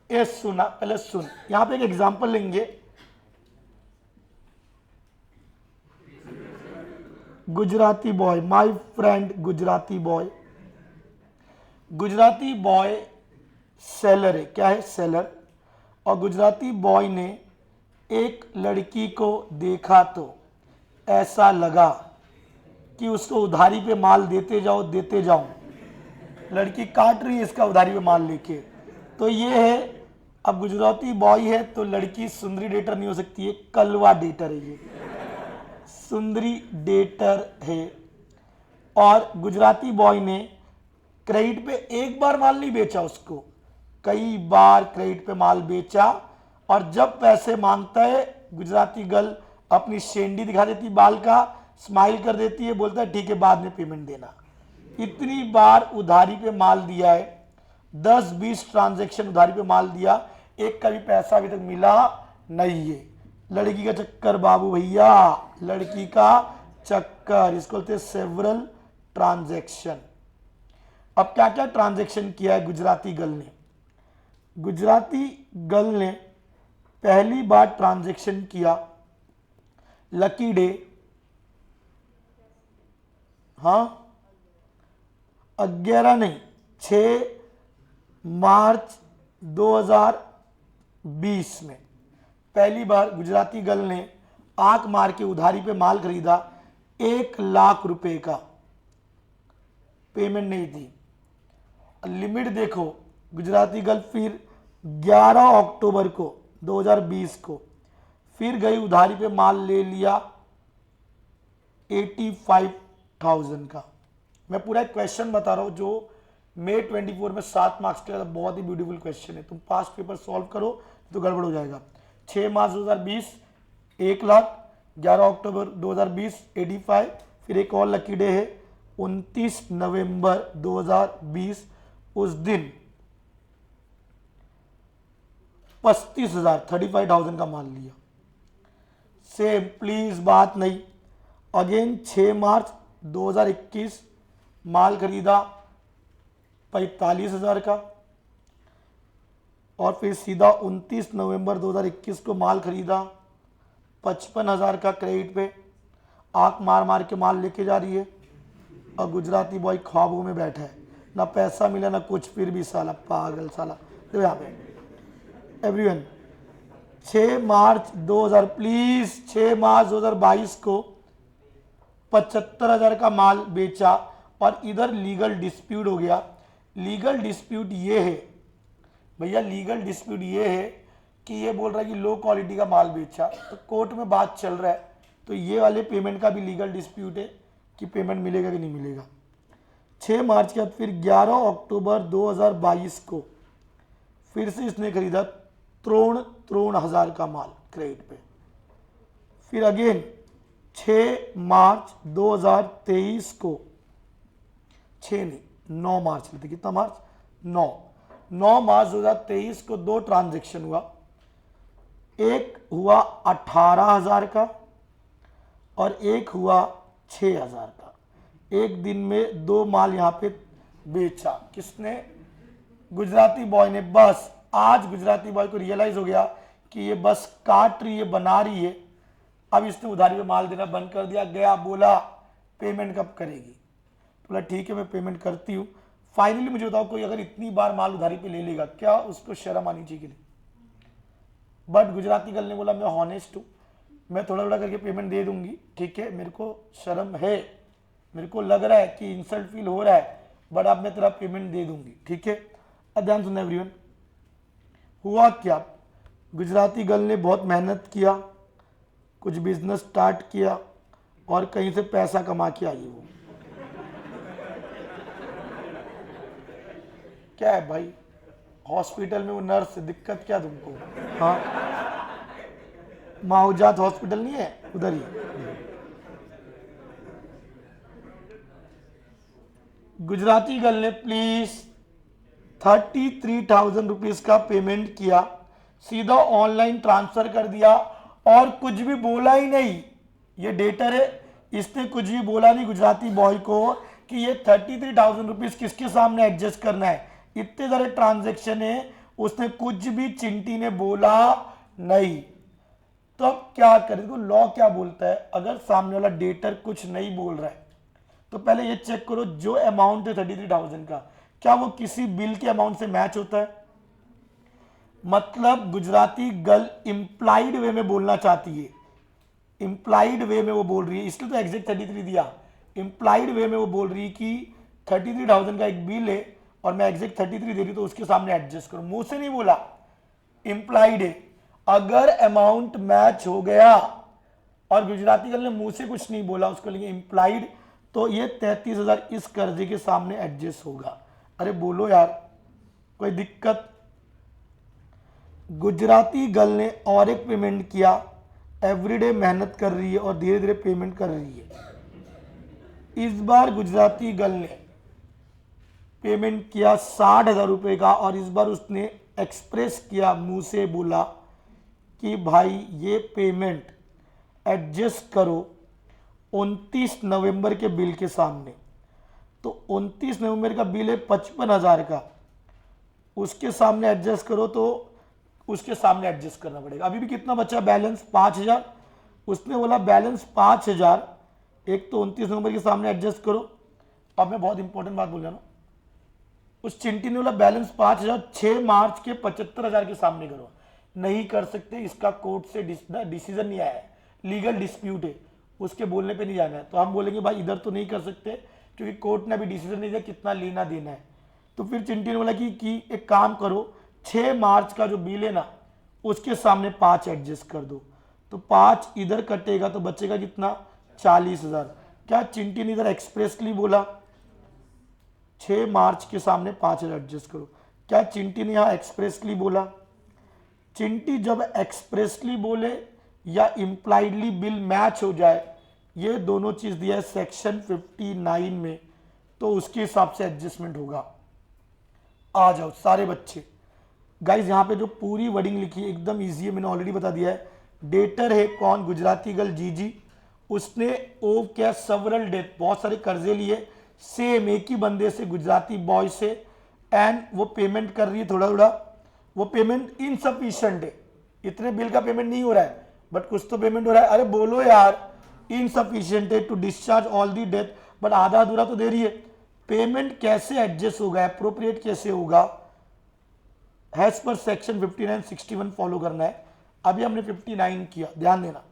ये सुना, पहले सुन, यहां पे एक एग्जांपल लेंगे। Gujarati boy, my friend Gujarati boy. Gujarati boy seller है, क्या है? सेलर। और गुजराती बॉय ने एक लड़की को देखा तो ऐसा लगा कि उसको उधारी पे माल देते जाओ देते जाओ। लड़की काट रही है इसका उधारी पे माल लेके, तो ये है। अब गुजराती बॉय है तो लड़की सुंदरी डेटर नहीं हो सकती है, कलवा डेटर है ये, सुंदरी डेटर है। और गुजराती बॉय ने क्रेडिट पे एक बार माल नहीं बेचा उसको, कई बार क्रेडिट पे माल बेचा। और जब पैसे मांगता है गुजराती गर्ल अपनी शेंडी दिखा देती बाल का, स्माइल कर देती है, बोलता है ठीक है बाद में पेमेंट देना। इतनी बार उधारी पे माल दिया है, 10-20 ट्रांजैक्शन उधारी पे माल दिया, एक का भी पैसा अभी तक मिला नहीं है। लड़की का चक्कर बाबू भैया, लड़की का चक्कर, इसको बोलते हैं सेवरल ट्रांजैक्शन। अब क्या क्या ट्रांजैक्शन किया है गुजराती गर्ल ने? गुजराती गर्ल ने पहली बार ट्रांजैक्शन किया लकी डे, हाँ 11 नहीं 6 मार्च 2020 में पहली बार गुजराती गर्ल ने आंख मार के उधारी पे माल खरीदा, 1 लाख रुपए का। पेमेंट नहीं थी। लिमिट देखो गुजराती गर्ल फिर 11 अक्टूबर को 2020 को फिर गई उधारी पे माल ले लिया 85,000 का। मैं पूरा एक क्वेश्चन बता रहा हूं जो May 24 में 7 मार्क्स का, बहुत ही ब्यूटीफुल क्वेश्चन है। तुम पास्ट पेपर सॉल्व करो तो गड़बड़ हो जाएगा। 6 मार्च 2020 1 लाख, 11 अक्टूबर 2020 85, फिर एक और लकी डे है 29 नवंबर 2020, उस दिन 35,000 का माल लिया। सेम प्लीज बात नहीं। अगेन 6 मार्च 2021 माल खरीदा 45,000 का, और फिर सीधा 29 नवंबर 2021 को माल खरीदा 55,000 का क्रेडिट पे। आंख मार मार के माल लेके जा रही है और गुजराती बॉय ख्वाबों में बैठा है, ना पैसा मिला ना कुछ, फिर भी साला पागल साला। तो यहाँ पे एवरीवन 6 मार्च 2000 प्लीज 6 मार्च 2022 को 75,000 का माल बेचा, और इधर लीगल डिस्प्यूट हो गया। लीगल डिस्प्यूट ये है भैया, लीगल डिस्प्यूट ये है कि ये बोल रहा है कि लो क्वालिटी का माल बेचा, तो कोर्ट में बात चल रहा है, तो ये वाले पेमेंट का भी लीगल डिस्प्यूट है कि पेमेंट मिलेगा कि नहीं मिलेगा। 6 मार्च के बाद फिर 11 अक्टूबर 2022 को फिर से इसने खरीदा 53,000 का माल क्रेडिट पे। फिर अगेन 6 मार्च 2023 को, 6 नहीं 9 मार्च लेते, कितना मार्च 9 मार्च 2023 को 2 ट्रांजैक्शन हुआ। एक हुआ 18,000 का और एक हुआ 6,000 का। एक दिन में 2 माल यहां पे बेचा। किसने? गुजराती बॉय ने। बस आज गुजराती बॉय को रियलाइज हो गया कि ये बस काट रही है, बना रही है। अब इसने उधारी पे माल देना बंद कर दिया। गया बोला पेमेंट कब करेगी? बोला ठीक है मैं पेमेंट करती हूँ। फाइनली मुझे बताओ, कोई अगर इतनी बार माल उधारी पे ले लेगा, क्या उसको शर्म आनी चाहिए कि नहीं? बट गुजराती गर्ल ने बोला मैं हॉनेस्ट हूँ, मैं थोड़ा थोड़ा करके पेमेंट दे दूंगी, ठीक है, मेरे को शर्म है, मेरे को लग रहा है कि इंसल्ट फील हो रहा है, बट अब मैं तेरा पेमेंट दे दूंगी, ठीक है। अब ध्यान सुनना एवरीवन, हुआ क्या? गुजराती गर्ल ने बहुत मेहनत किया, कुछ बिजनेस स्टार्ट किया और कहीं से पैसा कमा के आई। वो क्या है भाई, हॉस्पिटल में वो नर्स, दिक्कत क्या तुमको? हाँ, माहौजात हॉस्पिटल नहीं है उधर ही। गुजराती गर्ल ने प्लीज 33,000 रुपीज का पेमेंट किया, सीधा ऑनलाइन ट्रांसफर कर दिया और कुछ भी बोला ही नहीं। ये डेटर है, इसने कुछ भी बोला नहीं गुजराती बॉय को कि ये 33,000 रुपीज किसके सामने एडजस्ट करना है। इतने सारे ट्रांजेक्शन है, उसने कुछ भी चिंटी ने बोला नहीं। तो अब क्या करें? तो लॉ क्या बोलता है, अगर सामने वाला डेटर कुछ नहीं बोल रहा है तो पहले ये चेक करो जो अमाउंट है 33,000 का, क्या वो किसी बिल के अमाउंट से मैच होता है। मतलब गुजराती गर्ल इंप्लाइड वे में बोलना चाहती है, इंप्लाइड वे में वो बोल रही है, इसलिए तो एग्जैक्ट 33 दिया। इंप्लाइड वे में वो बोल रही है कि 33,000 का एक बिल है और मैं एग्जैक्ट 33 दे रही, तो उसके सामने एडजस्ट करो। मुंह से नहीं बोला, इंप्लाइड है। अगर अमाउंट मैच हो गया और गुजराती गर्ल ने मुंह से कुछ नहीं बोला, उसको लिए इंप्लाइड, तो ये 33,000 इस कर्जे के सामने एडजस्ट होगा। अरे बोलो यार, कोई दिक्कत? गुजराती गर्ल ने और एक पेमेंट किया, एवरीडे मेहनत कर रही है और धीरे धीरे पेमेंट कर रही है। इस बार गुजराती गर्ल ने पेमेंट किया 60,000 रुपए का, और इस बार उसने एक्सप्रेस किया, मुंह से बोला कि भाई ये पेमेंट एडजस्ट करो 29 नवंबर के बिल के सामने। तो 29 नवंबर का बिल है 55,000 का, उसके सामने एडजस्ट करो, तो उसके सामने एडजस्ट करना पड़ेगा। अभी भी कितना बचा बैलेंस? 5,000। उसने बोला बैलेंस 5,000, एक तो 29 नवंबर के सामने एडजस्ट करो। अब मैं बहुत इंपॉर्टेंट बात बोल रहा हूं, उस चिंटी ने बोला बैलेंस 5,000 6 मार्च के 75,000 के सामने करो। नहीं कर सकते, इसका कोर्ट से डिसीजन नहीं आया है, लीगल डिस्प्यूट है, उसके बोलने पे नहीं जाना है। तो हम बोलेंगे भाई इधर तो नहीं कर सकते क्योंकि कोर्ट ने अभी डिसीजन नहीं दिया कितना लेना देना है। तो फिर चिंटी ने बोला कि एक काम करो, 6 मार्च का जो बिल है ना उसके सामने 5 एडजस्ट कर दो, तो 5 इधर कटेगा तो बचेगा कितना, 40,000। क्या चिंटी ने इधर एक्सप्रेसली बोला 6 मार्च के सामने 5 एडजस्ट करो? क्या चिंटी ने यहां एक्सप्रेसली बोला? चिंटी जब एक्सप्रेसली बोले या इंप्लाइडली बिल मैच हो जाए, ये दोनों चीज दिया है सेक्शन 59 में, तो उसके हिसाब से एडजस्टमेंट होगा। आ जाओ सारे बच्चे। गाइज यहां पे जो पूरी वर्डिंग लिखी है एकदम इजी है, मैंने ऑलरेडी बता दिया है। डेटर है कौन, गुजराती गर्ल जीजी, उसने ओ क्या सवरल डेट, बहुत सारे कर्जे लिए सेम एक ही बंदे से, गुजराती बॉय से, एंड वो पेमेंट कर रही है थोड़ा थोड़ा, वो पेमेंट इनसफिशिएंट है, इतने बिल का पेमेंट नहीं हो रहा है बट कुछ तो पेमेंट हो रहा है। अरे बोलो यार, इनसफिशिएंट है to discharge all the debt, but आधा अधूरा तो दे रही है। पेमेंट कैसे एडजस्ट होगा, अप्रोप्रिएट कैसे होगा, एज पर सेक्शन 59 61 फॉलो करना है। अभी हमने 59 किया, ध्यान देना।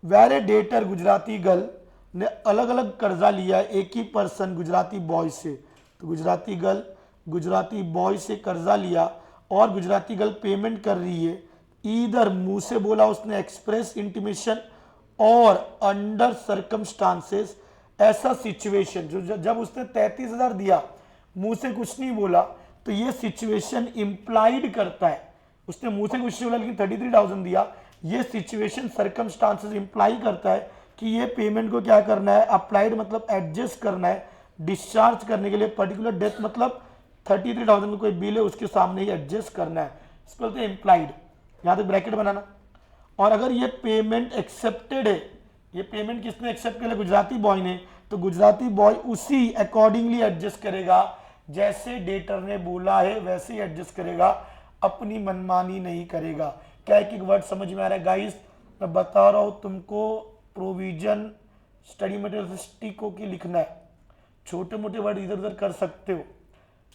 Where a debtor Gujarati girl ने अलग अलग कर्जा लिया है एक ही पर्सन गुजराती बॉय से, तो गुजराती गर्ल गुजराती बॉय से कर्जा लिया और गुजराती गर्ल पेमेंट कर रही है, इधर मुंह से बोला उसने एक्सप्रेस इंटीमेशन और अंडर सर्कमस्टांसेस, ऐसा सिचुएशन जो जब उसने 33,000 दिया मुंह से कुछ नहीं बोला, तो ये सिचुएशन इंप्लाइड करता है, उसने मुंह से कुछ नहीं बोला लेकिन 33,000 दिया, ये सिचुएशन सर्कमस्टांसेस इंप्लाई करता है कि ये पेमेंट को क्या करना है, अप्लाइड मतलब एडजस्ट करना है, डिस्चार्ज करने के लिए पर्टिकुलर डेथ मतलब 33,000 में कोई बिल है उसके सामने ही एडजस्ट करना है, इसको बोलते हैं इंप्लाइड। यहां तक ब्रैकेट बनाना। और अगर ये पेमेंट एक्सेप्टेड है, ये पेमेंट किसने एक्सेप्ट किया, गुजराती बॉय ने, तो गुजराती बॉय उसी अकॉर्डिंगली एडजस्ट करेगा, जैसे डेटर ने बोला है वैसे ही एडजस्ट करेगा, अपनी मनमानी नहीं करेगा। क्या एक वर्ड समझ में आ रहा है गाइस? मैं बता रहा हूं तुमको, प्रोविजन स्टडी मटेरियल से स्टिक होकर लिखना है, छोटे मोटे वर्ड इधर उधर कर सकते हो।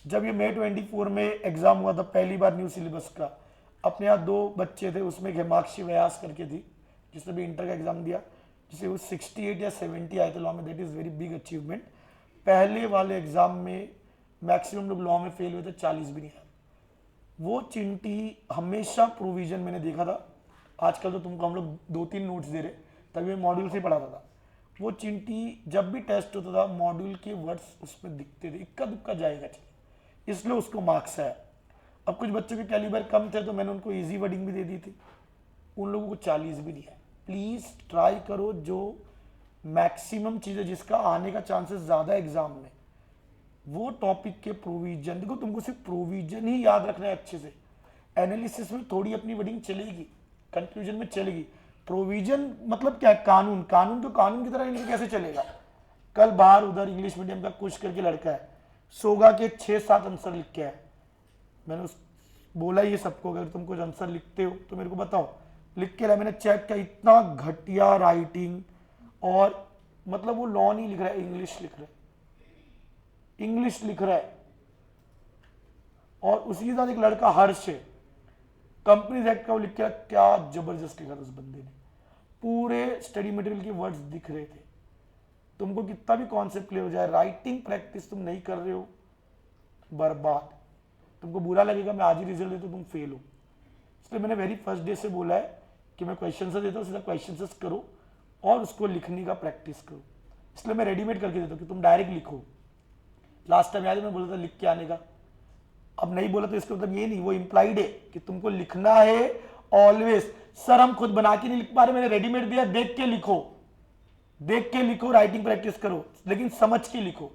जब ये मई 24 में एग्जाम हुआ था पहली बार न्यू सिलेबस का, अपने यहाँ 2 बच्चे थे, उसमें हेमाक्षी व्यास करके थी जिसने भी इंटर का एग्जाम दिया, जिसे वो 68 या 70 आए थे लॉ में, that is very big achievement. पहले वाले एग्जाम में मैक्सिमम लोग लॉ में फेल हुए थे, 40 भी नहीं आए। वो चिंटी हमेशा प्रोविजन मैंने देखा था, आजकल तो तुमको हम लोग 2-3 नोट्स दे रहे, तभी मैं मॉड्यूल से पढ़ाता था। वो चिंटी जब भी टेस्ट होता था मॉड्यूल के वर्ड्स उसमें दिखते थे, इक्का दुक्का जाएगा चाहिए, इसलिए उसको मार्क्स आया। अब कुछ बच्चों के कैलिबर कम थे तो मैंने उनको इजी वर्डिंग भी दे दी थी, उन लोगों को 40 भी दिया। प्लीज ट्राई करो जो मैक्सिमम चीजें जिसका आने का चांसेस ज्यादा एग्जाम में, वो टॉपिक के प्रोविजन, देखो तुमको सिर्फ प्रोविजन ही याद रखना है अच्छे से, एनालिसिस में थोड़ी अपनी वर्डिंग चलेगी, कंक्लूजन में चलेगी। प्रोविजन मतलब क्या है, कानून, कानून तो कानून की तरह इनसे कैसे चलेगा। कल बाहर उधर इंग्लिश मीडियम का कुछ करके लड़का है, सोगा के 6-7 आंसर लिख के आया, मैंने बोला ये सबको अगर तुम कुछ आंसर लिखते हो तो मेरे को बताओ, लिख के लाया, मैंने चेक किया, इतना घटिया राइटिंग, और मतलब वो लॉ नहीं लिख रहा है, इंग्लिश लिख रहा है, इंग्लिश लिख रहा है। और उसी के साथ एक लड़का हर्ष है, कंपनीज एक्ट का वो लिख के, क्या जबरदस्त लिखा था उस बंदे ने, पूरे स्टडी मटेरियल के वर्ड्स दिख रहे थे। तुमको कितना भी कॉन्सेप्ट क्लियर हो जाए, राइटिंग प्रैक्टिस तुम नहीं कर रहे हो, बर्बाद। तुमको बुरा लगेगा मैं आज ही रिजल्ट देता हूं तुम फेल हो, इसलिए मैंने वेरी फर्स्ट डे से बोला है कि मैं क्वेश्चन से देता हूँ, सीधा क्वेश्चन से करो और उसको लिखने का प्रैक्टिस करो। इसलिए मैं रेडीमेड करके देता हूँ कि तुम डायरेक्ट लिखो। लास्ट टाइम याद है मैं बोला था लिख के आने का, अब नहीं बोला तो इसका मतलब ये नहीं, वो इंप्लाइड है कि तुमको लिखना है ऑलवेज। सर हम खुद बना के नहीं लिख पा रहे, मैंने रेडीमेड दिया, देख के लिखो, देख के लिखो, राइटिंग प्रैक्टिस करो, लेकिन समझ के लिखो,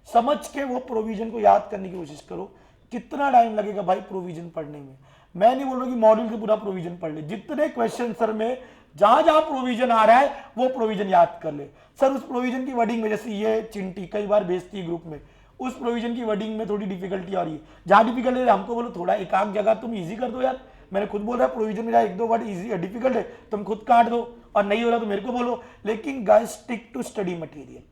समझ के वो प्रोविजन को याद करने की कोशिश करो। कितना टाइम लगेगा भाई प्रोविजन पढ़ने में, मैं नहीं बोल रहा कि मॉड्यूल के पूरा प्रोविजन पढ़ ले, जितने क्वेश्चन सर में जहां जहां प्रोविजन आ रहा है वो प्रोविजन याद कर ले। सर उस प्रोविजन की वर्डिंग में, जैसे ये चिंटी कई बार भेजती है ग्रुप में, उस प्रोविजन की वर्डिंग में थोड़ी डिफिकल्टी आ रही है, जहां डिफिकल्ट है हमको बोलो थोड़ा एक आध जगह तुम इजी कर दो यार, मैंने खुद बोल रहा प्रोविजन में 1-2 वर्ड इजी डिफिकल्ट है तुम खुद काट दो, और नहीं हो रहा तो मेरे को बोलो, लेकिन guys stick to study material,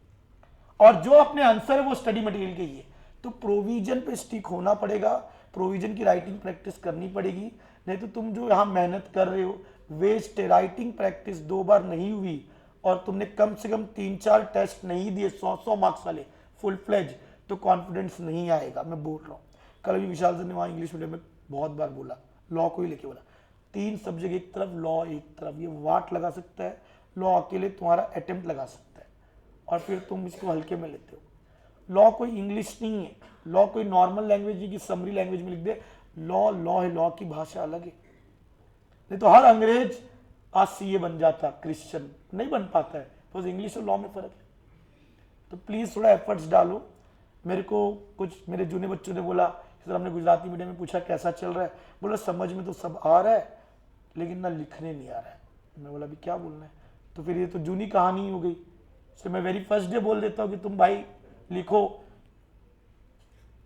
और जो अपने आंसर है वो स्टडी मटेरियल के ही है। तो प्रोविजन पे स्टिक होना पड़ेगा, प्रोविजन की राइटिंग प्रैक्टिस करनी पड़ेगी, नहीं तो तुम जो यहां मेहनत कर रहे हो वेस्ट है। राइटिंग प्रैक्टिस 2 बार नहीं हुई और तुमने कम से कम 3-4 टेस्ट नहीं दिए 100-100 मार्क्स वाले फुल फ्लेज, तो कॉन्फिडेंस नहीं आएगा, मैं बोल रहा हूं। कल भी विशाल सर ने वहाँ इंग्लिश मीडियम में बहुत बार बोला, लॉ को ही लेके बोला, 3 सब्जेक्ट एक तरफ, लॉ एक तरफ, ये वाट लगा सकता है, लॉ अकेले तुम्हारा अटेम्प्ट लगा सकता है, और फिर तुम इसको हल्के में लेते हो। लॉ कोई इंग्लिश नहीं है, लॉ कोई नॉर्मल लैंग्वेज है कि समरी लैंग्वेज में लिख दे, लॉ लॉ है, लॉ की भाषा अलग है। नहीं तो हर अंग्रेज आज सीए बन जाता, क्रिश्चियन नहीं बन पाता है, तो इंग्लिश और लॉ में फर्क है। तो प्लीज थोड़ा एफर्ट्स डालो। मेरे को कुछ मेरे जूनियर बच्चों ने बोला, सर हमने गुजराती मीडियम में पूछा कैसा चल रहा है, बोला समझ में तो सब आ रहा है लेकिन ना लिखने नहीं आ रहा है। मैं बोला अभी क्या बोलना है, तो फिर ये तो जूनी कहानी हो गई। तो मैं वेरी फर्स्ट डे बोल देता हूँ कि तुम भाई लिखो,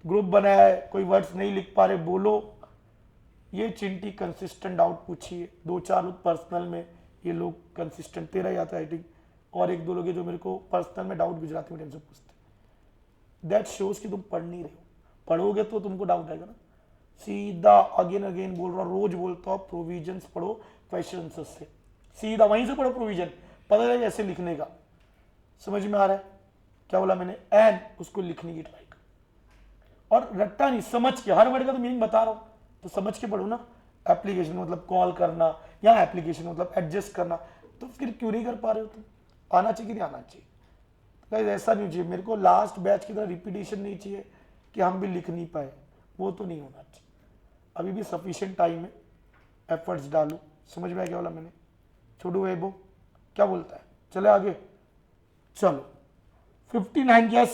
ग्रुप बनाया है, कोई वर्ड्स नहीं लिख पा रहे बोलो। ये चिंटी कंसिस्टेंट डाउट पूछिए, 2-4 लोग पर्सनल में, ये लोग कंसिस्टेंट, 13 आता है आई थिंक, और 1-2 लोग जो मेरे को पर्सनल में डाउट गुजराती मीडियम से पूछते। दैट शोज कि तुम पढ़ नहीं रहे हो, पढ़ोगे तो तुमको डाउट आएगा ना। सीधा अगेन अगेन बोल रहा, रोज बोलता हूँ, प्रोविजंस पढ़ो क्वेश्चन से, सीधा वहीं से पढ़ो प्रोविजन, पता है ऐसे लिखने का। समझ में आ रहा है क्या बोला मैंने? एंड उसको लिखने की ट्राई करो, और रट्टा नहीं, समझ के, हर वर्ड का तो मीनिंग बता रहा हूँ तो समझ के पढ़ो ना। एप्लीकेशन मतलब कॉल करना, या एप्लीकेशन मतलब एडजस्ट करना, तो फिर क्यों नहीं कर पा रहे हो तुम? आना चाहिए कि नहीं आना चाहिए? गाइस ऐसा नहीं चाहिए, मेरे को लास्ट बैच की तरह रिपीटेशन नहीं चाहिए कि हम भी लिख नहीं पाए, वो तो नहीं होना चाहिए। अभी भी सफिशिएंट टाइम है, एफर्ट्स डालो। समझ में आया क्या बोला मैंने? छोटू वेबो क्या बोलता है? चले आगे, चलो 59 क्या है?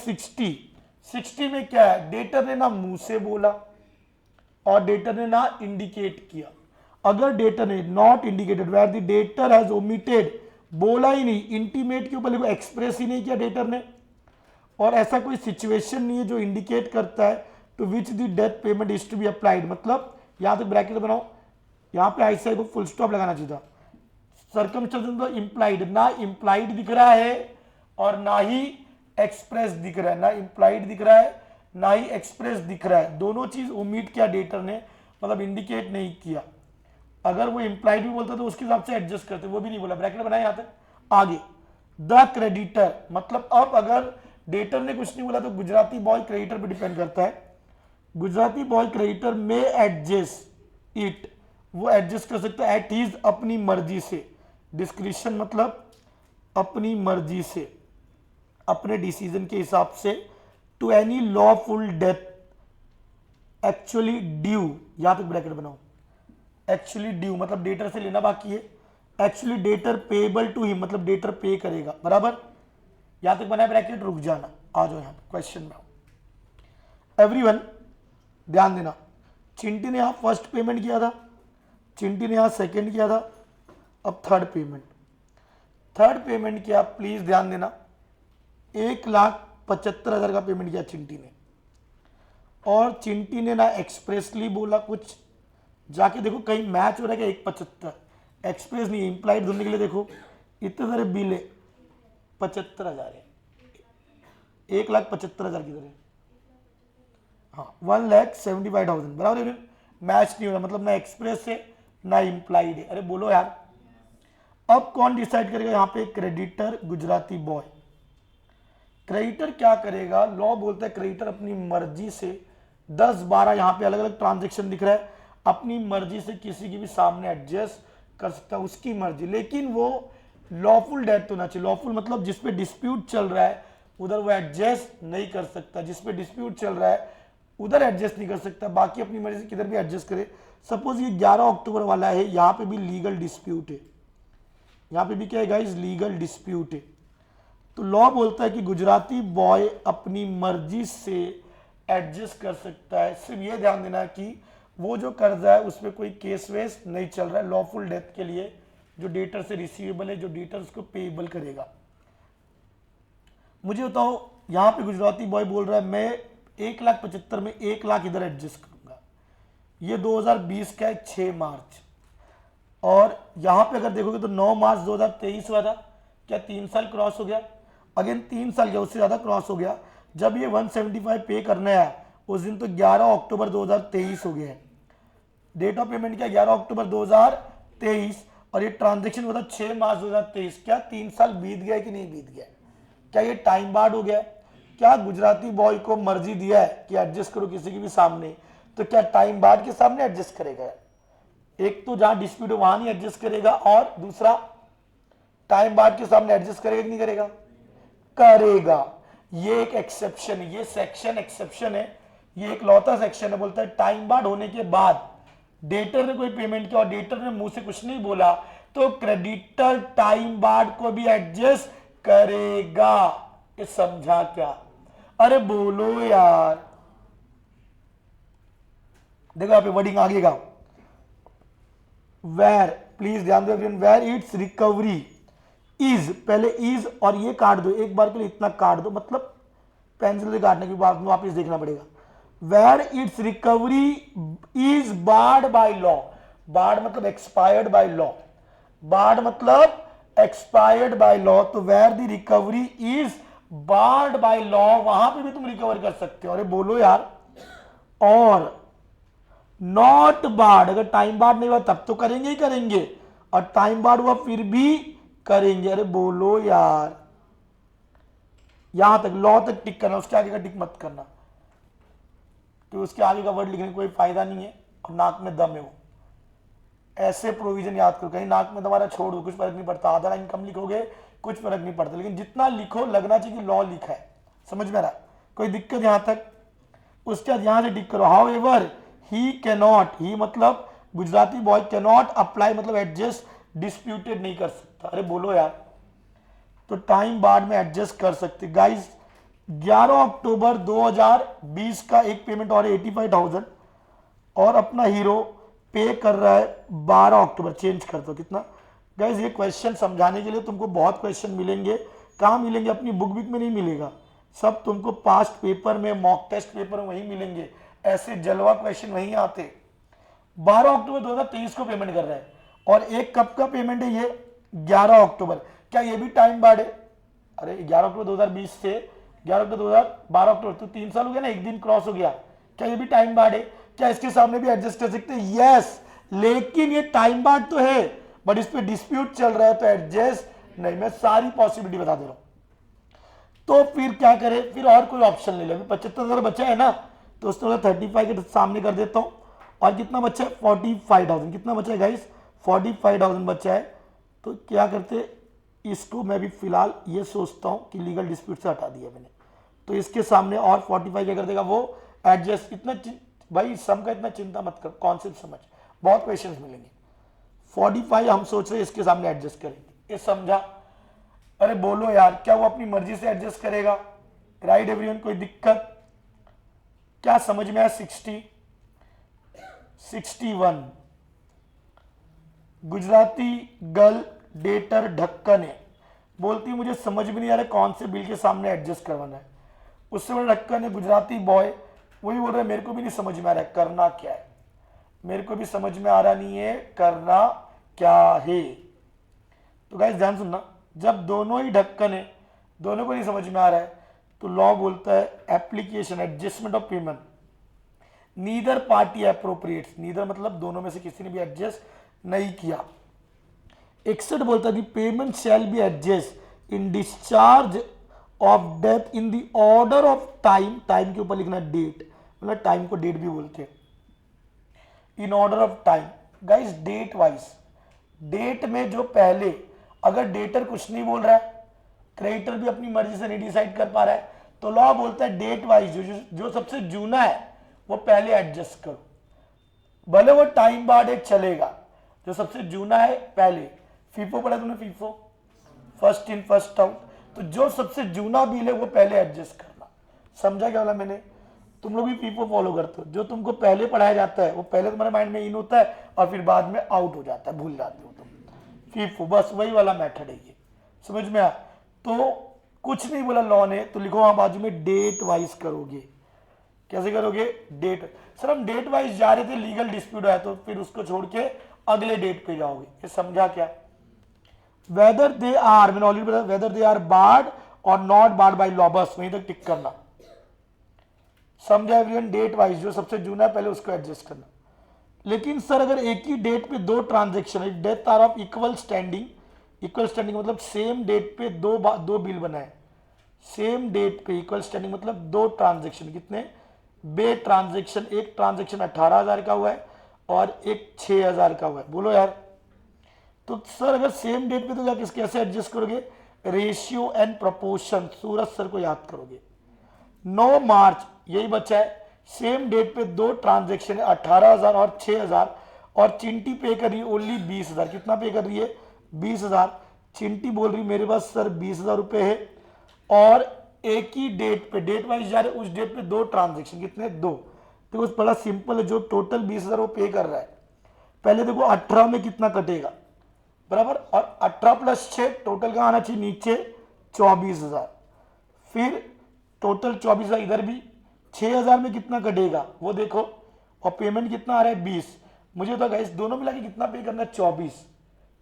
60 में क्या है? डेटर ने ना मुंह से बोला और डेटर ने ना इंडिकेट किया। अगर डेटर ने not indicated, where the debtor has omitted, बोला ही नहीं, इंटीमेट के ऊपर लिखो, एक्सप्रेस ही नहीं किया डेटर ने, और ऐसा कोई सिचुएशन नहीं है जो इंडिकेट करता है to which the debt payment is to be applied, मतलब यहां तक ब्रैकेट बनाओ, यहां पे ऐसा को फुल स्टॉप लगाना चाहिए था। सर्कमस्टेंस तो इंप्लाइड, ना इंप्लाइड दिख रहा है और ना ही एक्सप्रेस दिख रहा है, ना इंप्लाइड दिख रहा है ना ही एक्सप्रेस दिख रहा है, दोनों चीज ओमिट किया डेटर ने, मतलब इंडिकेट नहीं किया। अगर वो इंप्लाइड भी बोलता तो उसके हिसाब से एडजस्ट करते, वो भी नहीं बोला, ब्रैकेट बनाए यहां तक। आगे द क्रेडिटर, मतलब अब अगर डेटर ने कुछ नहीं बोला तो गुजराती बॉय क्रेडिटर पे डिपेंड करता है। गुजराती बॉय क्रेडिटर में एडजस्ट इट, वो एडजस्ट कर सकता है एट हीज अपनी मर्जी से। डिस्क्रिप्शन मतलब अपनी मर्जी से, अपने डिसीजन के हिसाब से, to any lawful debt actually due, यहां तक ब्रैकेट बनाओ, एक्चुअली ड्यू मतलब डेटर से लेना बाकी है, actually debtor payable to him मतलब डेटर पे करेगा, बराबर। यहां तक बनाया ब्रैकेट, रुक जाना, आ जाओ यहां क्वेश्चन में। एवरीवन ध्यान देना, चिंटी ने यहां फर्स्ट पेमेंट किया था, चिंटी ने यहां सेकंड किया था, अब थर्ड पेमेंट किया, प्लीज ध्यान देना, 1,75,000 का पेमेंट किया चिंटी ने, और चिंटी ने ना एक्सप्रेसली बोला कुछ, जाके देखो कहीं मैच हो रहा है क्या? 1,75,000 एक्सप्रेस नहीं, इंप्लाइड ढूंढने के लिए देखो, इतने सारे बिल है, 75,000 है, 1,75,000 की तरह, हाँ 1,75,000, बराबर है। मैच नहीं हो रहा, मतलब ना एक्सप्रेस है ना इंप्लाइड है, अरे बोलो यार। अब कौन डिसाइड करेगा यहाँ पे? Creditor, Gujarati boy. क्रेडिटर क्या करेगा? लॉ बोलता है क्रेडिटर अपनी मर्जी से 10-12 यहां पे अलग अलग ट्रांजेक्शन दिख रहा है, अपनी मर्जी से किसी की भी सामने एडजस्ट कर सकता है, उसकी मर्जी, लेकिन वो लॉफुल डेथ होना चाहिए। लॉफुल मतलब जिसपे डिस्प्यूट चल रहा है उधर वो एडजस्ट नहीं कर सकता, जिसपे डिस्प्यूट चल रहा है उधर एडजस्ट नहीं कर सकता, बाकी अपनी मर्जी से किधर भी एडजस्ट करे। सपोज ये 11 अक्टूबर वाला है, यहां पे भी लीगल डिस्प्यूट है, यहां पे भी क्या है गाइस? लीगल डिस्प्यूट है। तो लॉ बोलता है कि गुजराती बॉय अपनी मर्जी से एडजस्ट कर सकता है। सिर्फ ये ध्यान देना कि वो जो कर्जा है उसमें कोई केस वेस नहीं चल रहा है, लॉफुल डेथ के लिए जो डेटर से रिसीवेबल है, जो डेटर उसको पेएबल करेगा। मुझे बताओ, यहां पे गुजराती बॉय बोल रहा है मैं 1,75,000 में 1 लाख इधर एडजस्ट करूंगा, ये 2020 का है 6 मार्च, और यहां पे अगर देखोगे तो 9 मार्च 2023 हुआ था, क्या 3 साल क्रॉस हो गया? अगेन 3 साल या उससे ज्यादा क्रॉस हो गया। जब ये 175 पे करना है उस दिन तो 11 अक्टूबर 2023 हो गया है, डेट ऑफ पेमेंट क्या? 11 अक्टूबर 2023, और ये ट्रांजेक्शन हुआ था 6 मार्च 2023। क्या 3 साल बीत गया कि नहीं बीत गया? क्या ये टाइम बार्ड हो गया? क्या गुजराती बॉय को मर्जी दिया है कि एडजस्ट करो किसी के भी सामने, तो क्या टाइम बार्ड के सामने एडजस्ट करेगा? एक तो जहां डिस्प्यूट है वहां नहीं एडजस्ट करेगा, और दूसरा टाइम बार्ड के सामने एडजस्ट करेगा कि नहीं करेगा? करेगा। ये एक एक्सेप्शन है, ये सेक्शन एक्सेप्शन है, ये एक लौता सेक्शन है। बोलता है टाइम बार्ड होने के बाद डेटर ने कोई पेमेंट किया और डेटर ने मुंह से कुछ नहीं बोला, तो क्रेडिटर टाइम बार्ड को भी एडजस्ट करेगा। ये समझा क्या? अरे बोलो यार। देखो यहाँ पे वर्डिंग आगे का, वेर, प्लीज ध्यान दो everyone, where its recovery is, पहले इज और ये काट दो, एक बार के लिए इतना काट दो, मतलब पेंसिल से काटने के बाद वापस देखना पड़ेगा। Where its recovery is barred by law, barred मतलब एक्सपायर्ड बाय लॉ, बार्ड मतलब एक्सपायर्ड बाय लॉ, तो where the recovery is barred by law, वहां पे भी तुम रिकवर कर सकते हो। अरे बोलो यार। और नॉट बार्ड, अगर टाइम बार्ड नहीं हुआ तब तो करेंगे ही करेंगे, और टाइम बार्ड हुआ फिर भी करेंगे। अरे बोलो यार। यहां तक लॉ तक टिक करना, उसके आगे का टिक मत करना, तो उसके आगे का वर्ड लिखने का कोई फायदा नहीं है। अब नाक में दम है वो, ऐसे प्रोविजन याद करो, कहीं नाक में दमारा छोड़ दो कुछ फर्क नहीं पड़ता, आधा लाइन कम लिखोगे कुछ फर्क नहीं पड़ता, लेकिन जितना लिखो लगना चाहिए कि लॉ लिखा है। समझ में आ रहा? कोई दिक्कत यहां तक? उसके बाद यहां से टिक करो, हाउ एवर ही कैनॉट, ही मतलब गुजराती बॉय, कैनॉट अप्लाई मतलब एडजस्ट, डिस्प्यूटेड नहीं कर सकता। अरे बोलो यार। तो टाइम बार्ड में एडजस्ट कर सकते। गाइस 11 अक्टूबर 2020 का एक पेमेंट और 85,000, और अपना हीरो पे कर रहा है 12 अक्टूबर, चेंज कर दो कितना। गाइस ये क्वेश्चन समझाने के लिए तुमको बहुत क्वेश्चन मिलेंगे, कहां मिलेंगे? अपनी बुक में नहीं मिलेगा, सब तुमको पास्ट पेपर में, मॉक टेस्ट पेपर में वहीं मिलेंगे, ऐसे जलवा क्वेश्चन वहीं आते। 12 अक्टूबर 2023 को पेमेंट कर रहा है, और एक कब का पेमेंट है ये? 11 अक्टूबर। क्या ये भी टाइम बार्ड है? अरे 11 अक्टूबर 2020 से 11 अक्टूबर 12 अक्टूबर, तो 3 साल हो गया ना, एक दिन क्रॉस हो गया। क्या ये भी टाइम बार्ड है? क्या इसके सामने भी एडजस्ट कर सकते हैं? यस, लेकिन ये टाइम बार्ड तो है, बट इस पे डिस्प्यूट चल रहा है तो एडजस्ट नहीं। मैं सारी पॉसिबिलिटी बता दे रहा हूं। तो फिर क्या करें? फिर और कोई ऑप्शन ले लो। अभी 75,000 बचा है ना, तो उसको 35 के सामने कर देता हूं, और कितना बचा है? 45,000। कितना बचा है गाइस? 45,000 बचा है। तो क्या करते, इसको मैं भी फिलहाल ये सोचता हूं कि लीगल डिस्प्यूट से हटा दिया मैंने, तो इसके सामने और 45 क्या कर देगा वो? एडजस्ट। इतना भाई सम का इतना चिंता मत कर, कॉन्सेप्ट समझ, बहुत क्वेश्चंस मिलेंगे। 45 हम सोच रहे हैं इसके सामने एडजस्ट करेंगे, ये समझा? अरे बोलो यार, क्या वो अपनी मर्जी से एडजस्ट करेगा? राइट एवरीवन, कोई दिक्कत? क्या समझ में आया? 60, 61 गुजराती गर्ल डेटर ढक्कन है, बोलती मुझे समझ में नहीं आ रहा कौन से बिल के सामने एडजस्ट करवाना है। उससे बड़ा ढक्कन है गुजराती बॉय, वही बोल रहा है मेरे को भी नहीं समझ में आ रहा है करना क्या है, मेरे को भी समझ में आ रहा नहीं है करना क्या है। तो गाइस ध्यान सुनना, जब दोनों ही ढक्कन है, दोनों को नहीं समझ में आ रहा है, तो लॉ बोलता है application adjustment of payment, neither party appropriates, neither मतलब दोनों में से किसी ने भी एडजस्ट नहीं किया। 61 बोलता है payment shall be adjust in discharge of death in the order of time, time के ऊपर लिखना डेट, मतलब टाइम को डेट भी बोलते हैं, in order of time. Guys date wise, date में जो पहले, अगर डेटर कुछ नहीं बोल रहा है, क्रेडिटर भी अपनी मर्जी से नहीं डिसाइड कर पा रहा है, तो लॉ बोलता है डेट वाइज जो सबसे जूना है वो पहले एडजस्ट करो, भले वो टाइम बार्ड एक चलेगा, जो सबसे जूना है पहले। फीफो पढ़ा तुमने? FIFO, first in first out, तो जो सबसे जूना बिल है वो पहले एडजस्ट करना। समझा क्या बोला मैंने? तुम लोग भी फीफो फॉलो करते हो, जो तुमको पहले पढ़ाया जाता है वो पहले तुम्हारे माइंड में इन होता है और फिर बाद में आउट हो जाता है, भूल जाते हो तुम। फीफो बस वही वाला मेथड है ये, समझ में आ? तो कुछ नहीं बोला लॉ ने, तो लिखो वहां बाजू में डेट वाइज करोगे। कैसे करोगे? डेट। सर हम डेट वाइज जा रहे थे, लीगल डिस्प्यूट आया, तो फिर उसको छोड़ के अगले डेट पे जाओगे, ये समझा क्या? वेदर दे आर, मैंने ऑलरेडी बताया, वेदर दे आर बार्ड और नॉट बार्ड बाय लॉ, बस वहीं तक टिक करना। समझा एवरीवन? डेट वाइज जो सबसे जूना है पहले उसको एडजस्ट करना। लेकिन सर अगर एक ही डेट पे दो ट्रांजेक्शन है, debts are of equal standing, equal standing मतलब सेम डेट पे दो बिल बनाए, सेम डेट पे इक्वल स्टैंडिंग मतलब दो ट्रांजेक्शन, कितने? बे ट्रांजेक्शन, एक ट्रांजेक्शन 18,000 का हुआ है और एक 6,000 का हुआ है। बोलो यार, तो सर अगर सेम डेट पे तो क्या कैसे एडजस्ट करोगे? Ratio and proportion, Suraj sir को याद करोगे। 9 मार्च यही बच्चा है, सेम डेट पे दो ट्रांजेक्शन है, 18,000 और 6,000, और चिंटी पे कर रही है ओनली 20,000। कितना पे कर रही है? 20,000। चिंटी बोल रही मेरे पास सर 20,000 रुपए है, और एक ही डेट पे, डेट वाइज जा रहे, उस डेट पे दो ट्रांजेक्शन, कितने? 2। देखो बड़ा सिंपल है, जो टोटल 20,000 वो पे कर रहा है, पहले देखो 18 में कितना कटेगा, बराबर, और 18 प्लस 6 टोटल का आना चाहिए नीचे 24,000, फिर टोटल 24,000 इधर भी, 6,000 में कितना कटेगा वो देखो, और पेमेंट कितना आ रहा है? 20। मुझे तो गाइस दोनों मिला के कितना पे करना है? 24।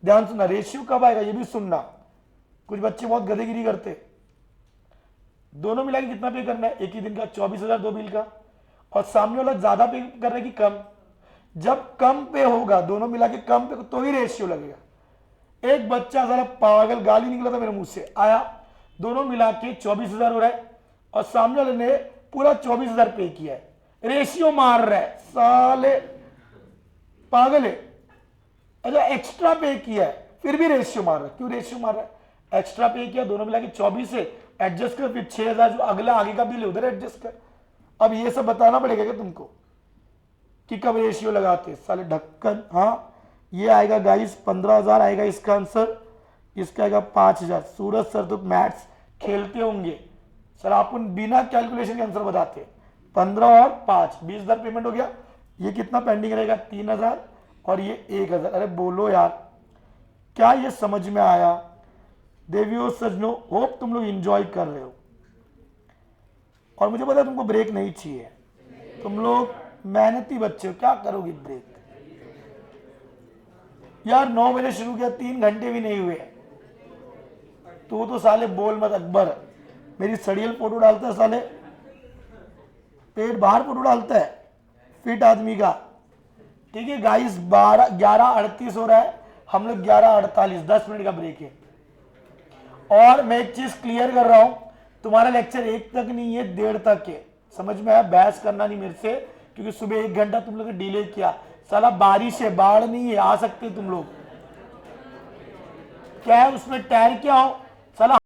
ध्यान सुनना, रेशियो कब आएगा ये भी सुनना, कुछ बच्चे बहुत गधेगिरी करते। दोनों मिला के कितना पे करना है? एक ही दिन का 24,000 दो बिल का, और सामने वाला ज्यादा पे कर रहा है कि कम? जब कम पे होगा, दोनों मिला के कम पे, तो ही रेशियो लगेगा। एक बच्चा जरा पागल, गाली निकला था मेरे मुंह से, आया, दोनों मिला के 24,000 हो रहा है, और सामने वाले ने पूरा 24,000 पे किया है, रेशियो मार रहा है, साले पागल है। अच्छा एक्स्ट्रा पे किया है फिर भी रेशियो मार रहा है, क्यों रेशियो मार रहा है? एक्स्ट्रा पे किया, दोनों मिला के 24 से एडजस्ट कर, फिर 6,000 जो अगला आगे का बिल है उधर एडजस्ट कर। अब ये सब बताना पड़ेगा क्या तुमको कि कब रेशियो लगाते? साले ढक्कन। हाँ ये आएगा गाइस 15,000 आएगा इसका आंसर, इसका आएगा 5,000। सूरज सर तो मैथ्स खेलते होंगे सर, आप बिना कैलकुलेशन के आंसर बताते। 15 और 5 20,000 पेमेंट हो गया, ये कितना पेंडिंग रहेगा? 3,000, और ये 1,000। अरे बोलो यार, क्या ये समझ में आया? देवियों सज्जनों, होप तुम लोग एंजॉय कर रहे हो, और मुझे पता है तुमको ब्रेक नहीं चाहिए, तुम लोग मेहनती बच्चे हो, क्या करोगे ब्रेक? यार 9 बजे शुरू किया, 3 घंटे भी नहीं हुए। तू तो साले बोल मत अकबर, मेरी सड़ियल फोटो डालता है साले, पेट बाहर फोटो डालता है फिट आदमी का। ठीक है गाइस, 11:38 हो रहा है, हम लोग 11:48, 10 मिनट का ब्रेक है। और मैं एक चीज क्लियर कर रहा हूं, तुम्हारा लेक्चर 1 तक नहीं है, 1:30 तक है, समझ में आया? बहस करना नहीं मेरे से, क्योंकि सुबह 1 घंटा तुम लोग ने डिले किया। साला बारिश है, बाढ़ नहीं है, आ सकते तुम लोग, क्या है उसमें टायर क्या हो साला।